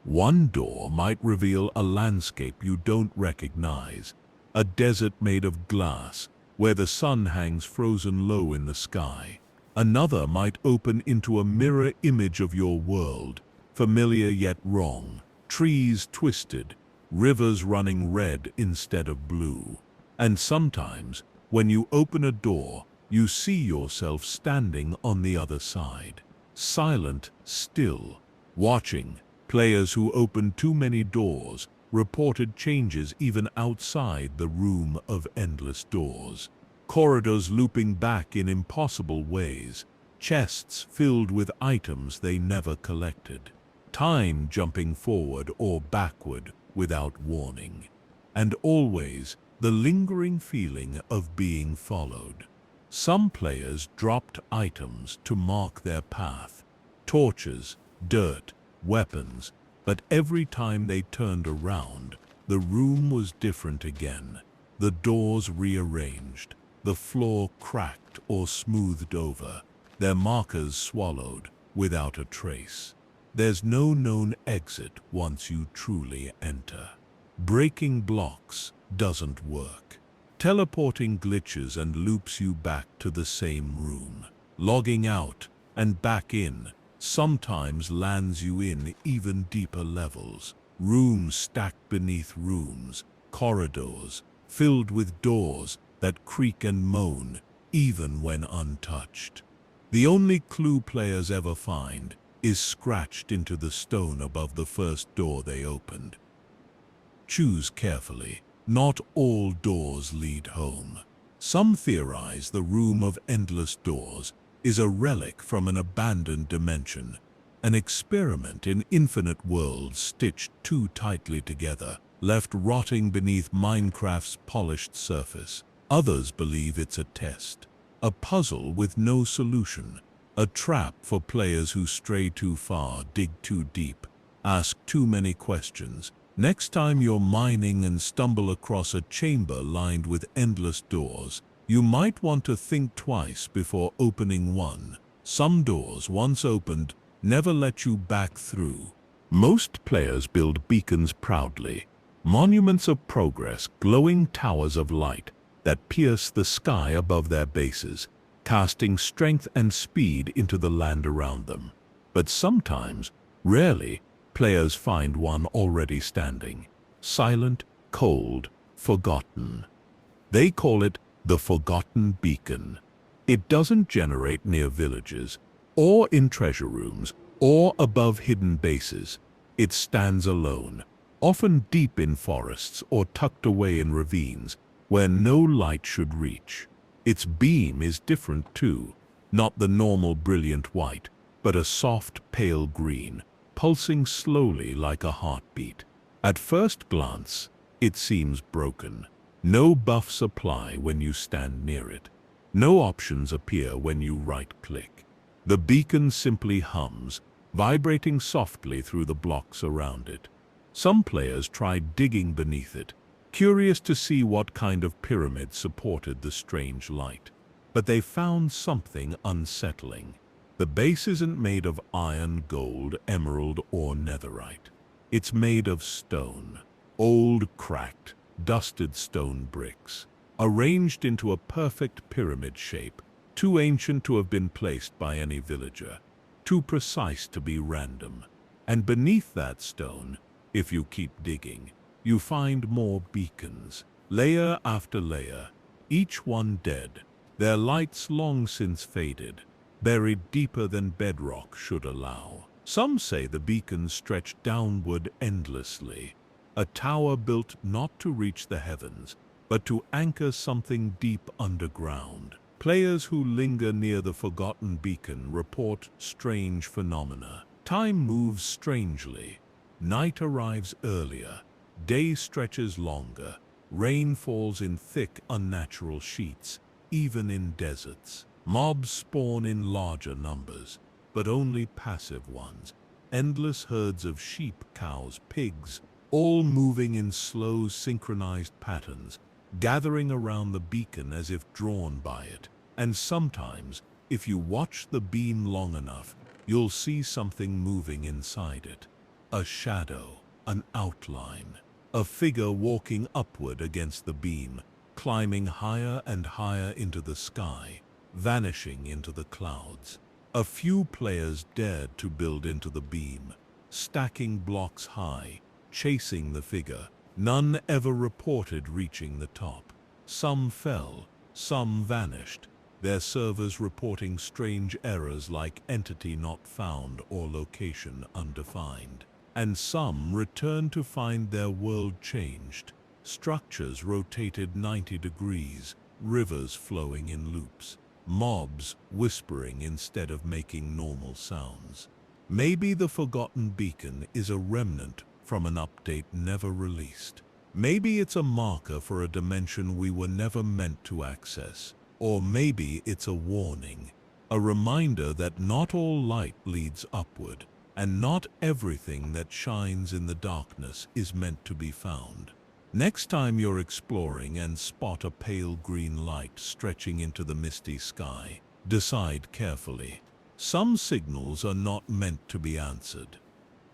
One door might reveal a landscape you don't recognize, a desert made of glass, where the sun hangs frozen low in the sky. Another might open into a mirror image of your world, familiar yet wrong, trees twisted, rivers running red instead of blue. And sometimes, when you open a door, you see yourself standing on the other side, silent, still, watching. Players who opened too many doors reported changes even outside the Room of Endless Doors. Corridors looping back in impossible ways, chests filled with items they never collected, time jumping forward or backward without warning, and always the lingering feeling of being followed. Some players dropped items to mark their path, torches, dirt, weapons, but every time they turned around, the room was different again. The doors rearranged, the floor cracked or smoothed over, their markers swallowed without a trace. There's no known exit once you truly enter. Breaking blocks doesn't work. Teleporting glitches and loops you back to the same room. Logging out and back in sometimes lands you in even deeper levels. Rooms stacked beneath rooms, corridors filled with doors that creak and moan even when untouched. The only clue players ever find is scratched into the stone above the first door they opened. Choose carefully. Not all doors lead home. Some theorize the Room of Endless Doors is a relic from an abandoned dimension, an experiment in infinite worlds stitched too tightly together, left rotting beneath Minecraft's polished surface. Others believe it's a test, a puzzle with no solution, a trap for players who stray too far, dig too deep, ask too many questions. Next time you're mining and stumble across a chamber lined with endless doors, you might want to think twice before opening one. Some doors, once opened, never let you back through. Most players build beacons proudly, Monuments of progress, glowing towers of light that pierce the sky above their bases, casting strength and speed into the land around them. But sometimes, rarely, players find one already standing, silent, cold, forgotten. They call it the Forgotten Beacon. It doesn't generate near villages, or in treasure rooms, or above hidden bases. It stands alone, often deep in forests or tucked away in ravines, where no light should reach. Its beam is different too, not the normal brilliant white, but a soft pale green, pulsing slowly like a heartbeat. At first glance, it seems broken. No buffs apply when you stand near it. No options appear when you right-click. The beacon simply hums, vibrating softly through the blocks around it. Some players tried digging beneath it, curious to see what kind of pyramid supported the strange light. But they found something unsettling. The base isn't made of iron, gold, emerald, or netherite. It's made of stone. Old, cracked, dusted stone bricks, arranged into a perfect pyramid shape, too ancient to have been placed by any villager, too precise to be random. And beneath that stone, if you keep digging, you find more beacons, layer after layer, each one dead, their lights long since faded, buried deeper than bedrock should allow. Some say the beacons stretch downward endlessly, a tower built not to reach the heavens, but to anchor something deep underground. Players who linger near the Forgotten Beacon report strange phenomena. Time moves strangely. Night arrives earlier. Day stretches longer. Rain falls in thick, unnatural sheets, even in deserts. Mobs spawn in larger numbers, but only passive ones. Endless herds of sheep, cows, pigs, all moving in slow, synchronized patterns, gathering around the beacon as if drawn by it. And sometimes, if you watch the beam long enough, you'll see something moving inside it. A shadow, an outline, a figure walking upward against the beam, climbing higher and higher into the sky, vanishing into the clouds. A few players dared to build into the beam, stacking blocks high, chasing the figure. None ever reported reaching the top. Some fell, some vanished, their servers reporting strange errors like entity not found or location undefined. And some returned to find their world changed. Structures rotated 90 degrees, rivers flowing in loops, mobs whispering instead of making normal sounds. Maybe the Forgotten Beacon is a remnant from an update never released. Maybe it's a marker for a dimension we were never meant to access. Or maybe it's a warning, a reminder that not all light leads upward, and not everything that shines in the darkness is meant to be found. Next time you're exploring and spot a pale green light stretching into the misty sky, decide carefully. Some signals are not meant to be answered.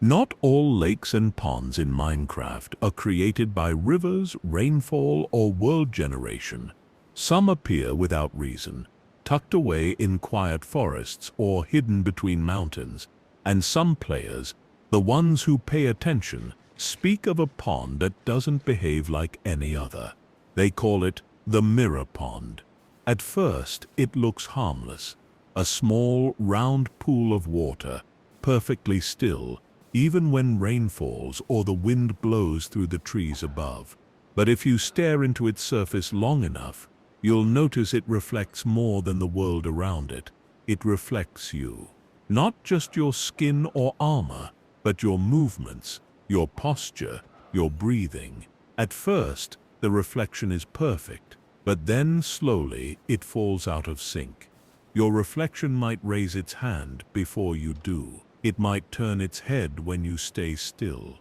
Not all lakes and ponds in Minecraft are created by rivers, rainfall, or world generation. Some appear without reason, tucked away in quiet forests or hidden between mountains. And some players, the ones who pay attention, speak of a pond that doesn't behave like any other. They call it the Mirror Pond. At first, it looks harmless, a small, round pool of water, perfectly still, even when rain falls or the wind blows through the trees above. But if you stare into its surface long enough, you'll notice it reflects more than the world around it. It reflects you. Not just your skin or armor, but your movements, your posture, your breathing. At first, the reflection is perfect, but then slowly it falls out of sync. Your reflection might raise its hand before you do. It might turn its head when you stay still.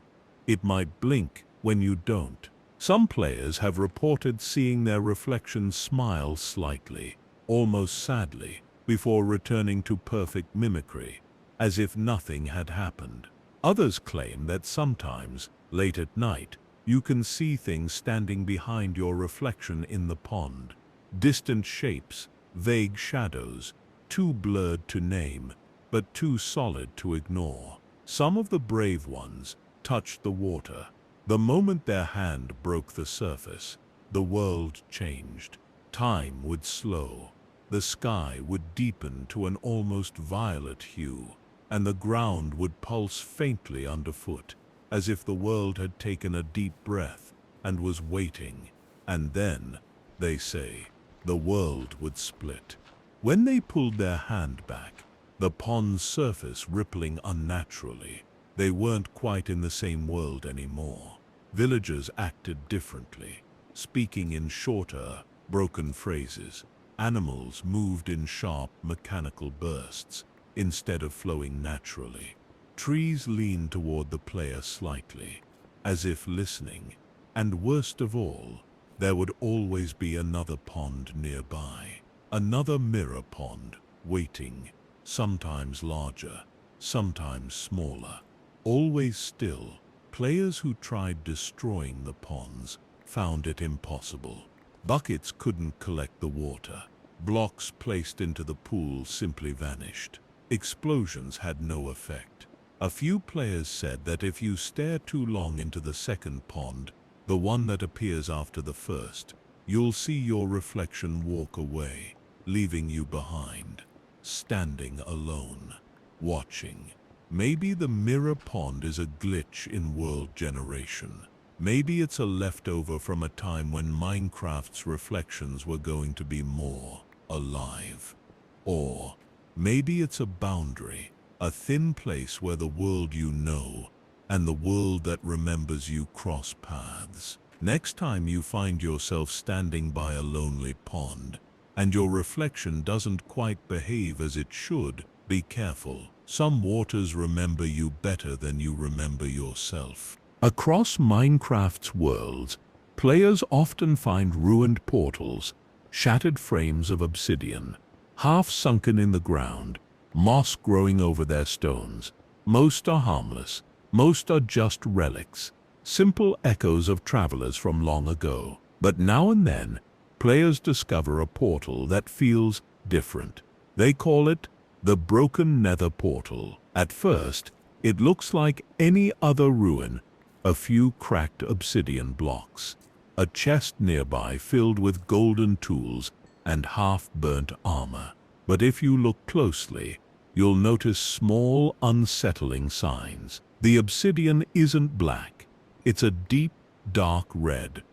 It might blink when you don't. Some players have reported seeing their reflection smile slightly, almost sadly, before returning to perfect mimicry, as if nothing had happened. Others claim that sometimes, late at night, You can see things standing behind your reflection in the pond. Distant shapes, vague shadows, too blurred to name, but too solid to ignore. Some of the brave ones touched the water. The moment their hand broke the surface, the world changed. Time would slow. The sky would deepen to an almost violet hue, and the ground would pulse faintly underfoot, as if the world had taken a deep breath and was waiting. And then, they say, the world would split. When they pulled their hand back, the pond's surface rippling unnaturally, they weren't quite in the same world anymore. Villagers acted differently, speaking in shorter, broken phrases. Animals moved in sharp, mechanical bursts, instead of flowing naturally. Trees leaned toward the player slightly, as if listening, and worst of all, there would always be another pond nearby. Another mirror pond, waiting, sometimes larger, sometimes smaller. Always still, players who tried destroying the ponds found it impossible. Buckets couldn't collect the water. Blocks placed into the pool simply vanished. Explosions had no effect. A few players said that if you stare too long into the second pond, the one that appears after the first, you'll see your reflection walk away, leaving you behind, standing alone, watching. Maybe the mirror pond is a glitch in world generation. Maybe it's a leftover from a time when Minecraft's reflections were going to be more alive. Or maybe it's a boundary, a thin place where the world you know and the world that remembers you cross paths. Next time you find yourself standing by a lonely pond and your reflection doesn't quite behave as it should, be careful. Some waters remember you better than you remember yourself. Across Minecraft's worlds, players often find ruined portals, shattered frames of obsidian, half sunken in the ground, moss growing over their stones. Most are harmless, most are just relics, simple echoes of travelers from long ago. But now and then, players discover a portal that feels different. They call it the Broken Nether Portal. At first, it looks like any other ruin. A few cracked obsidian blocks, a chest nearby filled with golden tools and half-burnt armor. But if you look closely, you'll notice small, unsettling signs. The obsidian isn't black. It's a deep, dark red,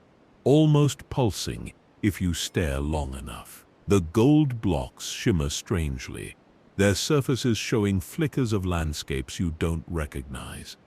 almost pulsing if you stare long enough. The gold blocks shimmer strangely, their surfaces showing flickers of landscapes you don't recognize.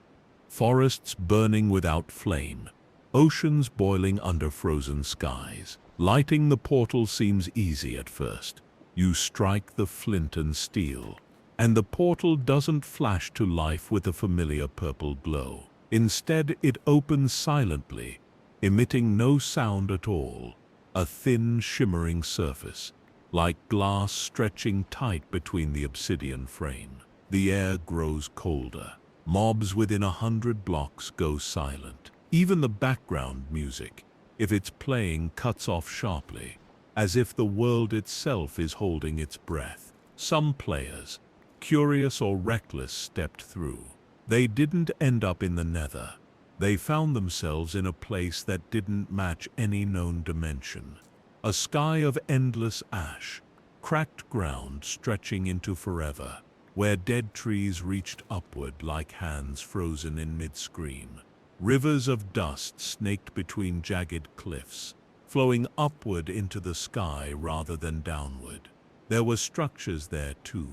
Forests burning without flame, oceans boiling under frozen skies. Lighting the portal seems easy at first. You strike the flint and steel, and the portal doesn't flash to life with a familiar purple glow. Instead, it opens silently, emitting no sound at all. A thin, shimmering surface, like glass stretching tight between the obsidian frame. The air grows colder. Mobs within 100 blocks go silent. Even the background music, if it's playing, cuts off sharply, as if the world itself is holding its breath. Some players, curious or reckless, stepped through. They didn't end up in the Nether. They found themselves in a place that didn't match any known dimension. A sky of endless ash, cracked ground stretching into forever, where dead trees reached upward like hands frozen in mid-scream. Rivers of dust snaked between jagged cliffs, flowing upward into the sky rather than downward. There were structures there too,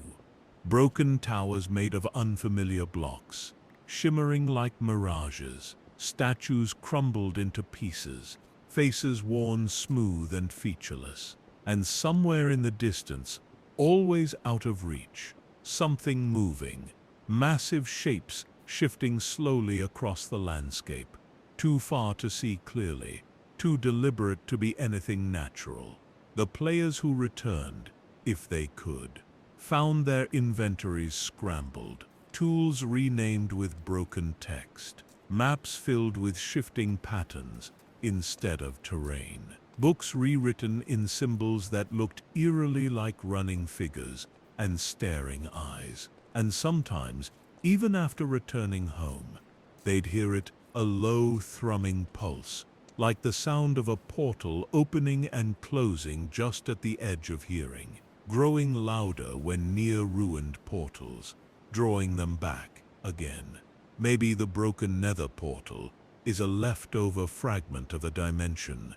broken towers made of unfamiliar blocks, shimmering like mirages. Statues crumbled into pieces, faces worn smooth and featureless. And somewhere in the distance, always out of reach, something moving, massive shapes shifting slowly across the landscape, too far to see clearly, too deliberate to be anything natural. The players who returned, if they could, found their inventories scrambled, tools renamed with broken text, Maps filled with shifting patterns instead of terrain. Books rewritten in symbols that looked eerily like running figures and staring eyes. And sometimes, even after returning home, they'd hear it, a low thrumming pulse, like the sound of a portal opening and closing just at the edge of hearing, growing louder when near ruined portals, drawing them back again. Maybe the broken nether portal is a leftover fragment of a dimension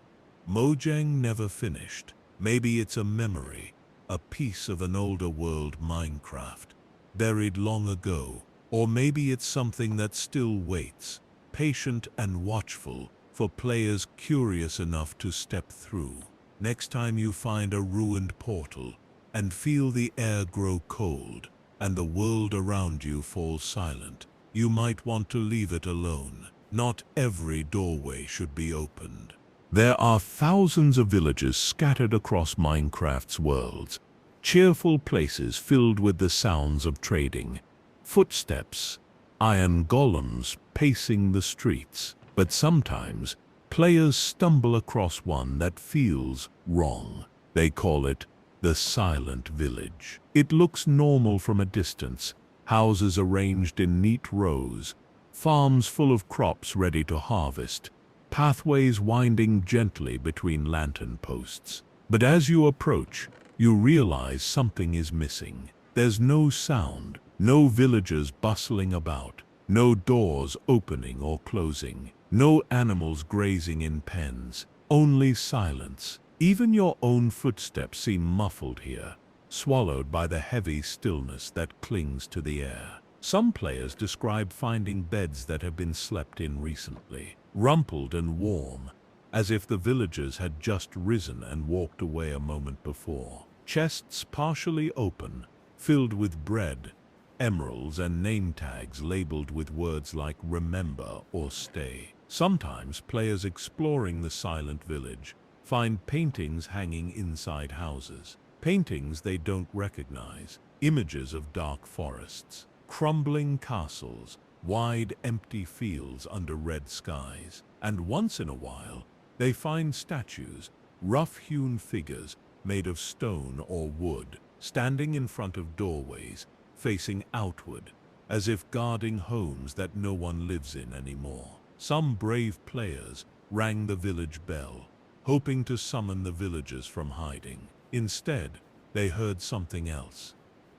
Mojang never finished. Maybe it's a memory, a piece of an older world Minecraft, buried long ago. Or maybe it's something that still waits, patient and watchful, for players curious enough to step through. Next time you find a ruined portal and feel the air grow cold and the world around you fall silent, you might want to leave it alone. Not every doorway should be opened. There are thousands of villages scattered across Minecraft's worlds, cheerful places filled with the sounds of trading, footsteps, iron golems pacing the streets. But sometimes, players stumble across one that feels wrong. They call it the Silent Village. It looks normal from a distance, houses arranged in neat rows, farms full of crops ready to harvest, pathways winding gently between lantern posts. But as you approach, you realize something is missing. There's no sound, no villagers bustling about, no doors opening or closing, no animals grazing in pens, only silence. Even your own footsteps seem muffled here, swallowed by the heavy stillness that clings to the air. Some players describe finding beds that have been slept in recently, rumpled and warm, as if the villagers had just risen and walked away a moment before. Chests partially open, filled with bread, emeralds and name tags labeled with words like remember or stay. Sometimes players exploring the Silent Village find paintings hanging inside houses, paintings they don't recognize, images of dark forests, crumbling castles, wide empty fields under red skies. And once in a while, they find statues, rough-hewn figures made of stone or wood, standing in front of doorways, facing outward, as if guarding homes that no one lives in anymore. Some brave players rang the village bell, hoping to summon the villagers from hiding. Instead, they heard something else.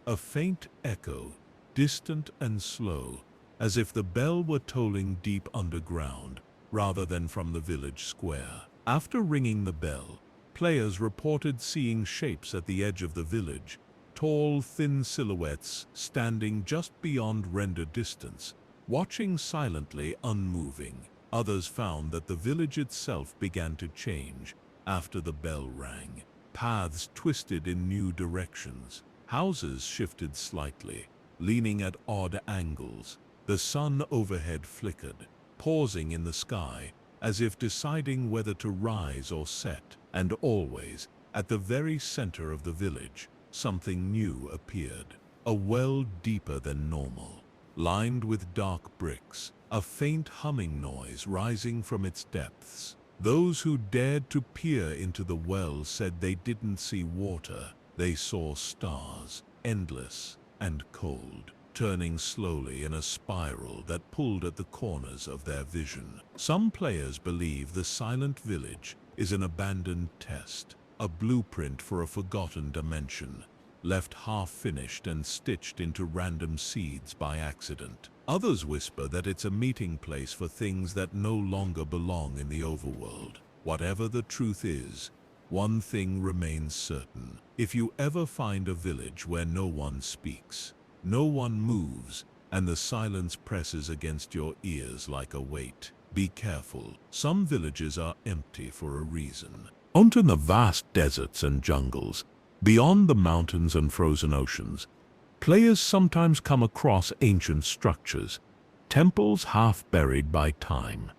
A faint echo, distant and slow, as if the bell were tolling deep underground, rather than from the village square. After ringing the bell, players reported seeing shapes at the edge of the village, tall, thin silhouettes standing just beyond render distance, watching silently, unmoving. Others found that the village itself began to change after the bell rang. Paths twisted in new directions. Houses shifted slightly, leaning at odd angles. The sun overhead flickered, pausing in the sky, as if deciding whether to rise or set. And always, at the very center of the village, something new appeared. A well deeper than normal, lined with dark bricks, a faint humming noise rising from its depths. Those who dared to peer into the well said they didn't see water, they saw stars, endless and cold, turning slowly in a spiral that pulled at the corners of their vision. Some players believe the Silent Village is an abandoned test, a blueprint for a forgotten dimension, left half-finished and stitched into random seeds by accident. Others whisper that it's a meeting place for things that no longer belong in the overworld. Whatever the truth is, one thing remains certain. If you ever find a village where no one speaks, no one moves, and the silence presses against your ears like a weight, be careful. Some villages are empty for a reason. Out in the vast deserts and jungles, beyond the mountains and frozen oceans, players sometimes come across ancient structures, temples half buried by time.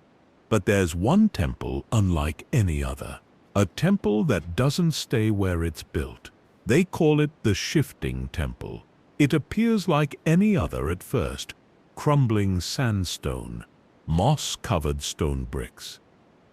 But there's one temple unlike any other, a temple that doesn't stay where it's built. They call it the Shifting Temple. It appears like any other at first, crumbling sandstone, moss-covered stone bricks.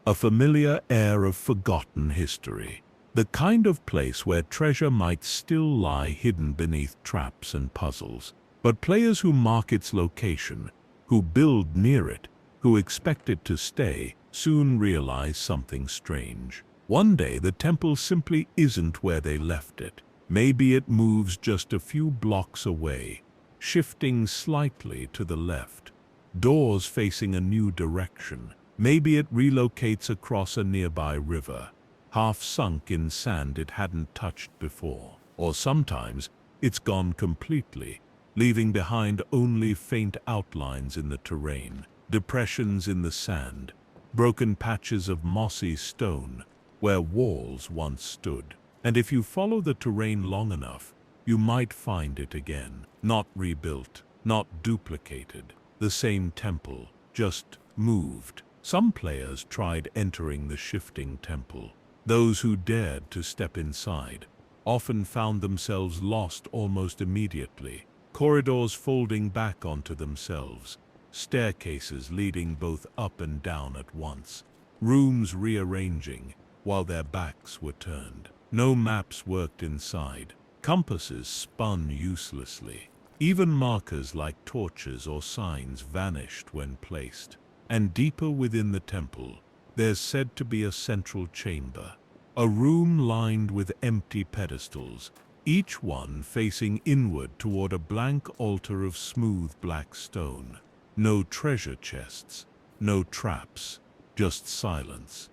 A familiar air of forgotten history. The kind of place where treasure might still lie hidden beneath traps and puzzles. But players who mark its location, who build near it, who expect it to stay, soon realize something strange. One day the temple simply isn't where they left it. Maybe it moves just a few blocks away, shifting slightly to the left. Doors facing a new direction. Maybe it relocates across a nearby river, half sunk in sand it hadn't touched before. Or sometimes it's gone completely, leaving behind only faint outlines in the terrain, depressions in the sand, broken patches of mossy stone where walls once stood. And if you follow the terrain long enough, you might find it again. Not rebuilt, not duplicated. The same temple, just moved. Some players tried entering the shifting temple. Those who dared to step inside often found themselves lost almost immediately. Corridors folding back onto themselves, staircases leading both up and down at once, rooms rearranging while their backs were turned. No maps worked inside, compasses spun uselessly. Even markers like torches or signs vanished when placed. And deeper within the temple, there's said to be a central chamber, a room lined with empty pedestals, each one facing inward toward a blank altar of smooth black stone. No treasure chests, no traps, just silence.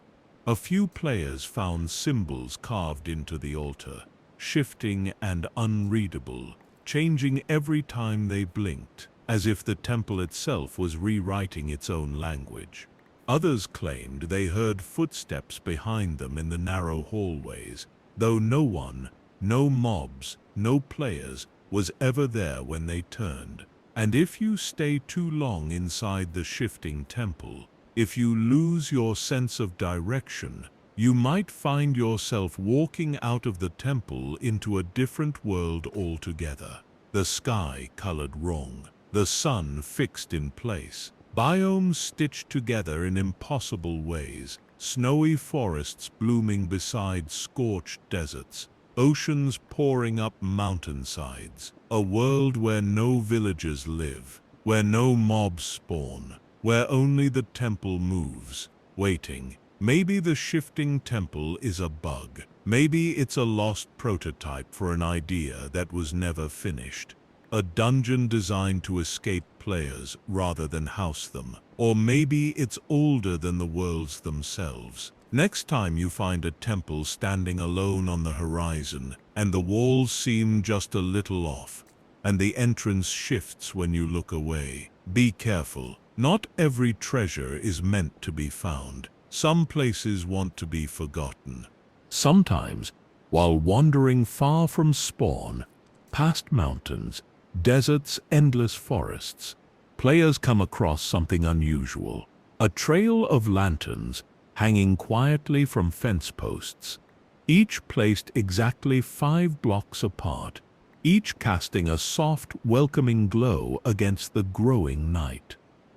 A few players found symbols carved into the altar, shifting and unreadable, changing every time they blinked, as if the temple itself was rewriting its own language. Others claimed they heard footsteps behind them in the narrow hallways, though no one, no mobs, no players, was ever there when they turned. And if you stay too long inside the shifting temple, if you lose your sense of direction, you might find yourself walking out of the temple into a different world altogether. The sky colored wrong, the sun fixed in place, biomes stitched together in impossible ways, snowy forests blooming beside scorched deserts, oceans pouring up mountainsides, a world where no villagers live, where no mobs spawn, where only the temple moves, waiting. Maybe the shifting temple is a bug. Maybe it's a lost prototype for an idea that was never finished. A dungeon designed to escape players rather than house them. Or maybe it's older than the worlds themselves. Next time you find a temple standing alone on the horizon, and the walls seem just a little off, and the entrance shifts when you look away, be careful. Not every treasure is meant to be found. Some places want to be forgotten. Sometimes, while wandering far from spawn, past mountains, deserts, endless forests, players come across something unusual. A trail of lanterns hanging quietly from fence posts, each placed exactly 5 blocks apart, each casting a soft, welcoming glow against the growing night.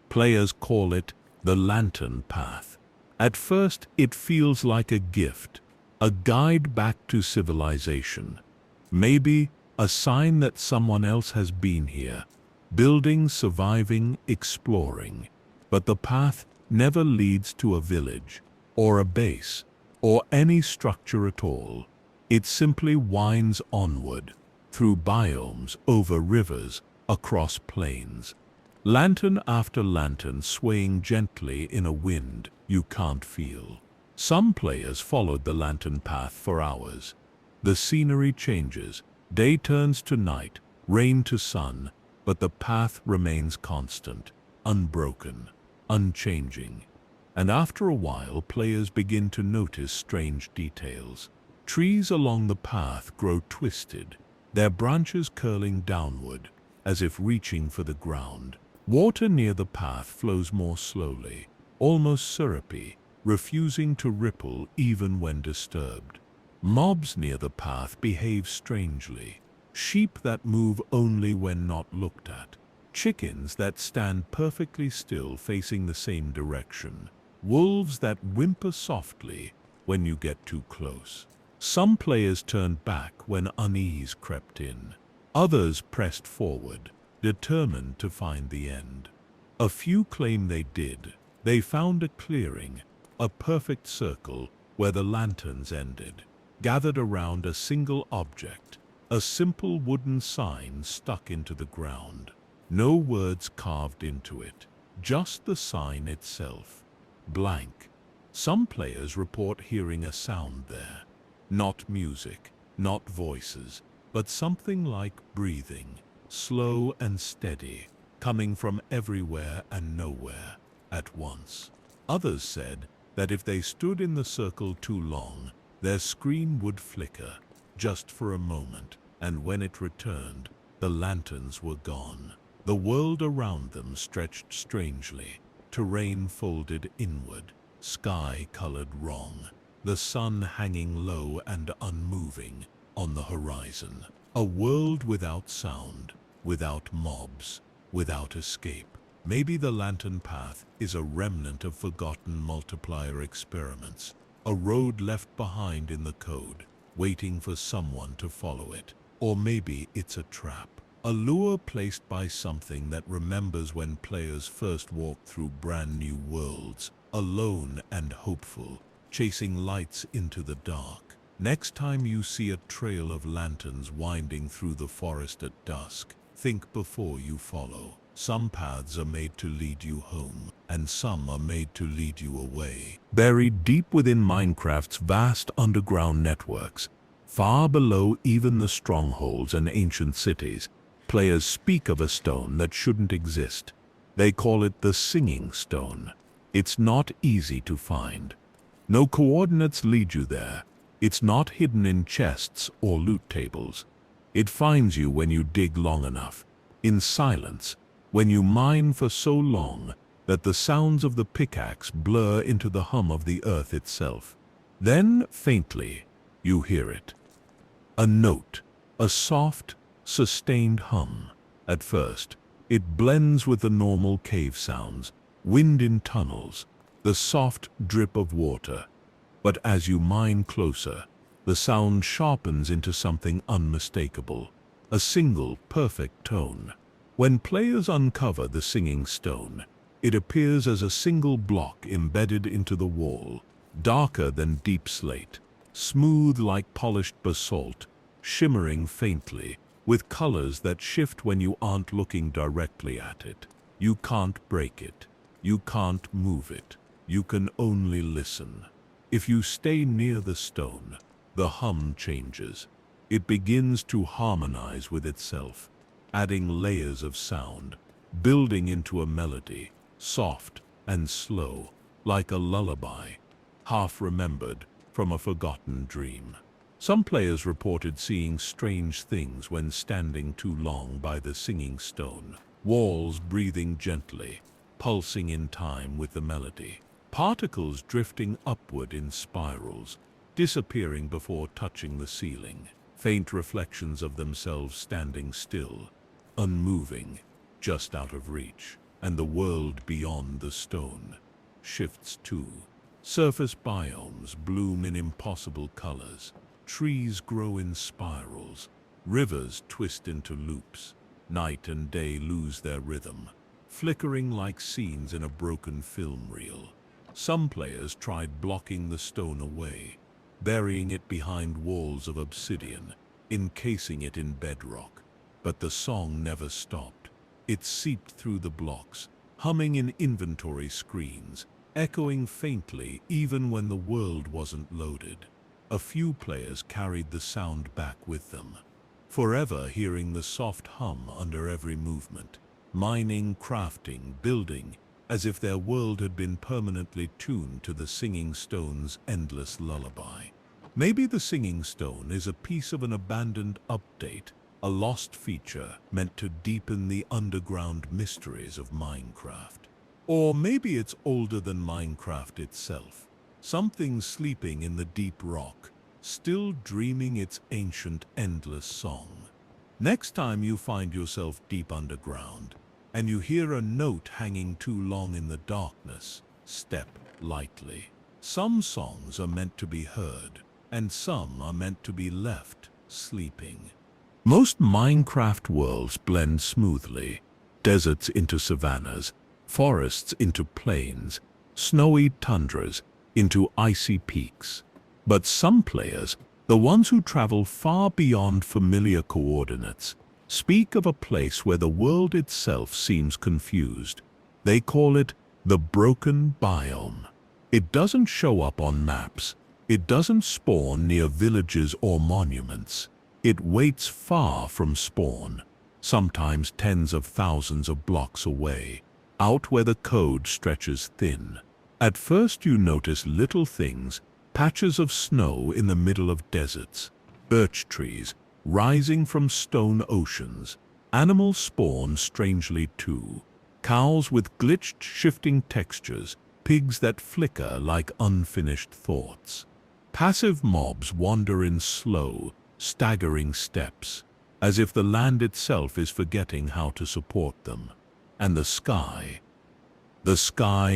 Players call it the Lantern Path. At first, it feels like a gift, a guide back to civilization. Maybe a sign that someone else has been here, building, surviving, exploring. But the path never leads to a village, or a base, or any structure at all. It simply winds onward, through biomes, over rivers, across plains. Lantern after lantern swaying gently in a wind you can't feel. Some players followed the lantern path for hours. The scenery changes, day turns to night, rain to sun, but the path remains constant, unbroken, unchanging. And after a while, players begin to notice strange details. Trees along the path grow twisted, their branches curling downward, as if reaching for the ground. Water near the path flows more slowly, almost syrupy, refusing to ripple even when disturbed. Mobs near the path behave strangely, sheep that move only when not looked at, chickens that stand perfectly still facing the same direction, wolves that whimper softly when you get too close. Some players turned back when unease crept in. Others pressed forward, determined to find the end. A few claim they did. They found a clearing, a perfect circle where the lanterns ended, gathered around a single object, a simple wooden sign stuck into the ground. No words carved into it, just the sign itself, blank. Some players report hearing a sound there. Not music, not voices, but something like breathing, slow and steady, coming from everywhere and nowhere at once. Others said that if they stood in the circle too long, their screen would flicker, just for a moment, and when it returned, the lanterns were gone. The world around them stretched strangely, terrain folded inward, sky colored wrong, the sun hanging low and unmoving on the horizon. A world without sound, without mobs, without escape. Maybe the lantern path is a remnant of forgotten multiplier experiments, a road left behind in the code, waiting for someone to follow it. Or maybe it's a trap, a lure placed by something that remembers when players first walked through brand new worlds, alone and hopeful, chasing lights into the dark. Next time you see a trail of lanterns winding through the forest at dusk, think before you follow. Some paths are made to lead you home, and some are made to lead you away. Buried deep within Minecraft's vast underground networks, far below even the strongholds and ancient cities, players speak of a stone that shouldn't exist. They call it the Singing Stone. It's not easy to find. No coordinates lead you there. It's not hidden in chests or loot tables. It finds you when you dig long enough, in silence, when you mine for so long that the sounds of the pickaxe blur into the hum of the earth itself. Then, faintly, you hear it. A note, a soft, sustained hum. At first, it blends with the normal cave sounds, wind in tunnels, the soft drip of water. But as you mine closer, the sound sharpens into something unmistakable, a single, perfect tone. When players uncover the Singing Stone, it appears as a single block embedded into the wall, darker than deep slate, smooth like polished basalt, shimmering faintly, with colors that shift when you aren't looking directly at it. You can't break it. You can't move it. You can only listen. If you stay near the stone, the hum changes. It begins to harmonize with itself, adding layers of sound, building into a melody, soft and slow, like a lullaby, half remembered from a forgotten dream. Some players reported seeing strange things when standing too long by the Singing Stone, walls breathing gently, pulsing in time with the melody. Particles drifting upward in spirals, disappearing before touching the ceiling. Faint reflections of themselves standing still, unmoving, just out of reach. And the world beyond the stone shifts too. Surface biomes bloom in impossible colors. Trees grow in spirals. Rivers twist into loops. Night and day lose their rhythm, flickering like scenes in a broken film reel. Some players tried blocking the stone away, burying it behind walls of obsidian, encasing it in bedrock. But the song never stopped. It seeped through the blocks, humming in inventory screens, echoing faintly even when the world wasn't loaded. A few players carried the sound back with them, forever hearing the soft hum under every movement, mining, crafting, building, as if their world had been permanently tuned to the Singing Stone's endless lullaby. Maybe the Singing Stone is a piece of an abandoned update, a lost feature meant to deepen the underground mysteries of Minecraft. Or maybe it's older than Minecraft itself, something sleeping in the deep rock, still dreaming its ancient, endless song. Next time you find yourself deep underground, and you hear a note hanging too long in the darkness. Step lightly. Some songs are meant to be heard, and some are meant to be left sleeping. Most Minecraft worlds blend smoothly. Deserts into savannas, forests into plains, snowy tundras into icy peaks. But some players, the ones who travel far beyond familiar coordinates, speak of a place where the world itself seems confused. They call it the broken biome. It doesn't show up on maps. It doesn't spawn near villages or monuments. It waits far from spawn, sometimes tens of thousands of blocks away, out where the code stretches thin. At first you notice little things, patches of snow in the middle of deserts, birch trees rising from stone oceans. Animals spawn strangely too. Cows with glitched, shifting textures, pigs that flicker like unfinished thoughts. Passive mobs wander in slow, staggering steps, as if the land itself is forgetting how to support them. And the sky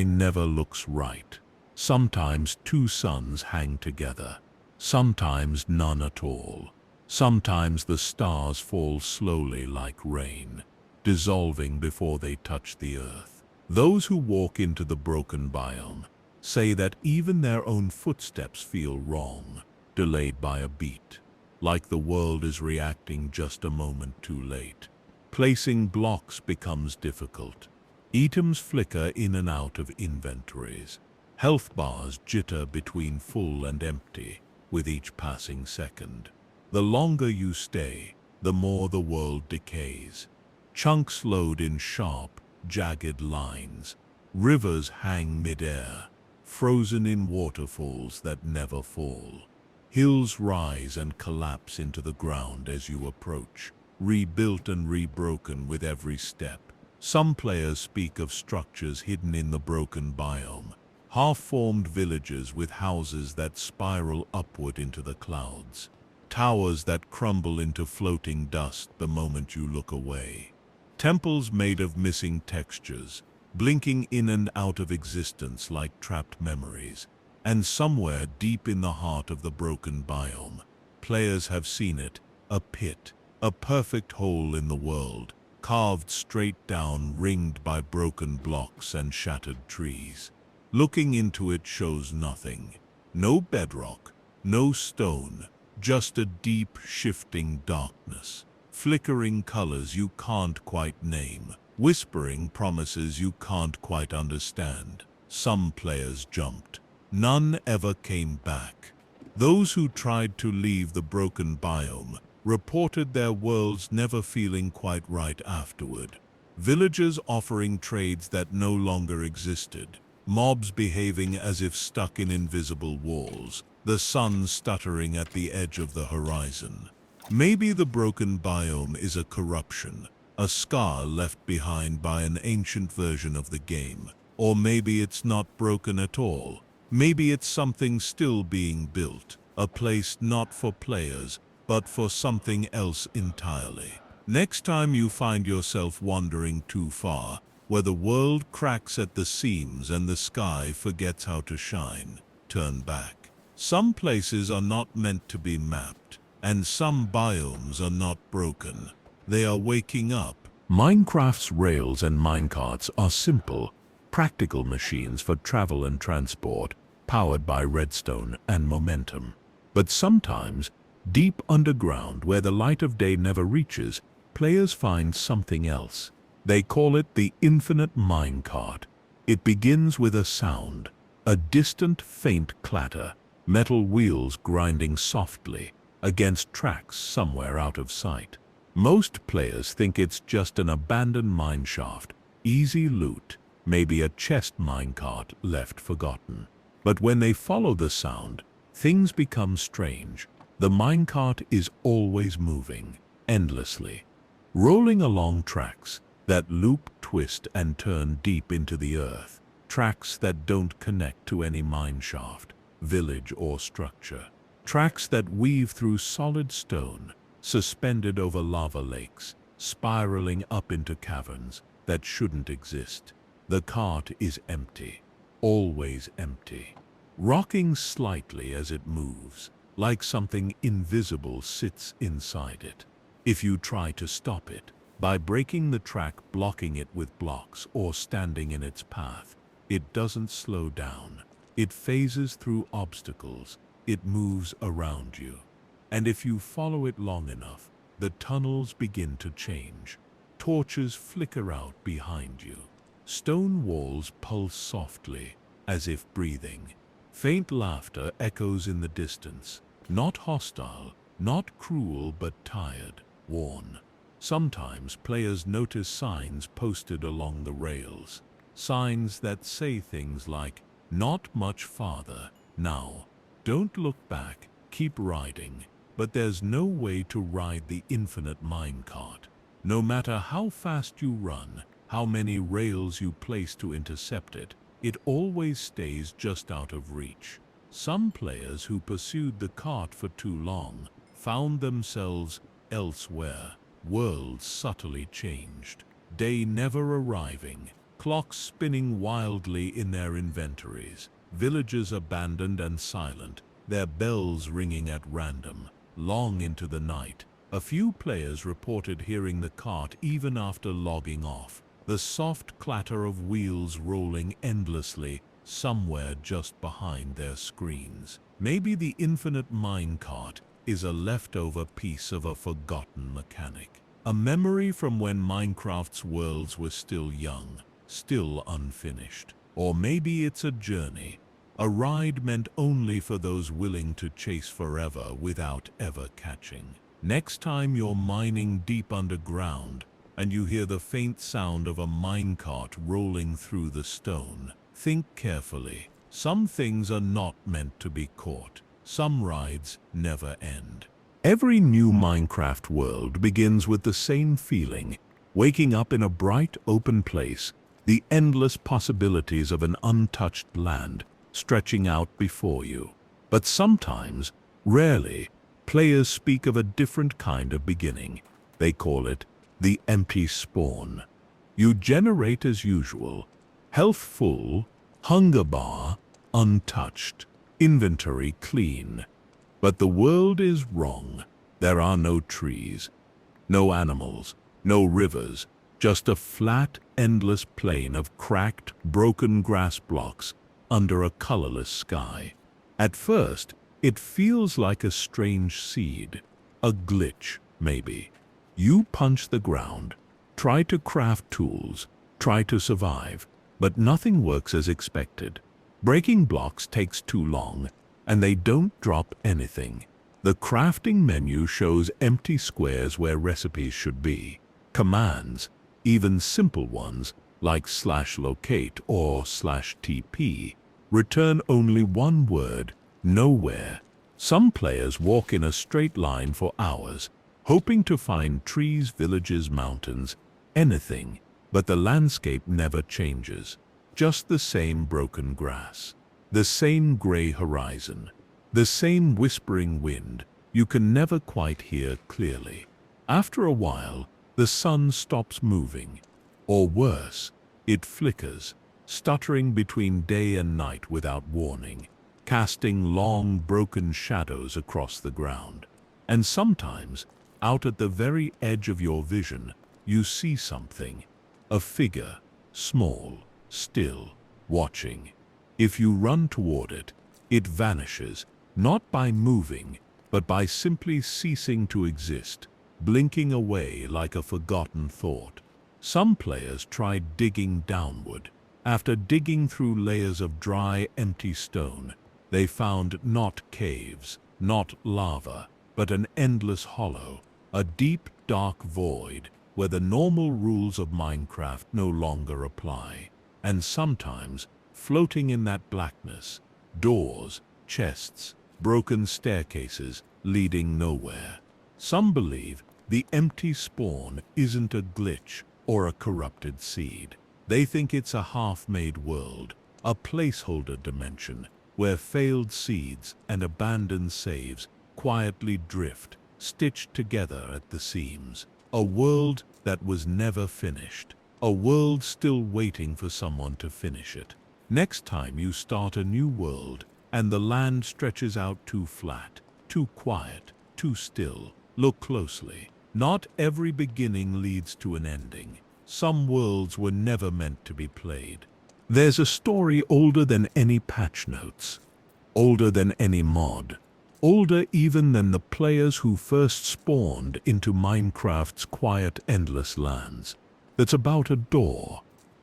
never looks right. Sometimes two suns hang together, sometimes none at all. Sometimes the stars fall slowly like rain, dissolving before they touch the earth. Those who walk into the broken biome say that even their own footsteps feel wrong, delayed by a beat, like the world is reacting just a moment too late. Placing blocks becomes difficult. Items flicker in and out of inventories. Health bars jitter between full and empty with each passing second. The longer you stay, the more the world decays. Chunks load in sharp, jagged lines. Rivers hang mid-air, frozen in waterfalls that never fall. Hills rise and collapse into the ground as you approach, rebuilt and rebroken with every step. Some players speak of structures hidden in the broken biome, half-formed villages with houses that spiral upward into the clouds, towers that crumble into floating dust the moment you look away, temples made of missing textures, blinking in and out of existence like trapped memories. And somewhere deep in the heart of the broken biome, players have seen it, a pit, a perfect hole in the world, carved straight down, ringed by broken blocks and shattered trees. Looking into it shows nothing. No bedrock, no stone, just a deep, shifting darkness. Flickering colors you can't quite name, whispering promises you can't quite understand. Some players jumped. None ever came back. Those who tried to leave the broken biome reported their worlds never feeling quite right afterward. Villagers offering trades that no longer existed. Mobs behaving as if stuck in invisible walls. The sun stuttering at the edge of the horizon. Maybe the broken biome is a corruption, a scar left behind by an ancient version of the game. Or maybe it's not broken at all. Maybe it's something still being built, a place not for players, but for something else entirely. Next time you find yourself wandering too far, where the world cracks at the seams and the sky forgets how to shine, turn back. Some places are not meant to be mapped, and some biomes are not broken. They are waking up. Minecraft's rails and minecarts are simple, practical machines for travel and transport, powered by redstone and momentum. But sometimes, deep underground where the light of day never reaches, players find something else. They call it the infinite minecart. It begins with a sound, a distant faint clatter, metal wheels grinding softly against tracks somewhere out of sight. Most players think it's just an abandoned mineshaft, easy loot, maybe a chest minecart left forgotten. But when they follow the sound, things become strange. The minecart is always moving, endlessly, rolling along tracks that loop, twist, and turn deep into the earth. Tracks that don't connect to any mineshaft, village, or structure. Tracks that weave through solid stone, suspended over lava lakes, spiraling up into caverns. that shouldn't exist. The cart is empty, always empty, rocking slightly as it moves, like something invisible sits inside it. If you try to stop it, by breaking the track, blocking it with blocks, or standing in its path, it doesn't slow down. It phases through obstacles. It moves around you. And if you follow it long enough, the tunnels begin to change. Torches flicker out behind you. Stone walls pulse softly, as if breathing. Faint laughter echoes in the distance. Not hostile, not cruel, but tired, worn. Sometimes players notice signs posted along the rails. Signs that say things like, "Not much farther, now. Don't look back, keep riding." But there's no way to ride the infinite minecart. No matter how fast you run, how many rails you place to intercept it, it always stays just out of reach. Some players who pursued the cart for too long found themselves elsewhere, worlds subtly changed, day never arriving, clocks spinning wildly in their inventories, villages abandoned and silent, their bells ringing at random, long into the night. A few players reported hearing the cart even after logging off, the soft clatter of wheels rolling endlessly somewhere just behind their screens. Maybe the infinite minecart is a leftover piece of a forgotten mechanic. A memory from when Minecraft's worlds were still young, still unfinished. Or maybe it's a journey, a ride meant only for those willing to chase forever without ever catching. Next time you're mining deep underground and you hear the faint sound of a minecart rolling through the stone, think carefully. Some things are not meant to be caught. Some rides never end. Every new Minecraft world begins with the same feeling, waking up in a bright, open place, the endless possibilities of an untouched land stretching out before you. But sometimes, rarely, players speak of a different kind of beginning. They call it the empty spawn. You generate as usual, health full, hunger bar untouched, inventory clean. But the world is wrong. There are no trees, no animals, no rivers, just a flat, endless plain of cracked, broken grass blocks under a colorless sky. At first, it feels like a strange seed, a glitch, maybe. You punch the ground, try to craft tools, try to survive, but nothing works as expected. Breaking blocks takes too long, and they don't drop anything. The crafting menu shows empty squares where recipes should be. Commands, even simple ones like /locate or /TP, return only one word, nowhere. Some players walk in a straight line for hours, hoping to find trees, villages, mountains, anything, but the landscape never changes. Just the same broken grass, the same gray horizon, the same whispering wind you can never quite hear clearly. After a while, the sun stops moving, or worse, it flickers, stuttering between day and night without warning, casting long, broken shadows across the ground. And sometimes, out at the very edge of your vision, you see something, a figure, small, still, watching. If you run toward it, it vanishes, not by moving, but by simply ceasing to exist, blinking away like a forgotten thought. Some players tried digging downward. After digging through layers of dry, empty stone, they found not caves, not lava, but an endless hollow, a deep, dark void where the normal rules of Minecraft no longer apply. And sometimes, floating in that blackness, doors, chests, broken staircases leading nowhere. Some believe the empty spawn isn't a glitch or a corrupted seed. They think it's a half-made world, a placeholder dimension, where failed seeds and abandoned saves quietly drift, stitched together at the seams. A world that was never finished. A world still waiting for someone to finish it. Next time you start a new world, and the land stretches out too flat, too quiet, too still, look closely. Not every beginning leads to an ending. Some worlds were never meant to be played. There's a story older than any patch notes, older than any mod, older even than the players who first spawned into Minecraft's quiet, endless lands. That's about a door.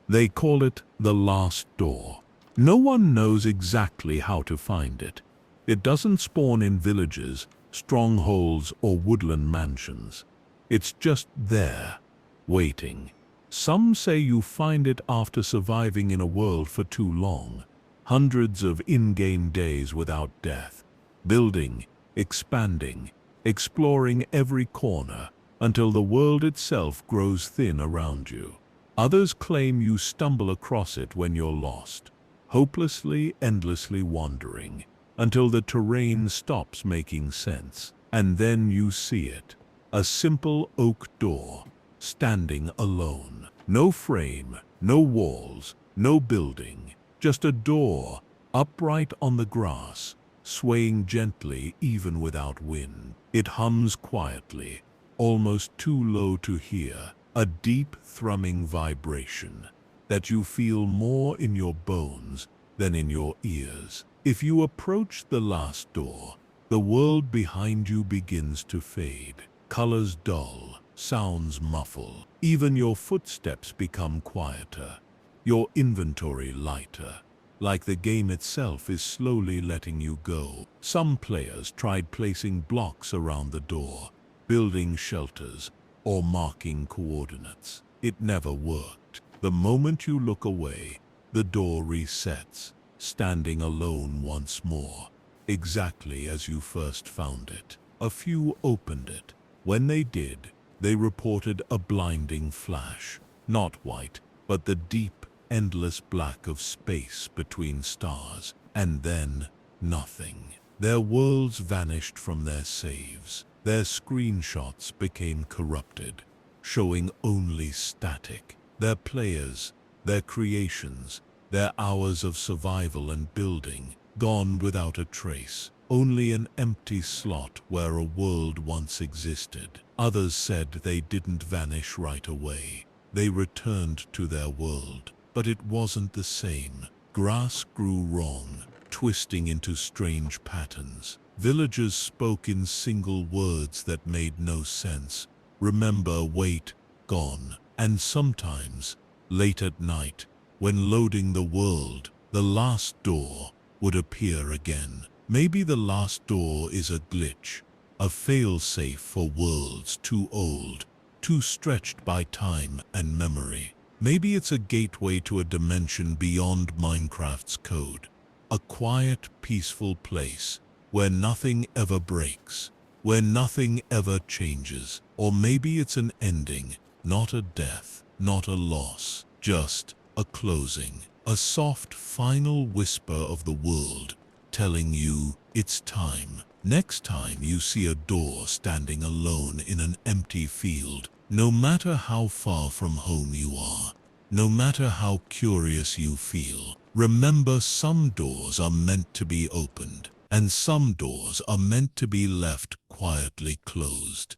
They call it the last door. No one knows exactly how to find it. It doesn't spawn in villages, strongholds, or woodland mansions. It's just there, waiting. Some say you find it after surviving in a world for too long. Hundreds of in-game days without death. Building, expanding, exploring every corner, until the world itself grows thin around you. Others claim you stumble across it when you're lost, hopelessly, endlessly wandering, until the terrain stops making sense. And then you see it. A simple oak door, standing alone. No frame, no walls, no building, just a door, upright on the grass, swaying gently even without wind. It hums quietly, almost too low to hear, a deep thrumming vibration that you feel more in your bones than in your ears. If you approach the last door, the world behind you begins to fade. Colors dull, sounds muffle. Even your footsteps become quieter, your inventory lighter, like the game itself is slowly letting you go. Some players tried placing blocks around the door, building shelters, or marking coordinates. It never worked. The moment you look away, the door resets, standing alone once more, exactly as you first found it. A few opened it. When they did, they reported a blinding flash. Not white, but the deep, endless black of space between stars. And then, nothing. Their worlds vanished from their saves. Their screenshots became corrupted, showing only static. Their players, their creations, their hours of survival and building, gone without a trace. Only an empty slot where a world once existed. Others said they didn't vanish right away. They returned to their world, but it wasn't the same. Grass grew wrong, twisting into strange patterns. Villagers spoke in single words that made no sense. Remember, wait, gone. And sometimes, late at night, when loading the world, the last door would appear again. Maybe the last door is a glitch, a fail-safe for worlds too old, too stretched by time and memory. Maybe it's a gateway to a dimension beyond Minecraft's code, a quiet, peaceful place where nothing ever breaks, where nothing ever changes. Or maybe it's an ending, not a death, not a loss, just a closing, a soft final whisper of the world telling you it's time. Next time you see a door standing alone in an empty field, no matter how far from home you are, no matter how curious you feel, remember, some doors are meant to be opened, and some doors are meant to be left quietly closed.